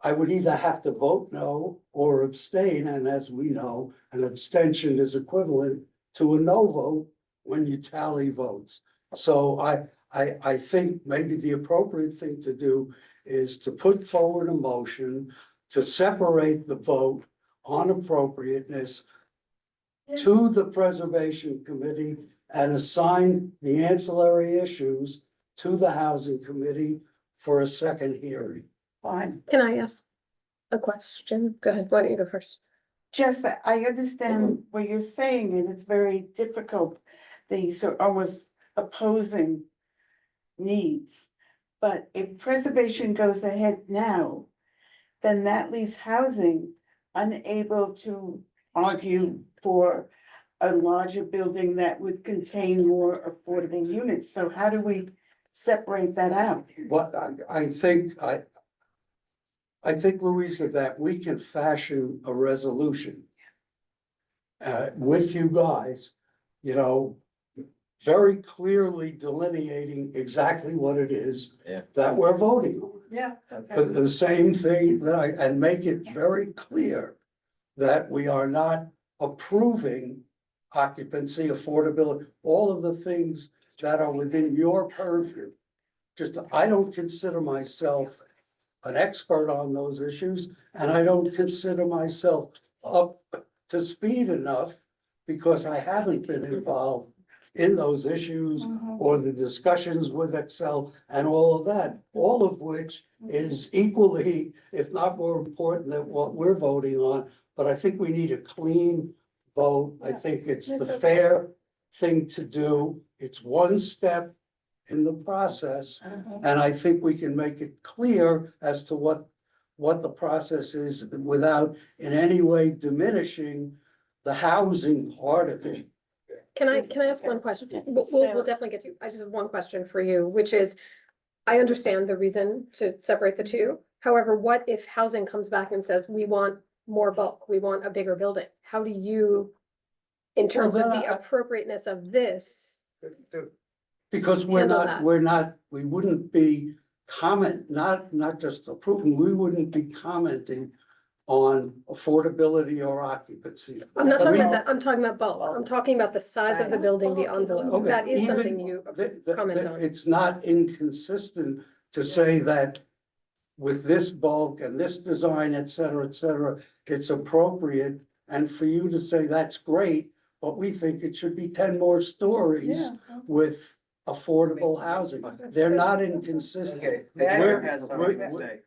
I would either have to vote no or abstain, and as we know, an abstention is equivalent to a no vote when you tally votes. So I think maybe the appropriate thing to do is to put forward a motion to separate the vote on appropriateness to the Preservation Committee and assign the ancillary issues to the Housing Committee for a second hearing. Fine. Can I ask a question? Go ahead, why don't you go first? Jess, I understand what you're saying, and it's very difficult. These are almost opposing needs. But if preservation goes ahead now, then that leaves housing unable to argue for a larger building that would contain more affordable units. So how do we separate that out? What I think, Louisa, that we can fashion a resolution with you guys, you know, very clearly delineating exactly what it is that we're voting on. Yeah. But the same thing and make it very clear that we are not approving occupancy, affordability, all of the things that are within your purview. Just, I don't consider myself an expert on those issues, and I don't consider myself up to speed enough because I haven't been involved in those issues or the discussions with Excel and all of that, all of which is equally, if not more important than what we're voting on. But I think we need a clean vote. I think it's the fair thing to do. It's one step in the process. And I think we can make it clear as to what the process is without in any way diminishing the housing part of it. Can I ask one question? We'll definitely get to, I just have one question for you, which is, I understand the reason to separate the two. However, what if housing comes back and says, we want more bulk, we want a bigger building? How do you, in terms of the appropriateness of this? Because Handle that. we wouldn't be not just approving, we wouldn't be commenting on affordability or occupancy. I'm not talking We- about that, I'm talking about bulk. I'm talking about the size of the building, the envelope. Okay, That is even something you comment on. It's not inconsistent to say that with this bulk and this design, et cetera, it's appropriate. And for you to say that's great, but we think it should be 10 more stories with affordable housing. They're not inconsistent. Okay. We're-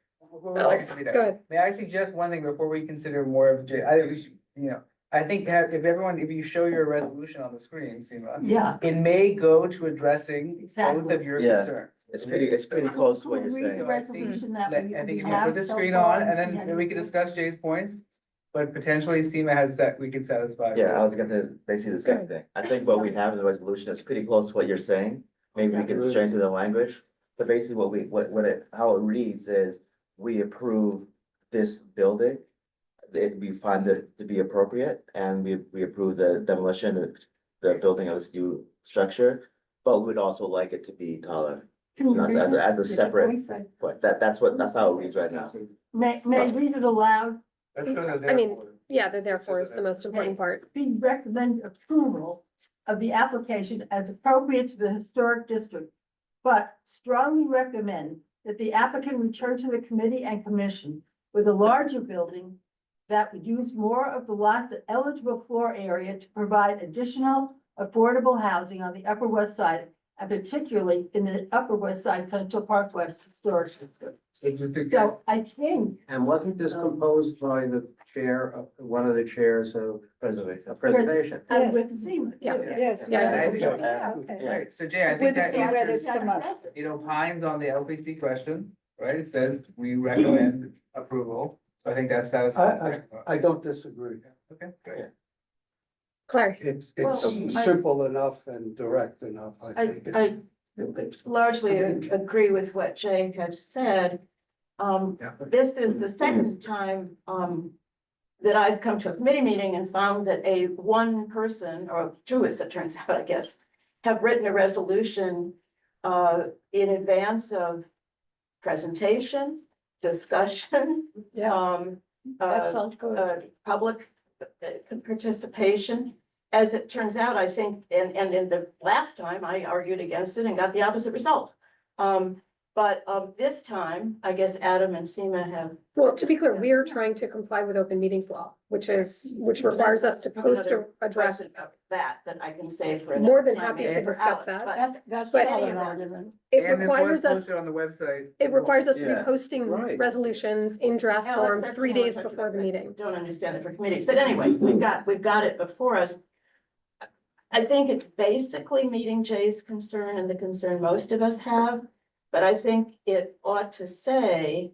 Alex, go ahead. May I suggest one thing before we consider more of I think if you show your resolution on the screen, Seema. Yeah. It may go to addressing both Exactly. of your Yeah. concerns. It's pretty close to what you're Read the saying. resolution that I we think if you have put the so screen far on, and see then how we you can feel. discuss Jay's points, but potentially Seema we could satisfy. Yeah, I was gonna basically the same thing. I think what we have in the resolution is pretty close to what you're saying. Maybe we can strengthen the language, but basically how it reads is, we approve this building. We find it to be appropriate, and we approve the demolition of the building of this new structure, but we'd also like it to be taller. As a separate, but that's how it reads right now. May I read it aloud? I mean, yeah, the therefore is the most important part. We recommend approval of the application as appropriate to the historic district, but strongly recommend that the applicant return to the committee and commission with a larger building that would use more of the lot's eligible floor area to provide additional affordable housing on the Upper West Side, and particularly in the Upper West Side Central Park West Historic District. So I think. And wasn't this proposed by the chair of, one of the chairs of preservation? And with Seema. Yeah. Yes. Right, so Jay, I think With that a few answers, edits from us. it opines on the LPC question, right? It says we recommend approval, so I think that's satisfactory. I don't disagree. Okay, great. Claire. It's Well, I- simple enough and direct enough, I think. It's- I largely agree with what Jay had said. This is the second time, that I've come to a committee meeting and found that one person, or two as it turns out, I guess, have written a resolution, in advance of presentation, discussion, That sounds good. public participation. As it turns out, I think, and in the last time I argued against it and got the opposite result. But this time, I guess Adam and Seema have. Well, to be clear, we are trying to comply with open meetings law, which requires us to post a draft. Question about that I can say for. More than another time, happy to maybe for discuss Alex, that. but- That's But not an argument. It And this was requires us, posted on the website. it requires us to be Yeah. posting Right. resolutions in draft Alex, form that's 3 the one days I'm talking before the about. meeting. Don't understand it for committees, but anyway, we've got it before us. I think it's basically meeting Jay's concern and the concern most of us have, but I think it ought to say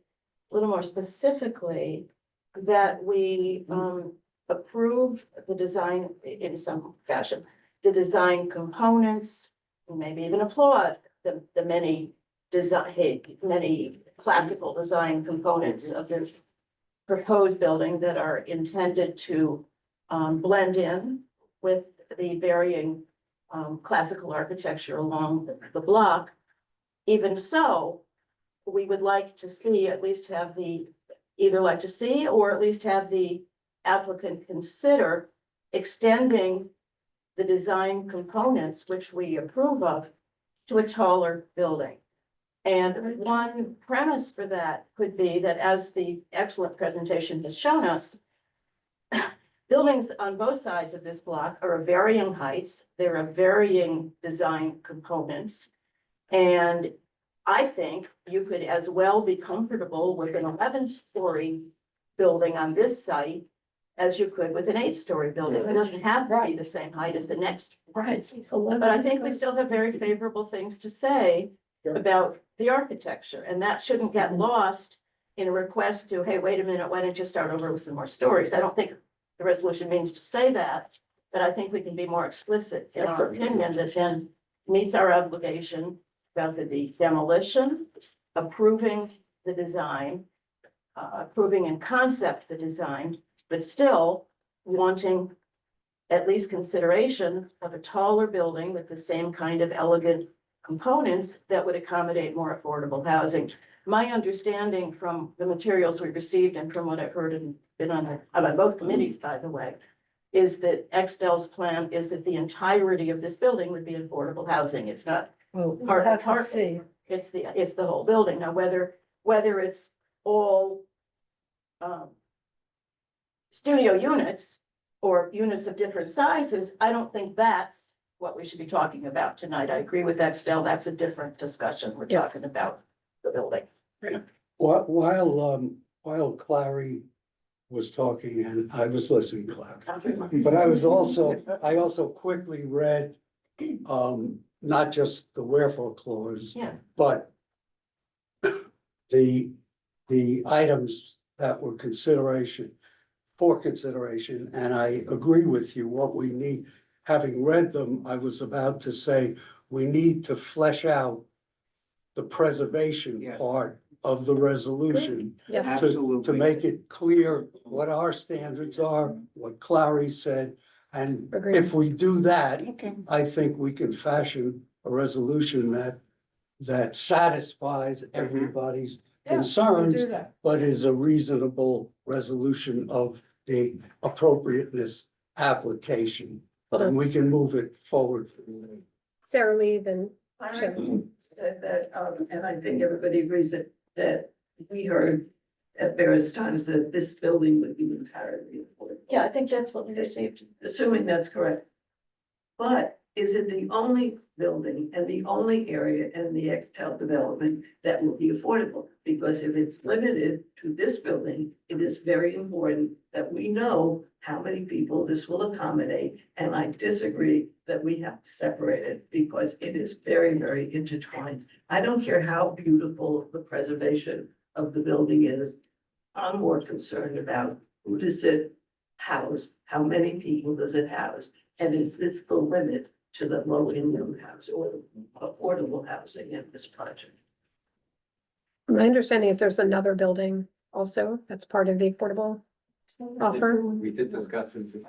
a little more specifically that we approve the design in some fashion, the design components, maybe even applaud the many classical design components of this proposed building that are intended to blend in with the varying classical architecture along the block. Even so, we would like to see, at least have either like to see, or at least have the applicant consider extending the design components, which we approve of, to a taller building. And one premise for that could be that, as the excellent presentation has shown us, buildings on both sides of this block are of varying heights, there are varying design components. And I think you could as well be comfortable with an 11-story building on this site as you could with an 8-story building. It doesn't have to be the same height as the next. Right. But I think we still have very favorable things to say about the architecture, and that shouldn't get lost in a request to, hey, wait a minute, why don't you start over with some more stories? I don't think the resolution means to say that, but I think we can be more explicit in our opinion that then meets our obligation about the demolition, approving the design, approving in concept the design, but still wanting at least consideration of a taller building with the same kind of elegant components that would accommodate more affordable housing. My understanding from the materials we received and from what I've heard and been on both committees, by the way, is that XDEL's plan is that the entirety of this building would be affordable housing. It's not Well, part we'll of have to see. it's the whole building. Now, whether it's all studio units or units of different sizes, I don't think that's what we should be talking about tonight. I agree with XDEL. That's a different discussion. We're Yes. talking about the building. While Clary was talking and I was listening, Clary. But I also quickly read, not just the wherefore clause, Yeah. but the items that were for consideration, and I agree with you, what we need, having read them, I was about to say, we need to flesh out the preservation Yes. part of the resolution. Yes. To Absolutely. make it clear what our standards are, what Clary said, and Agreed. if we do that, Okay. I think we can fashion a resolution that satisfies everybody's concerns, but is a reasonable resolution of the appropriateness application. And we can move it forward from there. Sarah Lee, then Sharon said that, and I think everybody agrees that we heard at various times that this building would be entirely affordable. Yeah, I think that's what we received. Assuming that's correct. But is it the only building and the only area in the XTEL development that will be affordable? Because if it's limited to this building, it is very important that we know how many people this will accommodate. And I disagree that we have to separate it because it is very, very intertwined. I don't care how beautiful the preservation of the building is. I'm more concerned about who does it house, how many people does it house? And is this the limit to the low income house or affordable housing in this project? my understanding is there's another building also that's part of the affordable offer. We did discuss it.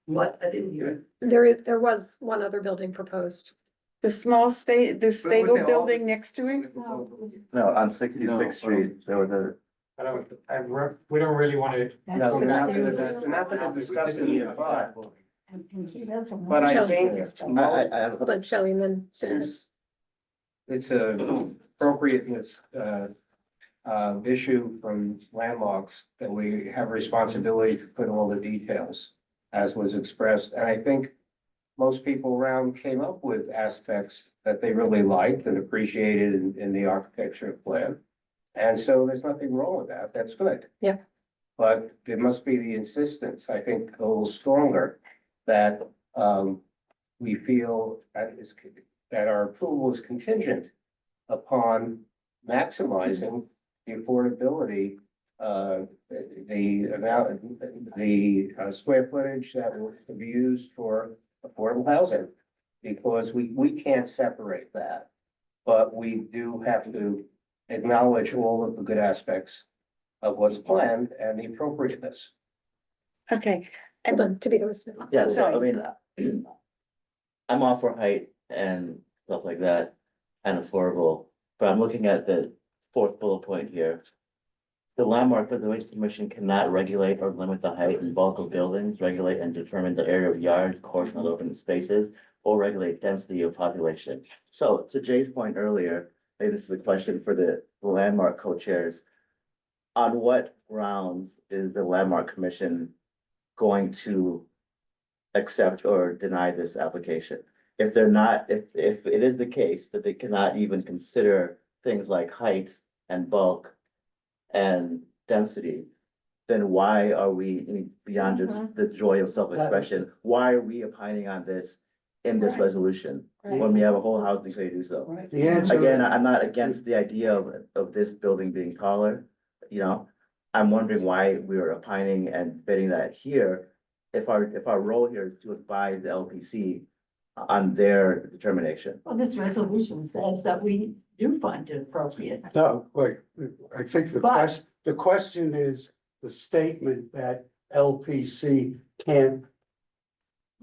What? I didn't hear. There was one other building proposed. The Stagel building next to it? No, on 66th Street, there was a. We don't really want to. No, they're not gonna discuss it here, but I think Hold on, Shelley, and then. since it's a appropriateness, issue from landmarks, that we have a responsibility to put all the details as was expressed, and I think most people around came up with aspects that they really liked and appreciated in the architecture plan. And so there's nothing wrong with that. That's good. Yeah. But there must be the insistence, I think, a little stronger that we feel that our approval is contingent upon maximizing the affordability, the amount, the square footage that will be used for affordable housing. Because we can't separate that, but we do have to acknowledge all of the good aspects of what's planned and the appropriateness. Okay. Hold on, to be honest. Yeah, so I mean, I'm all for height and stuff like that and affordable, but I'm looking at the fourth bullet point here. The Landmark Preservation Commission cannot regulate or limit the height and bulk of buildings, regulate and determine the area of yards, course, and open spaces, or regulate density of population. So to Jay's point earlier, maybe this is a question for the Landmark co-chairs. On what grounds is the Landmark Commission going to accept or deny this application? If they're not, if it is the case that they cannot even consider things like height and bulk and density, then why are we, beyond just the joy of self-expression, why are we opining on this in this resolution when we have a whole housing committee do so? The answer. Again, I'm not against the idea of this building being taller, you know? I'm wondering why we are opining and bidding that here, if our role here is to advise the LPC on their determination. Well, this resolution says that we do find it appropriate. No, wait, I think But- the question is the statement that LPC can't.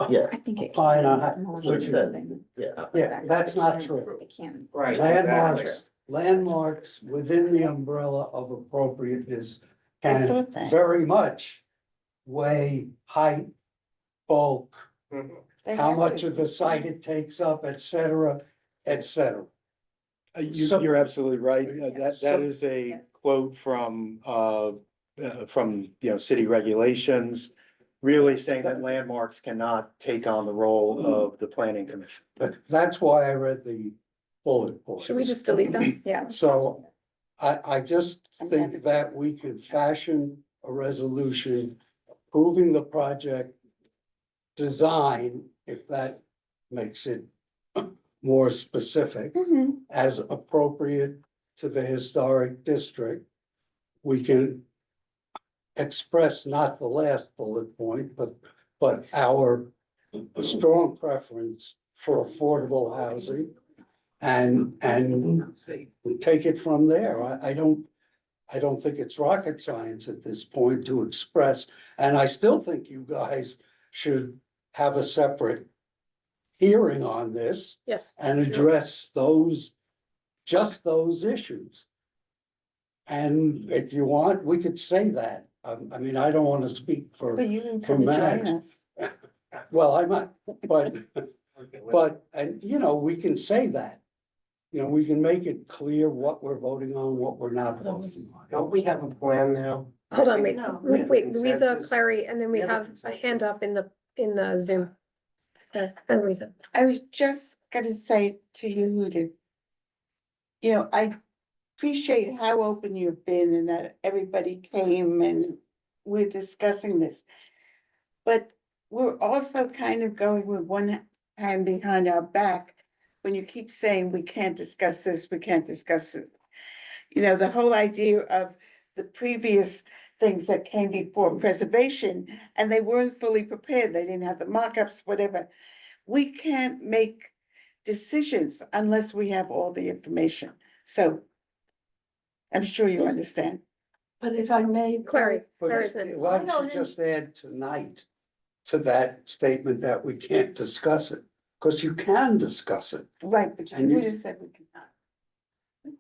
Yeah. I think it Apply can. on, More which is, than- Yeah. yeah, that's not true. It can. Right. Landmarks within the umbrella of appropriateness I can thought that. very much weigh height, bulk, They how have much to. of the site it takes up, et cetera, et cetera. So- You're absolutely right. That So- is a quote from, you know, city regulations. Really saying that landmarks cannot take on the role of the planning commission. But that's why I read the bullet point. Should we just delete them? Yeah. So I just think that we could fashion a resolution approving the project design, if that makes it more specific, Mhm. as appropriate to the historic district. We can express not the last bullet point, but our strong preference for affordable housing and take it from there. I don't think it's rocket science at this point to express, and I still think you guys should have a separate hearing on this Yes. and address those, just those issues. And if you want, we could say that. I mean, I don't want to speak for, But you can for come and join Max. us. Well, I might, but, and, you know, we can say that. You know, we can make it clear what we're voting on, what we're not voting on. Don't we have a plan now? Hold on, wait, No. wait, Louisa, Consensus? Clary, and then we We have a have a consensus. hand up in the Zoom. And Louisa. I was just gonna say to you, Huda, you know, I appreciate how open you've been and that everybody came and we're discussing this. But we're also kind of going with one hand behind our back when you keep saying we can't discuss this, we can't discuss this. You know, the whole idea of the previous things that came before preservation, and they weren't fully prepared, they didn't have the mock-ups, whatever. We can't make decisions unless we have all the information, so I'm sure you understand. But if I may. Clary, But Clary's next. why don't you just add tonight to that statement that we can't discuss it? Because you can discuss it. Right, but And you you- just said we cannot.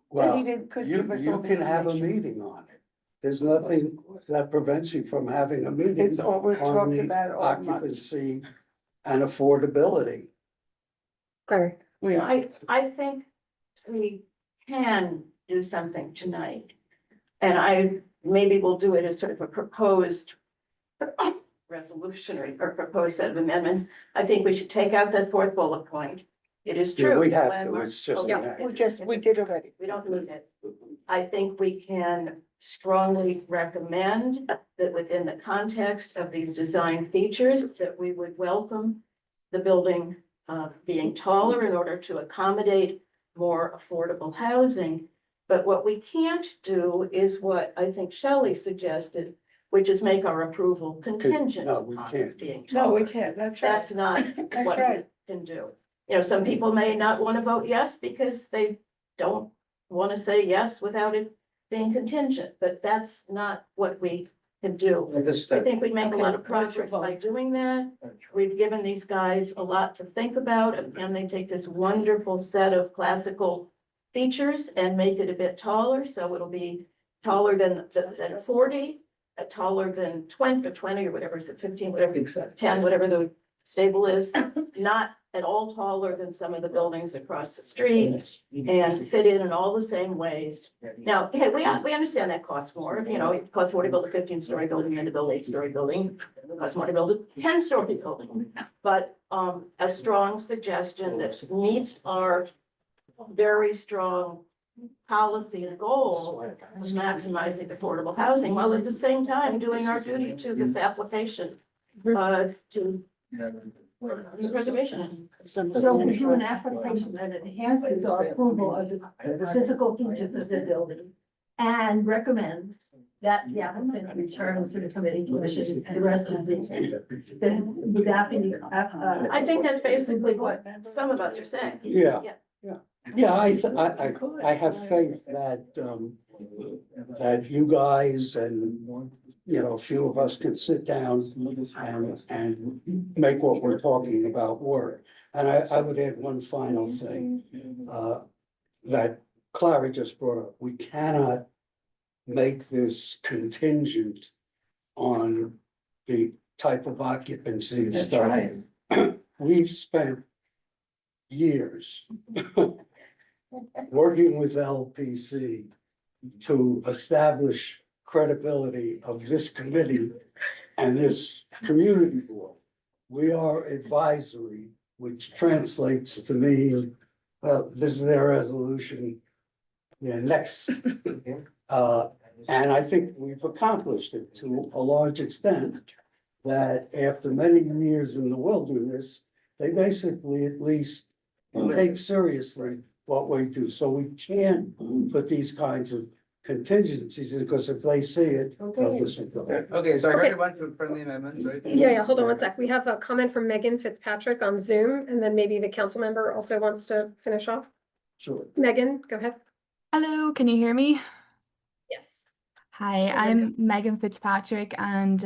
Well, he didn't- couldn't you, give us you all the can have a information. meeting on it. There's nothing that prevents you from having a meeting It's all we've on talked the about all month. occupancy and affordability. Clary. We are. I think we can do something tonight. And maybe we'll do it as sort of a proposed resolution or proposed set of amendments. I think we should take out that fourth bullet point. It is Yeah, true. we the have to, landmark- it's just Oh, an yeah, act. We did already. We don't need it. I think we can strongly recommend that within the context of these design features, that we would welcome the building being taller in order to accommodate more affordable housing. But what we can't do is what I think Shelley suggested, which is make our approval contingent No, we upon it can't. being No, taller. we can't, that's right. That's not That's what we right. can do. You know, some people may not want to vote yes because they don't want to say yes without it being contingent, but that's not what we can do. I think we make a lot of progress by doing that. We've given these guys a lot to think about, and they take this wonderful set of classical features and make it a bit taller, so it'll be taller than 40, taller than 20 or whatever, is it 15, whatever, 10, whatever the stable is, not at all taller than some of the buildings across the street, and fit in all the same ways. Now, hey, we understand that costs more, you know, it costs more to build a 15-story building than to build an 8-story building. It costs more to build a 10-story building, but a strong suggestion that meets our very strong policy and goal of maximizing affordable housing, while at the same time doing our duty to this application to preservation. So we do an application that enhances our approval of the physical features of the building and recommends that the applicant return to the committee commission and the rest of the, then would that be? I think that's basically what some of us are saying. Yeah. Yeah, I have faith that, that you guys and, you know, a few of us can sit down and make what we're talking about work. And I would add one final thing, that Clara just brought up. We cannot make this contingent on the type of occupancy That's stuff. right. We've spent years working with LPC to establish credibility of this committee and this community board. We are advisory, which translates to me, well, this is their resolution. Yeah, next. And I think we've accomplished it to a large extent, that after many years in the wilderness, they basically at least take seriously what we do. So we can't put these kinds of contingencies in, because if they see it, they'll disregard. Okay, so I heard Okay. a bunch of friendly amendments, right? Yeah, hold on one sec. We have a comment from Megan Fitzpatrick on Zoom, and then maybe the council member also wants to finish off. Sure. Megan, go ahead. Hello, can you hear me? Yes. Hi, I'm Megan Fitzpatrick, and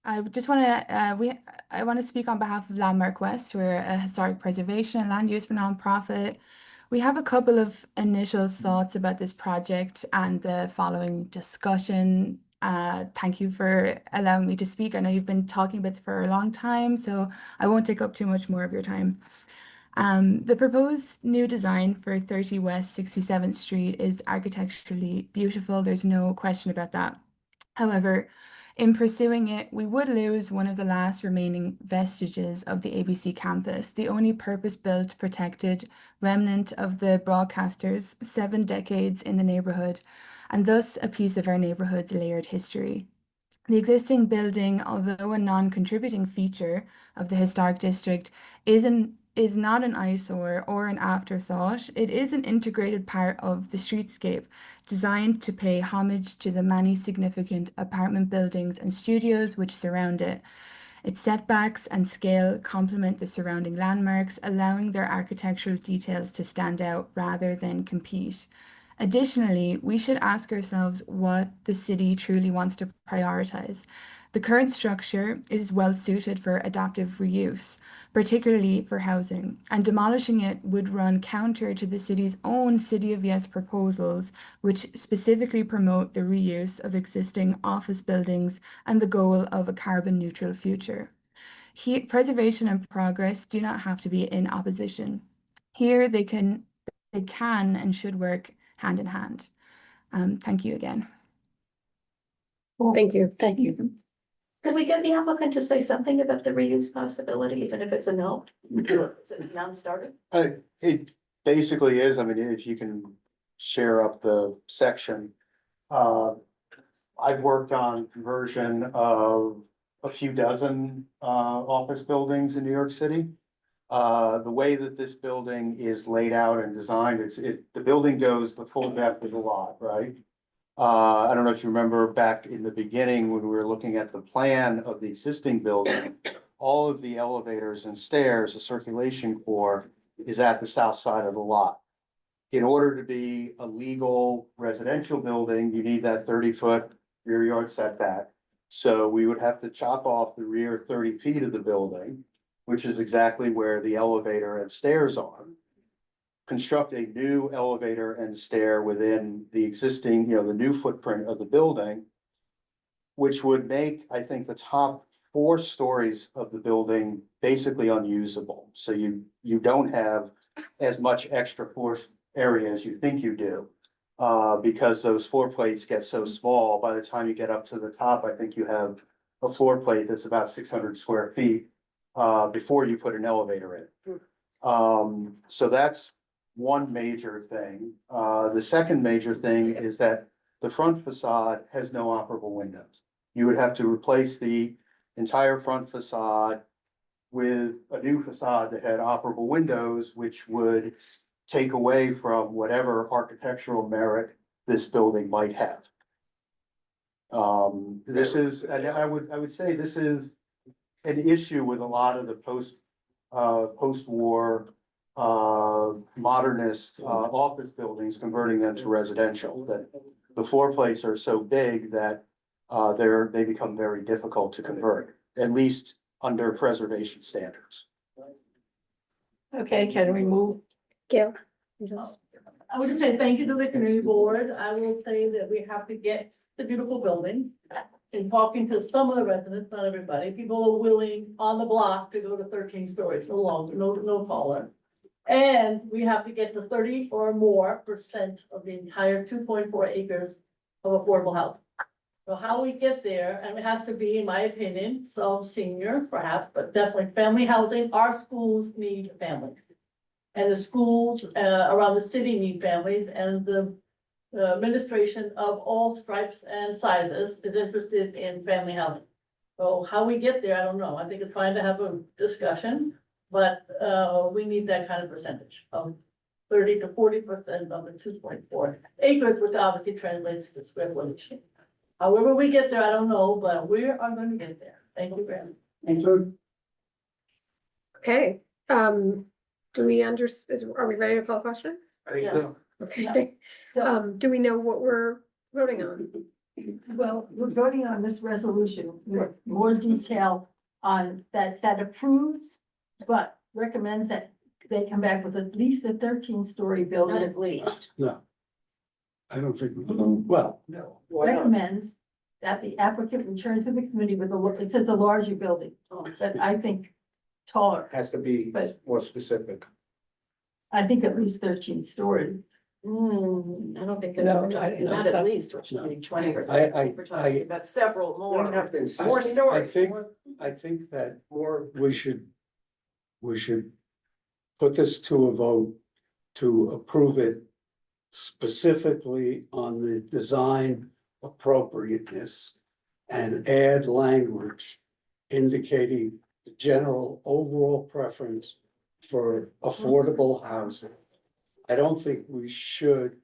I just want to I want to speak on behalf of Landmark West. We're a historic preservation and land use for nonprofit. We have a couple of initial thoughts about this project and the following discussion. Thank you for allowing me to speak. I know you've been talking about this for a long time, so I won't take up too much more of your time. The proposed new design for 30 West 67th Street is architecturally beautiful. There's no question about that. However, in pursuing it, we would lose one of the last remaining vestiges of the ABC campus, the only purpose-built, protected remnant of the broadcasters' 7 decades in the neighborhood, and thus a piece of our neighborhood's layered history. The existing building, although a non-contributing feature of the historic district, is not an eyesore or an afterthought. It is an integrated part of the streetscape, designed to pay homage to the many significant apartment buildings and studios which surround it. Its setbacks and scale complement the surrounding landmarks, allowing their architectural details to stand out rather than compete. Additionally, we should ask ourselves what the city truly wants to prioritize. The current structure is well suited for adaptive reuse, particularly for housing, and demolishing it would run counter to the city's own City of Yes proposals, which specifically promote the reuse of existing office buildings and the goal of a carbon neutral future. Preservation and progress do not have to be in opposition. Here they can and should work hand in hand. Thank you again. Thank you. Thank you. Could we get the applicant to say something about the reuse possibility, even if it's a no? It's a non-starter? It basically is, I mean, if you can share up the section. I've worked on conversion of a few dozen office buildings in New York City. The way that this building is laid out and designed, the building goes the full depth of the lot, right? I don't know if you remember back in the beginning when we were looking at the plan of the existing building, all of the elevators and stairs, the circulation core is at the south side of the lot. In order to be a legal residential building, you need that 30-foot rear yard setback. So we would have to chop off the rear 30 feet of the building, which is exactly where the elevator and stairs are. Construct a new elevator and stair within the existing, the new footprint of the building, which would make, I think, the top 4 stories of the building basically unusable. So you don't have as much extra floor area as you think you do. Because those floor plates get so small, by the time you get up to the top, I think you have a floor plate that's about 600 square feet before you put an elevator in. So that's one major thing. The second major thing is that the front facade has no operable windows. You would have to replace the entire front facade with a new facade that had operable windows, which would take away from whatever architectural merit this building might have. This is, and I would say this is an issue with a lot of the post-war modernist, office buildings, converting them to residential, that the floor plates are so big that they become very difficult to convert, at least under preservation standards. Okay, can we move? Gail? I would say thank you to the community board. I will say that we have to get the beautiful building. In talking to some of the residents, not everybody, people are willing on the block to go to 13 stories, no longer, no taller. And we have to get to 30 or more % of the entire 2.4 acres of affordable housing. So how we get there, and it has to be, in my opinion, some senior perhaps, but definitely family housing. Our schools need families. And the schools around the city need families, and the administration of all stripes and sizes is interested in family housing. So how we get there, I don't know. I think it's fine to have a discussion, but we need that kind of percentage of 30 to 40% of the 2.4 acres, which obviously translates to square footage. However we get there, I don't know, but we are going to get there. Thank you, Graham. Thank you. Okay, do we are we ready to call a question? I think Yes. so. Okay, So, do we know what we're voting on? Well, we're voting on this resolution with more detail on that approves, but recommends that they come back with at least a 13-story not building. at least. No. I don't think, well, No. Why not? Recommends that the applicant return to the committee with it says a larger building, but I think taller. Has to be But- more specific. I think at least 13 stories. I don't think No, that's, I- not no. at least, it should be 20 or I- 30. We're talking about several We don't have to more. insist. More I stories. think that More. we should put this to a vote to approve it specifically on the design appropriateness and add language indicating the general overall preference for affordable housing. I don't think we should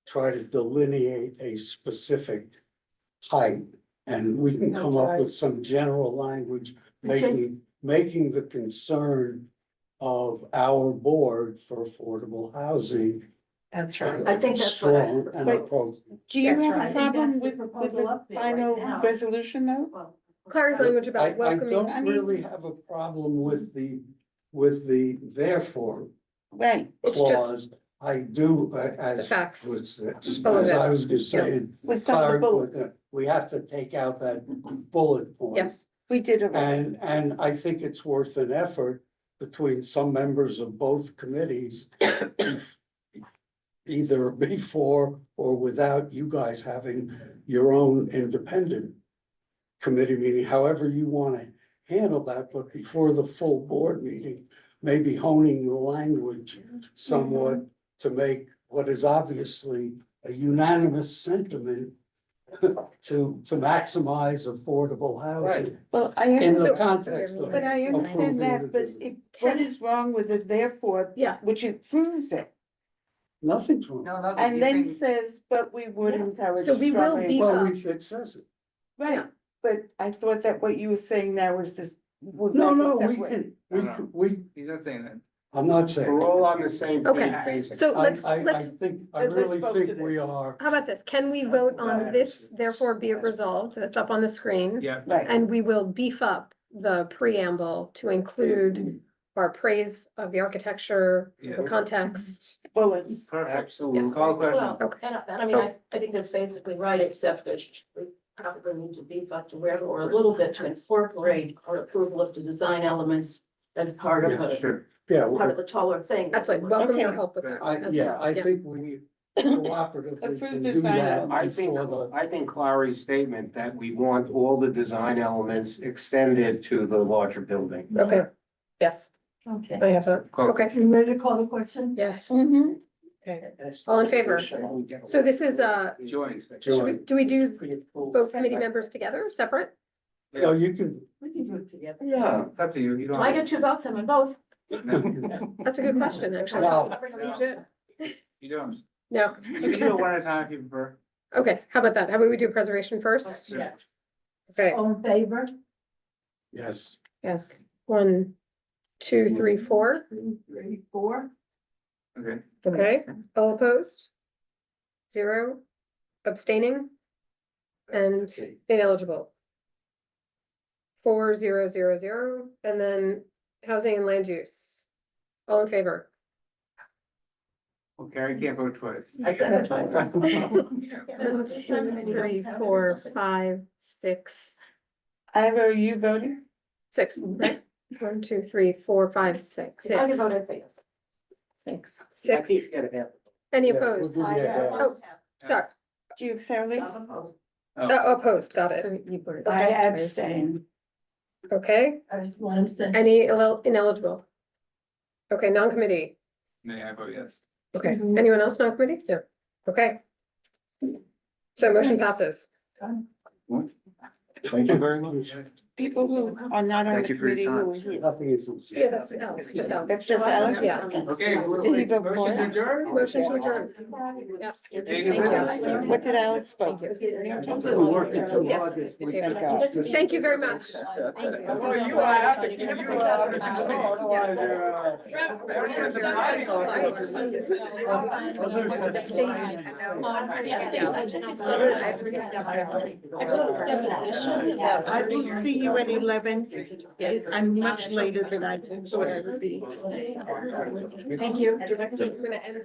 try to delineate a specific height. And we can come up with some general language, making the concern of our board for affordable housing. That's right. I think that's what I. Strong and But- appropriate. Do you That's have right. I a think problem that's the with proposal the up there right final now. resolution though? Well, Clara's language about I welcoming. don't really have a problem with the therefore Right, It's just clause. I do, the as facts. was, Follow as I this. was just saying, with some of the Clara, bullets. we have to take out that bullet point. Yes, We did it. And I think it's worth an effort between some members of both committees. Either before or without you guys having your own independent committee meeting, however you want to handle that, but before the full board meeting, maybe honing the language somewhat to make what is obviously a unanimous sentiment to maximize affordable housing Well, I in the understand, context of. but I understand that, but approving if, what is wrong with it therefore? Yeah. Which it proves it, Nothing's wrong. No, no. and you then think- says, but we would encourage. So we will strongly- be- Well, it says it. Right, but I thought that what you were saying now was this. would No, like to no, we separate. can, He's not saying that. I'm not saying. We're all on the same Okay. page, basically. so I let's, think, I let's really vote to think we this. are. how about this? Can we vote on this, therefore be it resolved? That's up on the screen. Yeah. Right, And we will beef up the preamble to include our praise of the architecture, the Yeah. context. bullets. Absolutely. Call a question. Well, Okay. and I mean, I think that's basically right, except that we probably need to beef up the where or a little bit to incorporate our approval of the design elements as part of Yeah, a, Yeah, part of the taller thing. Absolutely. Welcome your Okay. help with that. I, That's- yeah, I think we cooperatively Approve can the do sign that element. I think Clary's statement that we want all the design elements extended to the larger building. Okay, yes, Okay. I have that. Call- Okay, You ready to call the question? yes. Mhm. Okay. All in favor? So this is, Join. do we do both committee members together, separate? No, you can, We can do it together. Yeah. It's up to you. You Do don't. I get 2 votes? Am I both? That's a good question, actually. No. You don't. No, You can do it one at a time if you prefer. okay, how about that? How about we do preservation first? Yeah. Okay, All in favor? yes. yes, 1, 2, 3, 4. 3, 4. Okay. Okay, all opposed? 0, abstaining? And ineligible. 4, 0, 0, 0, and then housing and land use. All in favor? Well, Gary can't vote twice. I got it. 1, 2, 3, 4, 5, 6. Ira, are you voting? 6, right? 1, 2, 3, 4, 5, 6. I can vote for yes. 6. 6. Any opposed? Oh, sorry. Do you, Sarah Lee? Oh, opposed, got it. I abstain. Okay, I just want to. any ineligible? Okay, non-committee. May I vote yes? Okay, anyone else non-committee? No. Okay. So motion passes. Thank you very much. People who are not on Thank the you for your committee who time. are here. Nothing is. Yeah, that's Alex, just Alex. That's just Alex? Yeah. Okay. Did he vote for Motion to it? adjourn? Motion to adjourn. Yes. What did Alex vote? Yes. Thank God. Thank you very much. Well, you have to keep you under control, otherwise everyone's I will see you at 11. I'm much later than I thought I would be. Thank you. I'm gonna end